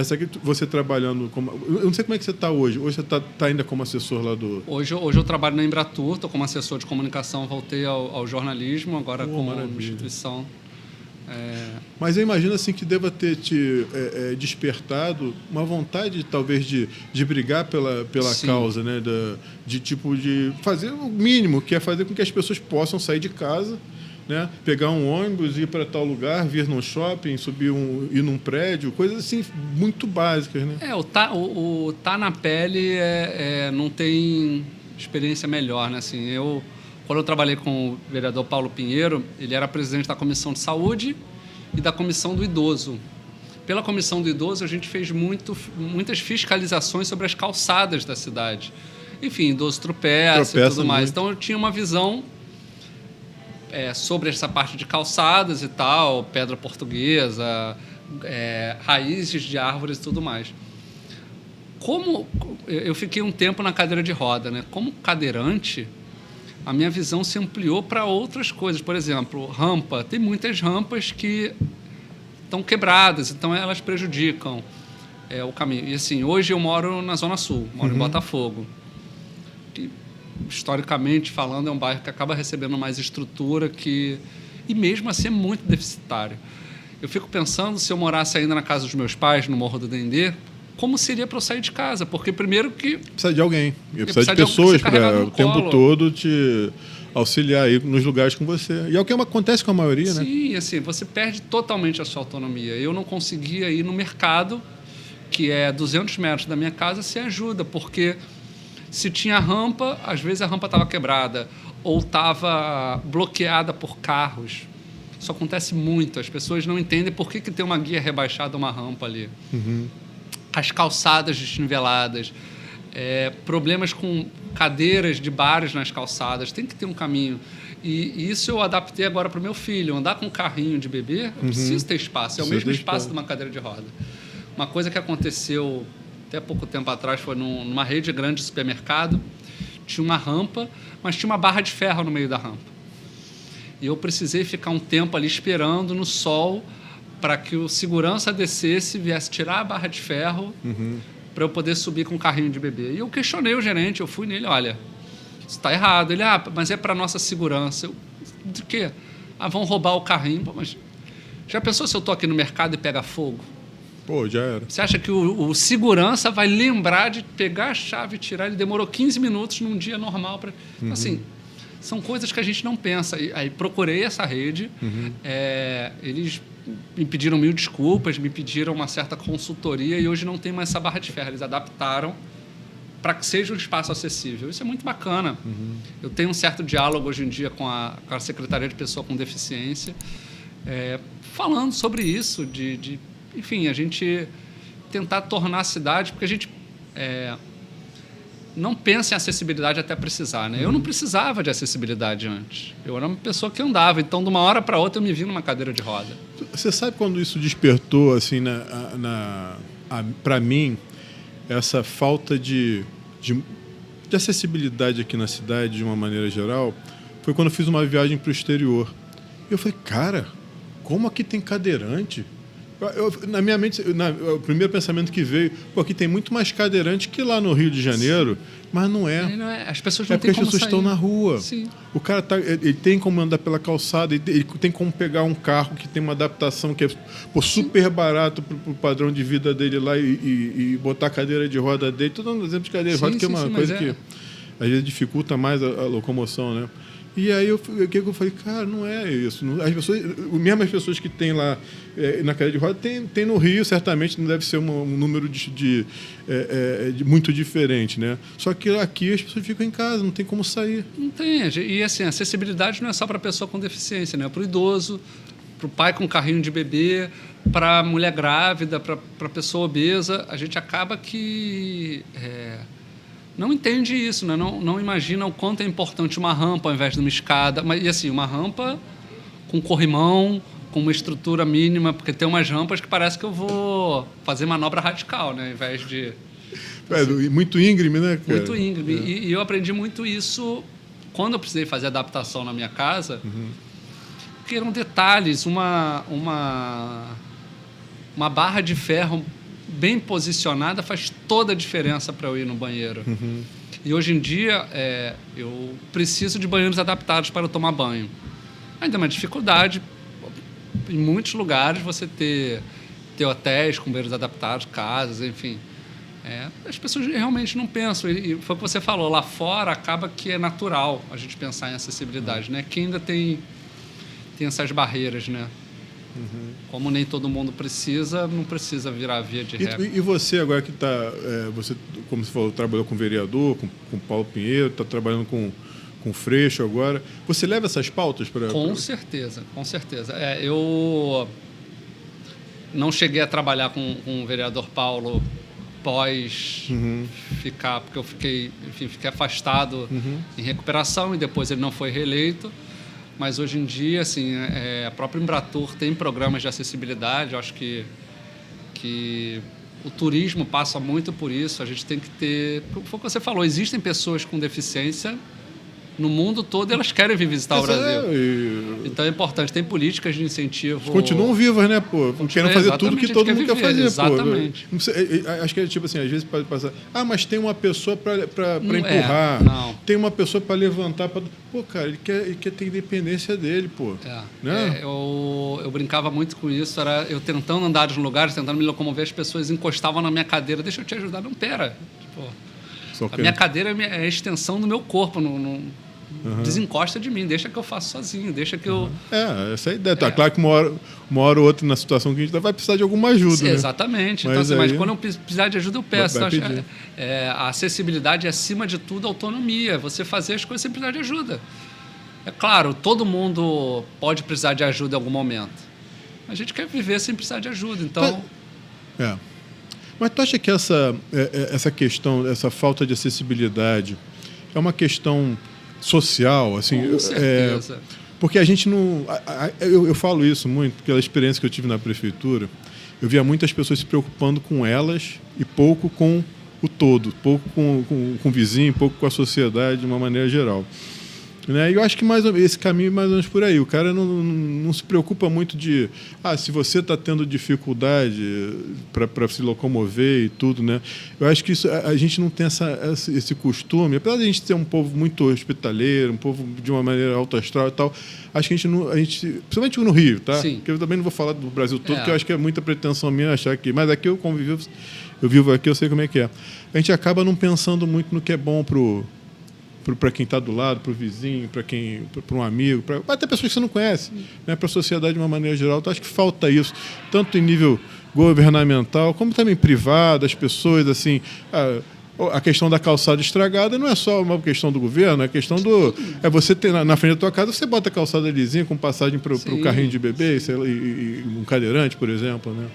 você trabalhando como... Eu não sei como é que você está hoje. Hoje você está ainda como assessor lá do... Hoje eu trabalho na Embratur, estou como assessor de comunicação, voltei ao jornalismo, agora com uma instituição. Mas eu imagino assim, que deva ter te despertado uma vontade, talvez, de brigar pela causa, né? De fazer o mínimo, que é fazer com que as pessoas possam sair de casa, né? Pegar um ônibus, ir para tal lugar, vir num shopping, ir num prédio, coisas assim muito básicas, né? O tá na pele não tem experiência melhor, né? Assim, quando eu trabalhei com o vereador Paulo Pinheiro, ele era presidente da Comissão de Saúde e da Comissão do Idoso. Pela Comissão do Idoso, a gente fez muitas fiscalizações sobre as calçadas da cidade. Enfim, idoso tropeça e tudo mais. Muito. Então, eu tinha uma visão sobre essa parte de calçadas e tal, pedra portuguesa, raízes de árvores e tudo mais. Como eu fiquei um tempo na cadeira de roda, né? Como cadeirante, a minha visão se ampliou para outras coisas. Por exemplo, rampa. Tem muitas rampas que estão quebradas, então elas prejudicam o caminho. E assim, hoje eu moro na Zona Sul, moro em Botafogo. Que, historicamente falando, é um bairro que acaba recebendo mais estrutura e mesmo assim é muito deficitário. Eu fico pensando, se eu morasse ainda na casa dos meus pais, no Morro do Dendê, como seria para eu sair de casa? Porque primeiro que... Precisa de alguém. Precisa de pessoas para o tempo todo te auxiliar aí nos lugares com você. E é o que acontece com a maioria, né? Sim, assim, você perde totalmente a sua autonomia. Eu não conseguia ir no mercado, que é 200 metros da minha casa, sem ajuda, porque se tinha rampa, às vezes a rampa estava quebrada ou estava bloqueada por carros. Isso acontece muito. As pessoas não entendem por que tem uma guia rebaixada, uma rampa ali. As calçadas desniveladas, problemas com cadeiras de bares nas calçadas, tem que ter um caminho. E isso eu adaptei agora para o meu filho. Andar com um carrinho de bebê, eu preciso ter espaço. É o mesmo espaço de uma cadeira de roda. Uma coisa que aconteceu até pouco tempo atrás foi numa rede grande de supermercado. Tinha uma rampa, mas tinha uma barra de ferro no meio da rampa. E eu precisei ficar um tempo ali esperando no sol para que o segurança descesse, viesse tirar a barra de ferro para eu poder subir com o carrinho de bebê. E eu questionei o gerente, eu fui nele, olha, isso está errado. Ele, mas é para nossa segurança. Eu, de quê? Vão roubar o carrinho. Pô, mas já pensou se eu estou aqui no mercado e pega fogo? Pô, já era. Você acha que o segurança vai lembrar de pegar a chave e tirar? Ele demorou 15 minutos num dia normal. Assim, são coisas que a gente não pensa. E aí procurei essa rede, eles me pediram 1000 desculpas, me pediram uma certa consultoria e hoje não tem mais essa barra de ferro. Eles adaptaram para que seja um espaço acessível. Isso é muito bacana. Eu tenho um certo diálogo hoje em dia com a Secretaria de Pessoa com Deficiência, falando sobre isso, enfim, a gente tentar tornar a cidade, porque a gente não pensa em acessibilidade até precisar, né? Eu não precisava de acessibilidade antes. Eu era uma pessoa que andava, então de uma hora para outra eu me vi numa cadeira de roda. Você sabe quando isso despertou, assim, para mim, essa falta de acessibilidade aqui na cidade, de uma maneira geral, foi quando eu fiz uma viagem para o exterior. E eu falei, cara, como aqui tem cadeirante? Na minha mente, o primeiro pensamento que veio, aqui tem muito mais cadeirante que lá no Rio de Janeiro, mas não é. Não é. As pessoas não têm como sair. É porque as pessoas estão na rua. Sim. O cara ele tem como andar pela calçada, ele tem como pegar um carro que tem uma adaptação que é super barato para o padrão de vida dele lá e botar a cadeira de roda dele. Estou dando exemplo de cadeira de roda, que é uma coisa que às vezes dificulta mais a locomoção, né? E aí eu falei, cara, não é isso. As pessoas, mesmo as pessoas que tem lá na cadeira de roda, tem no Rio, certamente não deve ser um número de muito diferente, né? Só que aqui as pessoas ficam em casa, não tem como sair. Não tem. E assim, a acessibilidade não é só para a pessoa com deficiência, né? É para o idoso, para o pai com carrinho de bebê, para a mulher grávida, para a pessoa obesa. A gente acaba que não entende isso, né? Não imagina o quanto é importante uma rampa ao invés de uma escada. E assim, uma rampa com corrimão, com uma estrutura mínima, porque tem umas rampas que parece que eu vou fazer manobra radical, né? Ao invés de... muito íngreme, né, cara? Muito íngreme. E eu aprendi muito isso quando eu precisei fazer adaptação na minha casa, porque eram detalhes, uma barra de ferro bem posicionada faz toda a diferença para eu ir no banheiro. E hoje em dia eu preciso de banheiros adaptados para eu tomar banho. Ainda é uma dificuldade em muitos lugares você ter hotéis com banheiros adaptados, casas, enfim. As pessoas realmente não pensam. E foi o que você falou, lá fora acaba que é natural a gente pensar em acessibilidade, né? Que ainda tem essas barreiras, né? Como nem todo mundo não precisa virar via de ré. E você agora que está, você, como você falou, trabalhou com vereador, com Paulo Pinheiro, está trabalhando com Freixo agora. Você leva essas pautas para... Com certeza. Eu não cheguei a trabalhar com o vereador Paulo pós ficar, porque eu fiquei afastado em recuperação e depois ele não foi reeleito. Mas hoje em dia, assim, a própria Embratur tem programas de acessibilidade. Eu acho que o turismo passa muito por isso. A gente tem que ter... Foi o que você falou, existem pessoas com deficiência no mundo todo e elas querem vir visitar o Brasil. Então é importante. Tem políticas de incentivo... Continuam vivas, né, pô? Querem fazer tudo que todo mundo quer fazer, exatamente. Pô. Acho que é tipo assim, às vezes pode passar... mas tem uma pessoa para empurrar. Não. Tem uma pessoa para levantar. Pô, cara, ele quer ter independência dele, pô. Né? Eu brincava muito com isso. Era eu tentando andar nos lugares, tentando me locomover, as pessoas encostavam na minha cadeira. Deixa eu te ajudar. Não, pera. Tipo, a minha cadeira é a extensão do meu corpo. Desencosta de mim, deixa que eu faço sozinho, deixa que eu... essa é a ideia. Claro que uma hora ou outra, na situação que a gente vai precisar de alguma ajuda. Sim, né? Exatamente. Mas, mas quando eu precisar de ajuda, eu peço. A acessibilidade é, acima de tudo, a autonomia. Você fazer as coisas sem precisar de ajuda. É claro, todo mundo pode precisar de ajuda em algum momento. A gente quer viver sem precisar de ajuda, então... Mas tu acha que essa questão, essa falta de acessibilidade é uma questão social, assim? Com certeza. Porque a gente não... Eu falo isso muito, pela experiência que eu tive na prefeitura. Eu via muitas pessoas se preocupando com elas e pouco com o todo, pouco com o vizinho, pouco com a sociedade de uma maneira geral. Né? E eu acho que esse caminho é mais ou menos por aí. O cara não se preocupa muito de se você está tendo dificuldade para se locomover e tudo. Né? Eu acho que isso, a gente não tem esse costume, apesar de a gente ser um povo muito hospitaleiro, um povo de uma maneira alto astral e tal, acho que a gente principalmente no Rio, tá? Sim. Porque eu também não vou falar do Brasil todo, porque eu acho que é muita pretensão minha achar que... Mas aqui eu convivo, eu vivo aqui, eu sei como é que é. A gente acaba não pensando muito no que é bom para quem está do lado, para o vizinho, para um amigo, até pessoas que você não conhece, né? Para a sociedade de uma maneira geral. Então, acho que falta isso, tanto em nível governamental, como também privado, as pessoas, assim... A questão da calçada estragada não é só uma questão do governo, é questão do... você ter na frente da tua casa, você bota a calçada lisinha com passagem para o carrinho de bebê e um cadeirante, por exemplo, né?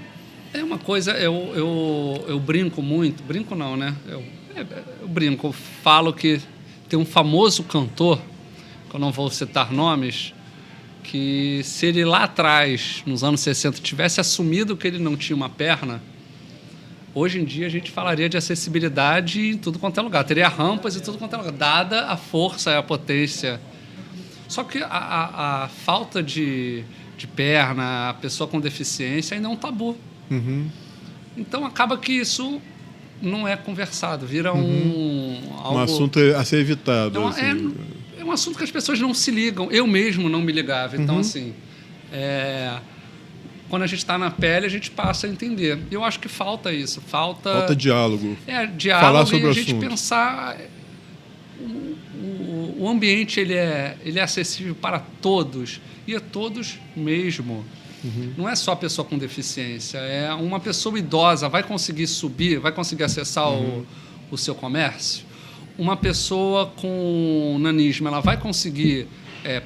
É uma coisa, eu brinco muito, brinco não, né? Eu brinco, eu falo que tem um famoso cantor, que eu não vou citar nomes, que se ele lá atrás, nos anos 60, tivesse assumido que ele não tinha uma perna, hoje em dia a gente falaria de acessibilidade em tudo quanto é lugar. Teria rampas em tudo quanto é lugar, dada a força e a potência. Só que a falta de perna, a pessoa com deficiência ainda é um tabu. Uhum. Então acaba que isso não é conversado, vira algo... Um assunto a ser evitado. É um assunto que as pessoas não se ligam. Eu mesmo não me ligava. Então, assim, quando a gente está na pele, a gente passa a entender. E eu acho que falta isso. Falta diálogo. Diálogo. Falar sobre e a o gente assunto. pensar... O ambiente ele é acessível para todos. E é todos mesmo. Não é só a pessoa com deficiência, é uma pessoa idosa vai conseguir subir, vai conseguir acessar o seu comércio. Uma pessoa com nanismo, ela vai conseguir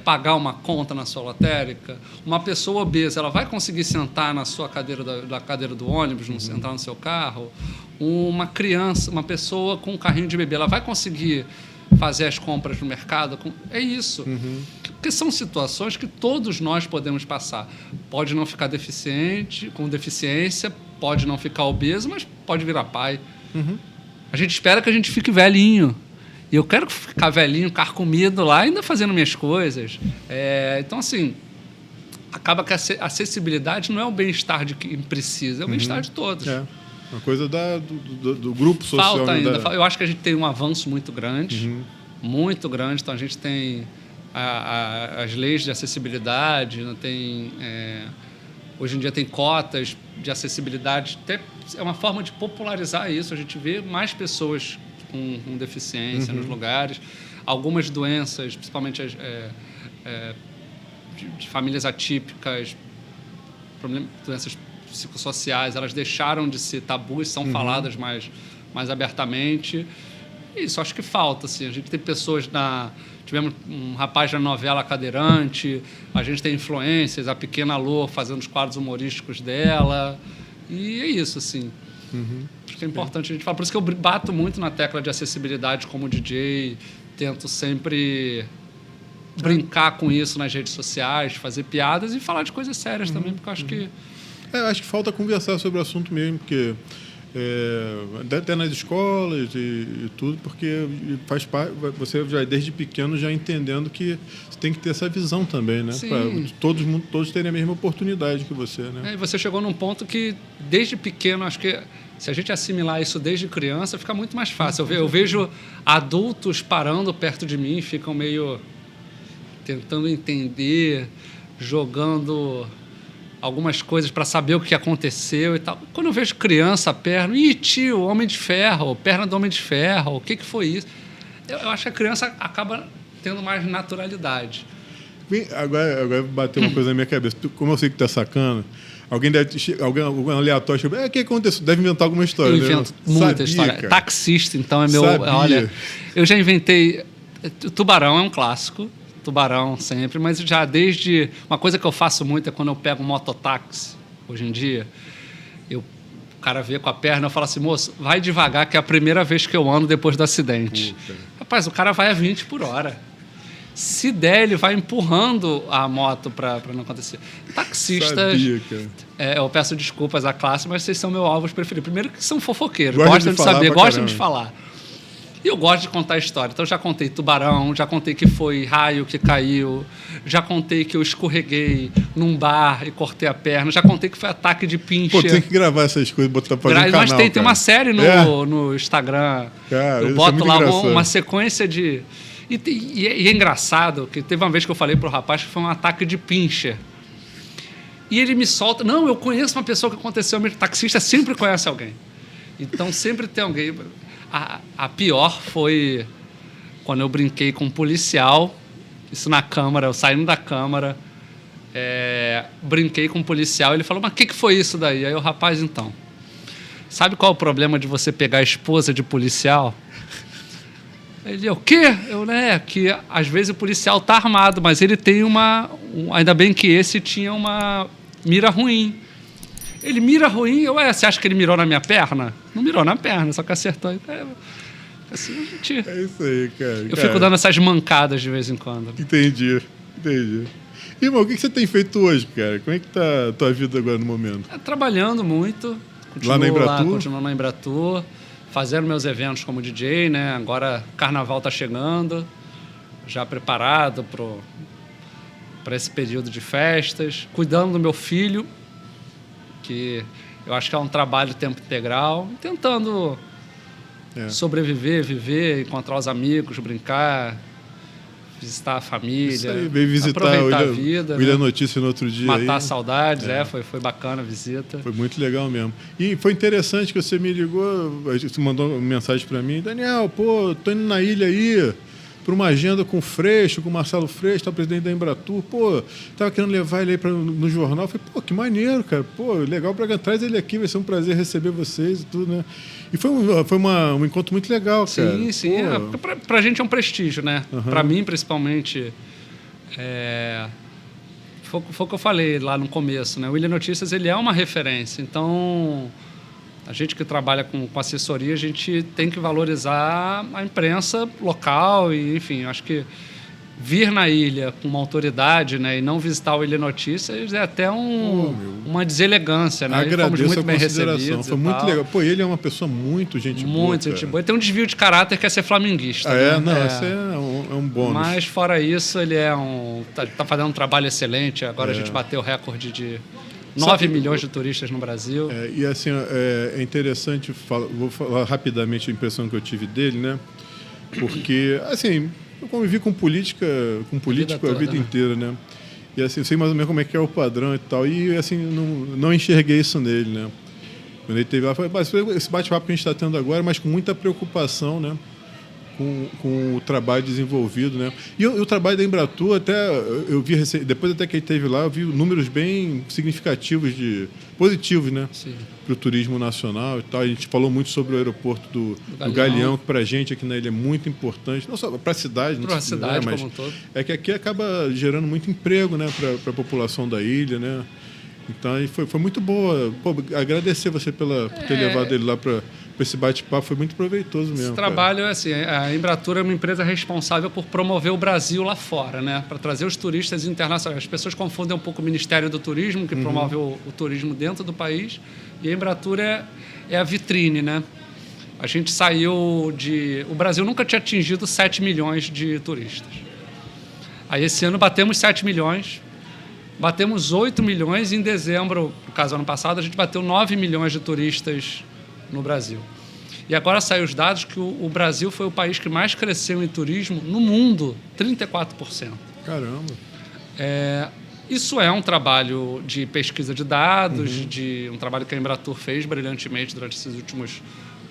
pagar uma conta na sua lotérica. Uma pessoa obesa, ela vai conseguir sentar na sua cadeira da cadeira do ônibus, entrar no seu carro. Uma criança, uma pessoa com um carrinho de bebê, ela vai conseguir fazer as compras no mercado. É isso. Porque são situações que todos nós podemos passar. Pode não ficar com deficiência, pode não ficar obeso, mas pode virar pai. A gente espera que a gente fique velhinho. E eu quero ficar velhinho, carcomido lá, ainda fazendo minhas coisas. Então, assim, acaba que a acessibilidade não é o bem-estar de quem precisa, é o bem-estar de todos. Uma coisa do grupo social. Falta ainda. Eu acho que a gente tem um avanço muito grande. Muito grande. Então, a gente tem as leis de acessibilidade, hoje em dia tem cotas de acessibilidade. Até é uma forma de popularizar isso. A gente vê mais pessoas com deficiência nos lugares. Algumas doenças, principalmente de famílias atípicas, doenças psicossociais, elas deixaram de ser tabus, são faladas mais abertamente. Isso, acho que falta. Assim. A gente tem pessoas tivemos um rapaz da novela cadeirante, a gente tem influências, a pequena Lô fazendo os quadros humorísticos dela. E é isso, assim. Acho que é importante a gente falar. Por isso que eu bato muito na tecla de acessibilidade como DJ, tento sempre brincar com isso nas redes sociais, fazer piadas e falar de coisas sérias também, porque eu acho que... acho que falta conversar sobre o assunto mesmo, porque até nas escolas e tudo, porque faz parte, você já desde pequeno já entendendo que você tem que ter essa visão também, né? Para todos terem a mesma oportunidade que você, né? E você chegou num ponto que desde pequeno, acho que se a gente assimilar isso desde criança, fica muito mais fácil. Eu vejo adultos parando perto de mim, ficam meio tentando entender, jogando algumas coisas para saber o que aconteceu e tal. Quando eu vejo criança, perna, tio, Homem de Ferro, perna do Homem de Ferro, o que foi isso? Eu acho que a criança acaba tendo mais naturalidade. Agora bateu uma coisa na minha cabeça. Como eu sei que tá sacando, alguém aleatório, o que aconteceu? Deve inventar alguma história. Eu invento muita história. Cara. Taxista, então, é meu... Olha, eu já inventei... Tubarão é um clássico. Tubarão sempre, mas já desde... Uma coisa que eu faço muito é quando eu pego um mototáxi, hoje em dia, o cara vê com a perna, eu falo assim, moço, vai devagar, que é a primeira vez que eu ando depois do acidente. Rapaz, o cara vai a 20 por hora. Se der, ele vai empurrando a moto para não acontecer. Taxistas... Sabia, cara. Eu peço desculpas à classe, mas vocês são meus alvos preferidos. Primeiro que são fofoqueiros, gostam de saber, gostam de falar. E eu gosto de contar a história. Então, já contei tubarão, já contei que foi raio que caiu, já contei que eu escorreguei num bar e cortei a perna, já contei que foi ataque de pincher. Pô, tem que gravar essas coisas e botar pra fazer um canal, Mas tem uma série no Instagram. Cara, eu boto lá uma sequência de... E é engraçado, que teve uma vez que eu falei pro rapaz que foi um ataque de pincher. E ele me solta... Não, eu conheço uma pessoa que aconteceu. O taxista sempre conhece alguém. Então, sempre tem alguém... A pior foi quando eu brinquei com um policial, isso na Câmara, eu saindo da Câmara, brinquei com um policial, ele falou, mas o que foi isso daí? Aí o rapaz, então, sabe qual é o problema de você pegar a esposa de policial? Ele, o quê? Que às vezes o policial tá armado, mas ele tem ainda bem que esse tinha uma mira ruim. Ele mira ruim, você acha que ele mirou na minha perna? Não mirou na perna, só que acertou. Assim, gente... É isso aí, cara. Eu fico dando essas mancadas de vez em quando. Entendi. Irmão, o que você tem feito hoje, cara? Como é que tá a tua vida agora no momento? Trabalhando muito. Lá na Embratur? Continuo na Embratur, fazendo meus eventos como DJ, né? Agora Carnaval tá chegando, já preparado para esse período de festas, cuidando do meu filho, que eu acho que é um trabalho de tempo integral, tentando sobreviver, viver, encontrar os amigos, brincar, visitar a família. Isso aí, veio visitar aproveitar a vida. O Ilha Notícia no outro dia. Matar saudades, foi bacana a visita. Foi muito legal mesmo. E foi interessante que você me ligou, você mandou uma mensagem para mim, Daniel, pô, tô indo na ilha aí, para uma agenda com o Freixo, com o Marcelo Freixo, tá, presidente da Embratur, pô, tava querendo levar ele aí no jornal, eu falei, pô, que maneiro, cara, pô, legal, traz ele aqui, vai ser um prazer receber vocês e tudo, né? E foi um encontro muito legal, cara. Sim. Pra gente é um prestígio, né? Uhum. Pra mim, principalmente, foi o que eu falei lá no começo, né? O Ilha Notícias, ele é uma referência, então... A gente que trabalha com assessoria, a gente tem que valorizar a imprensa local e, enfim, acho que vir na ilha com uma autoridade, né, e não visitar o Ilha Notícias é até uma deselegância, né? Agradeço fomos muito a bem consideração, recebidos. Foi muito legal. Pô, ele é uma pessoa muito gente boa. Muito gente boa. Ele tem um desvio de caráter que é ser flamenguista. Isso é um bônus. Mas, fora isso, ele tá fazendo um trabalho excelente. Agora a gente bateu o recorde de 9 milhões de turistas no Brasil. E assim, é interessante, vou falar rapidamente a impressão que eu tive dele, né? Porque, assim, eu convivi com político a vida inteira, né? E assim, eu sei mais ou menos como é que é o padrão e tal. E assim, não enxerguei isso nele, né? Quando ele teve lá, foi esse bate-papo que a gente está tendo agora, mas com muita preocupação, né? Com o trabalho desenvolvido, né? E o trabalho da Embratur, até eu vi depois até que ele esteve lá, eu vi números bem significativos positivos, né? Para o turismo nacional e tal. A gente falou muito sobre o aeroporto do Galeão, que para a gente aqui na ilha é muito importante, não só para a cidade, para a cidade mas como um todo. É que aqui acaba gerando muito emprego, né? Para a população da ilha, né? Então foi muito boa. Pô, agradecer você por ter levado ele lá para esse bate-papo, foi muito proveitoso mesmo. Esse trabalho é assim, a Embratur é uma empresa responsável por promover o Brasil lá fora, né? Para trazer os turistas internacionais. As pessoas confundem um pouco o Ministério do Turismo, que promove o turismo dentro do país, e a Embratur é a vitrine, né? A gente saiu o Brasil nunca tinha atingido 7 milhões de turistas. Aí esse ano batemos 7 milhões, batemos 8 milhões e em dezembro, no caso ano passado, a gente bateu 9 milhões de turistas no Brasil. E agora saem os dados que o Brasil foi o país que mais cresceu em turismo no mundo, 34%. Caramba! Isso é um trabalho de pesquisa de dados, um trabalho que a Embratur fez brilhantemente durante esses últimos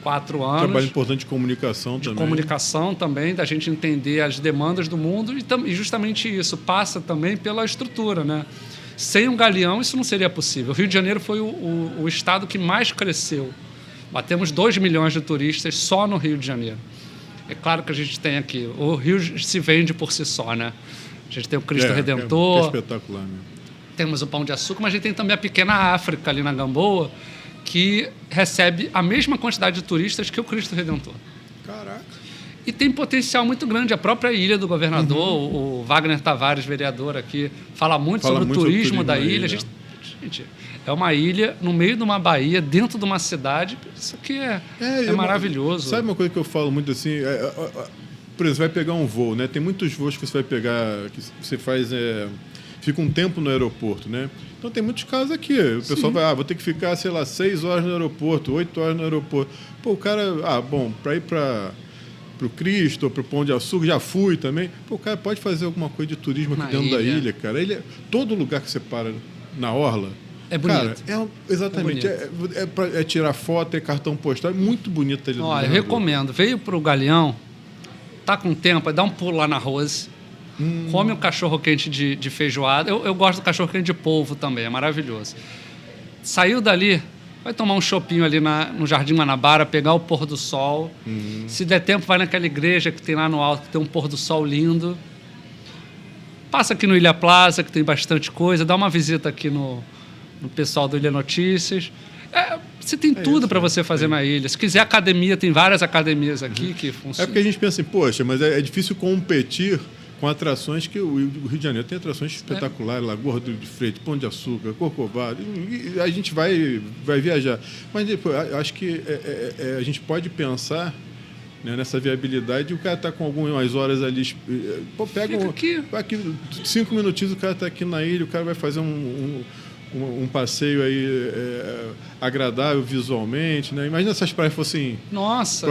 4 anos. Um trabalho importante de comunicação também. De comunicação também, da gente entender as demandas do mundo e justamente isso passa também pela estrutura, né? Sem um Galeão isso não seria possível. O Rio de Janeiro foi o estado que mais cresceu. Batemos 2 milhões de turistas só no Rio de Janeiro. É claro que a gente tem aqui... O Rio se vende por si só, né? A gente tem o Cristo Redentor. É espetacular mesmo. Temos o Pão de Açúcar, mas a gente tem também a pequena África ali na Gamboa, que recebe a mesma quantidade de turistas que o Cristo Redentor. Caraca! E tem potencial muito grande. A própria Ilha do Governador, o Wagner Tavares, vereador aqui, fala muito sobre o turismo da ilha. A gente Gente, é uma ilha no meio de uma baía, dentro de uma cidade. Isso aqui é maravilhoso. Sabe uma coisa que eu falo muito assim? Por exemplo, vai pegar um voo, né? Tem muitos voos que você vai pegar, que você faz... fica um tempo no aeroporto, né? Então tem muitos casos aqui. O pessoal vai, vou ter que ficar, sei lá, 6 horas no aeroporto, 8 horas no aeroporto. Pô, o cara, para ir para o Cristo ou para o Pão de Açúcar, já fui também. Pô, o cara pode fazer alguma coisa de turismo aqui dentro da ilha, cara. Todo lugar que você para na orla... É bonito. Cara, exatamente. É tirar foto, é cartão postal. É muito bonito ali. Olha, eu recomendo. Veio para o Galeão, tá com tempo, dá um pulo lá na Rose. Come um cachorro-quente de feijoada. Eu gosto do cachorro-quente de polvo também, é maravilhoso. Saiu dali, vai tomar um chopinho ali no Jardim Guanabara, pegar o pôr do sol. Se der tempo, vai naquela igreja que tem lá no alto, que tem um pôr do sol lindo. Passa aqui no Ilha Plaza, que tem bastante coisa. Dá uma visita aqui no pessoal do Ilha Notícias. Você tem tudo para você fazer na ilha. Se quiser academia, tem várias academias aqui que funcionam. É porque a gente pensa assim, poxa, mas é difícil competir com atrações que o Rio de Janeiro tem atrações espetaculares, Lagoa Rodrigo de Freitas, Pão de Açúcar, Corcovado, e a gente vai viajar. Mas depois, acho que a gente pode pensar, né, nessa viabilidade, o cara está com algumas horas ali, pega aqui 5 minutinhos, o cara está aqui na ilha, o cara vai fazer um passeio aí agradável visualmente, né? Imagina se as praias fossem... Nossa,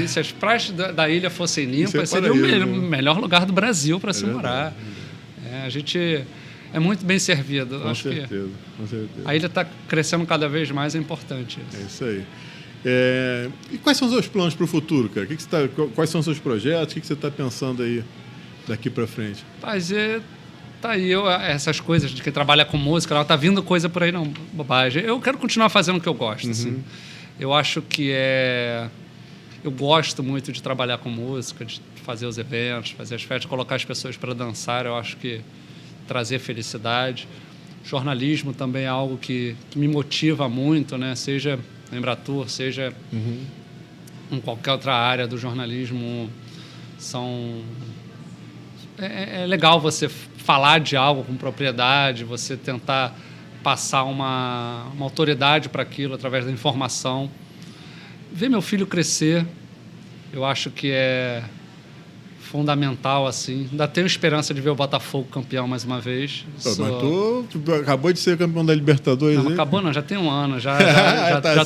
se as praias da ilha fossem limpas, seria o melhor lugar do Brasil para se morar. A gente é muito bem servido. Com certeza. A ilha está crescendo cada vez mais, é importante isso. É isso aí. E quais são os seus planos para o futuro, cara? Quais são os seus projetos? O que você está pensando aí daqui para frente? Tá aí, essas coisas de quem trabalha com música, tá vindo coisa por aí, não, bobagem. Eu quero continuar fazendo o que eu gosto, assim. Eu acho que eu gosto muito de trabalhar com música, de fazer os eventos, fazer as festas, colocar as pessoas para dançar. Eu acho que trazer felicidade. Jornalismo também é algo que me motiva muito, né? Seja em Embratur, seja em qualquer outra área do jornalismo. É legal você falar de algo com propriedade, você tentar passar uma autoridade para aquilo através da informação. Ver meu filho crescer, eu acho que é fundamental, assim. Ainda tenho esperança de ver o Botafogo campeão mais uma vez. Mas tu acabou de ser campeão da Libertadores. Não acabou não, já tem um ano, já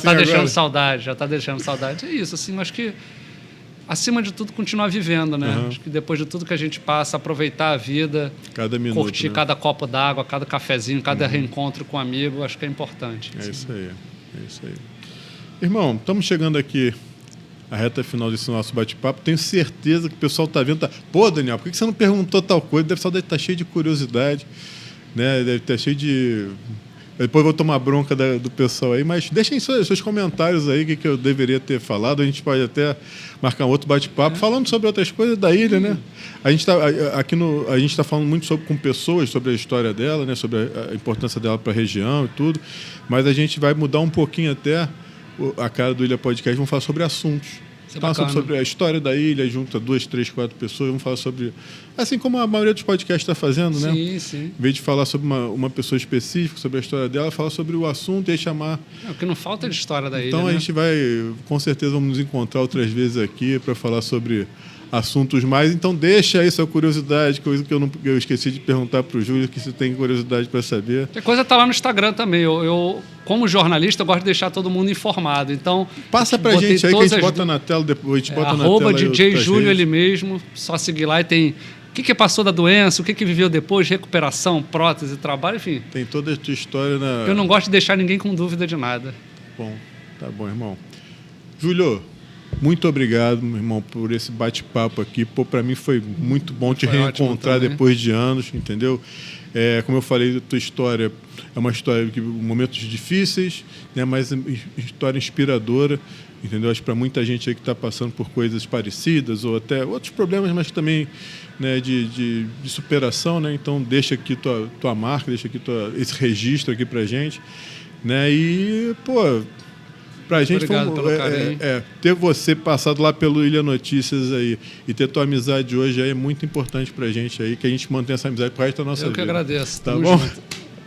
tá deixando saudade, É isso, assim, acho que acima de tudo, continuar vivendo, né? Acho que depois de tudo que a gente passa, aproveitar a vida, cada minuto, curtir, né? Cada copo d'água, cada cafezinho, cada reencontro com um amigo, acho que é importante. É isso aí. Irmão, estamos chegando aqui à reta final desse nosso bate-papo. Tenho certeza que o pessoal está vendo. Pô, Daniel, por que você não perguntou tal coisa? Deve estar cheio de curiosidade, né? Deve estar cheio de... Depois vou tomar bronca do pessoal aí, mas deixem seus comentários aí, o que eu deveria ter falado. A gente pode até marcar um outro bate-papo, falando sobre outras coisas da ilha, né? A gente está falando muito com pessoas sobre a história dela, né? Sobre a importância dela para a região e tudo, mas a gente vai mudar um pouquinho até a cara do Ilha Podcast. Vamos falar sobre assuntos. Sobre a história da ilha, junta 2, 3, 4 pessoas, vamos falar sobre... Assim como a maioria dos podcasts está fazendo, né? Sim. Em vez de falar sobre uma pessoa específica, sobre a história dela, falar sobre o assunto e aí chamar... O que não falta é de história da ilha, Então a gente vai, com certeza, vamos nos encontrar outras vezes aqui para falar sobre assuntos mais. Então deixa aí sua curiosidade, coisa que eu esqueci de perguntar para o Júlio, que você tem curiosidade para saber. A coisa está lá no Instagram também. Eu, como jornalista, gosto de deixar todo mundo informado. Então, passa para a gente aí que a gente bota na tela depois. A gente bota na tela DJ Júlio ele mesmo, só seguir lá e tem o que passou da doença, o que viveu depois, recuperação, prótese, trabalho, enfim. Tem toda a tua história na... Eu não gosto de deixar ninguém com dúvida de nada. Tá bom, irmão. Júlio, muito obrigado, meu irmão, por esse bate-papo aqui. Pô, para mim foi muito bom te reencontrar depois de anos, entendeu? Como eu falei, a tua história é uma história de momentos difíceis, né, mas história inspiradora, entendeu? Acho que para muita gente aí que está passando por coisas parecidas ou até outros problemas, mas também, né, de superação, né? Então deixa aqui tua marca, deixa aqui esse registro aqui para gente, né? E, pô, pra gente ter você passado lá pelo Ilha Notícias aí e ter tua amizade hoje aí é muito importante pra gente aí, que a gente mantenha essa amizade pro resto da nossa vida. Eu que agradeço. Tá bom?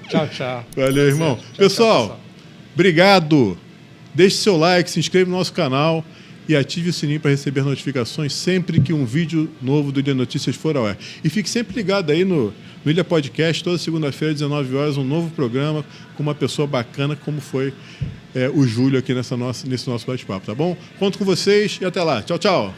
Tchau, tchau. Valeu, irmão. Pessoal, obrigado. Deixe seu like, se inscreva no nosso canal e ative o sininho para receber notificações sempre que um vídeo novo do Ilha Notícias for ao ar. E fique sempre ligado aí no Ilha Podcast, toda segunda-feira, 19 horas, um novo programa com uma pessoa bacana, como foi o Júlio aqui nesse nosso bate-papo, tá bom? Conto com vocês e até lá. Tchau, tchau.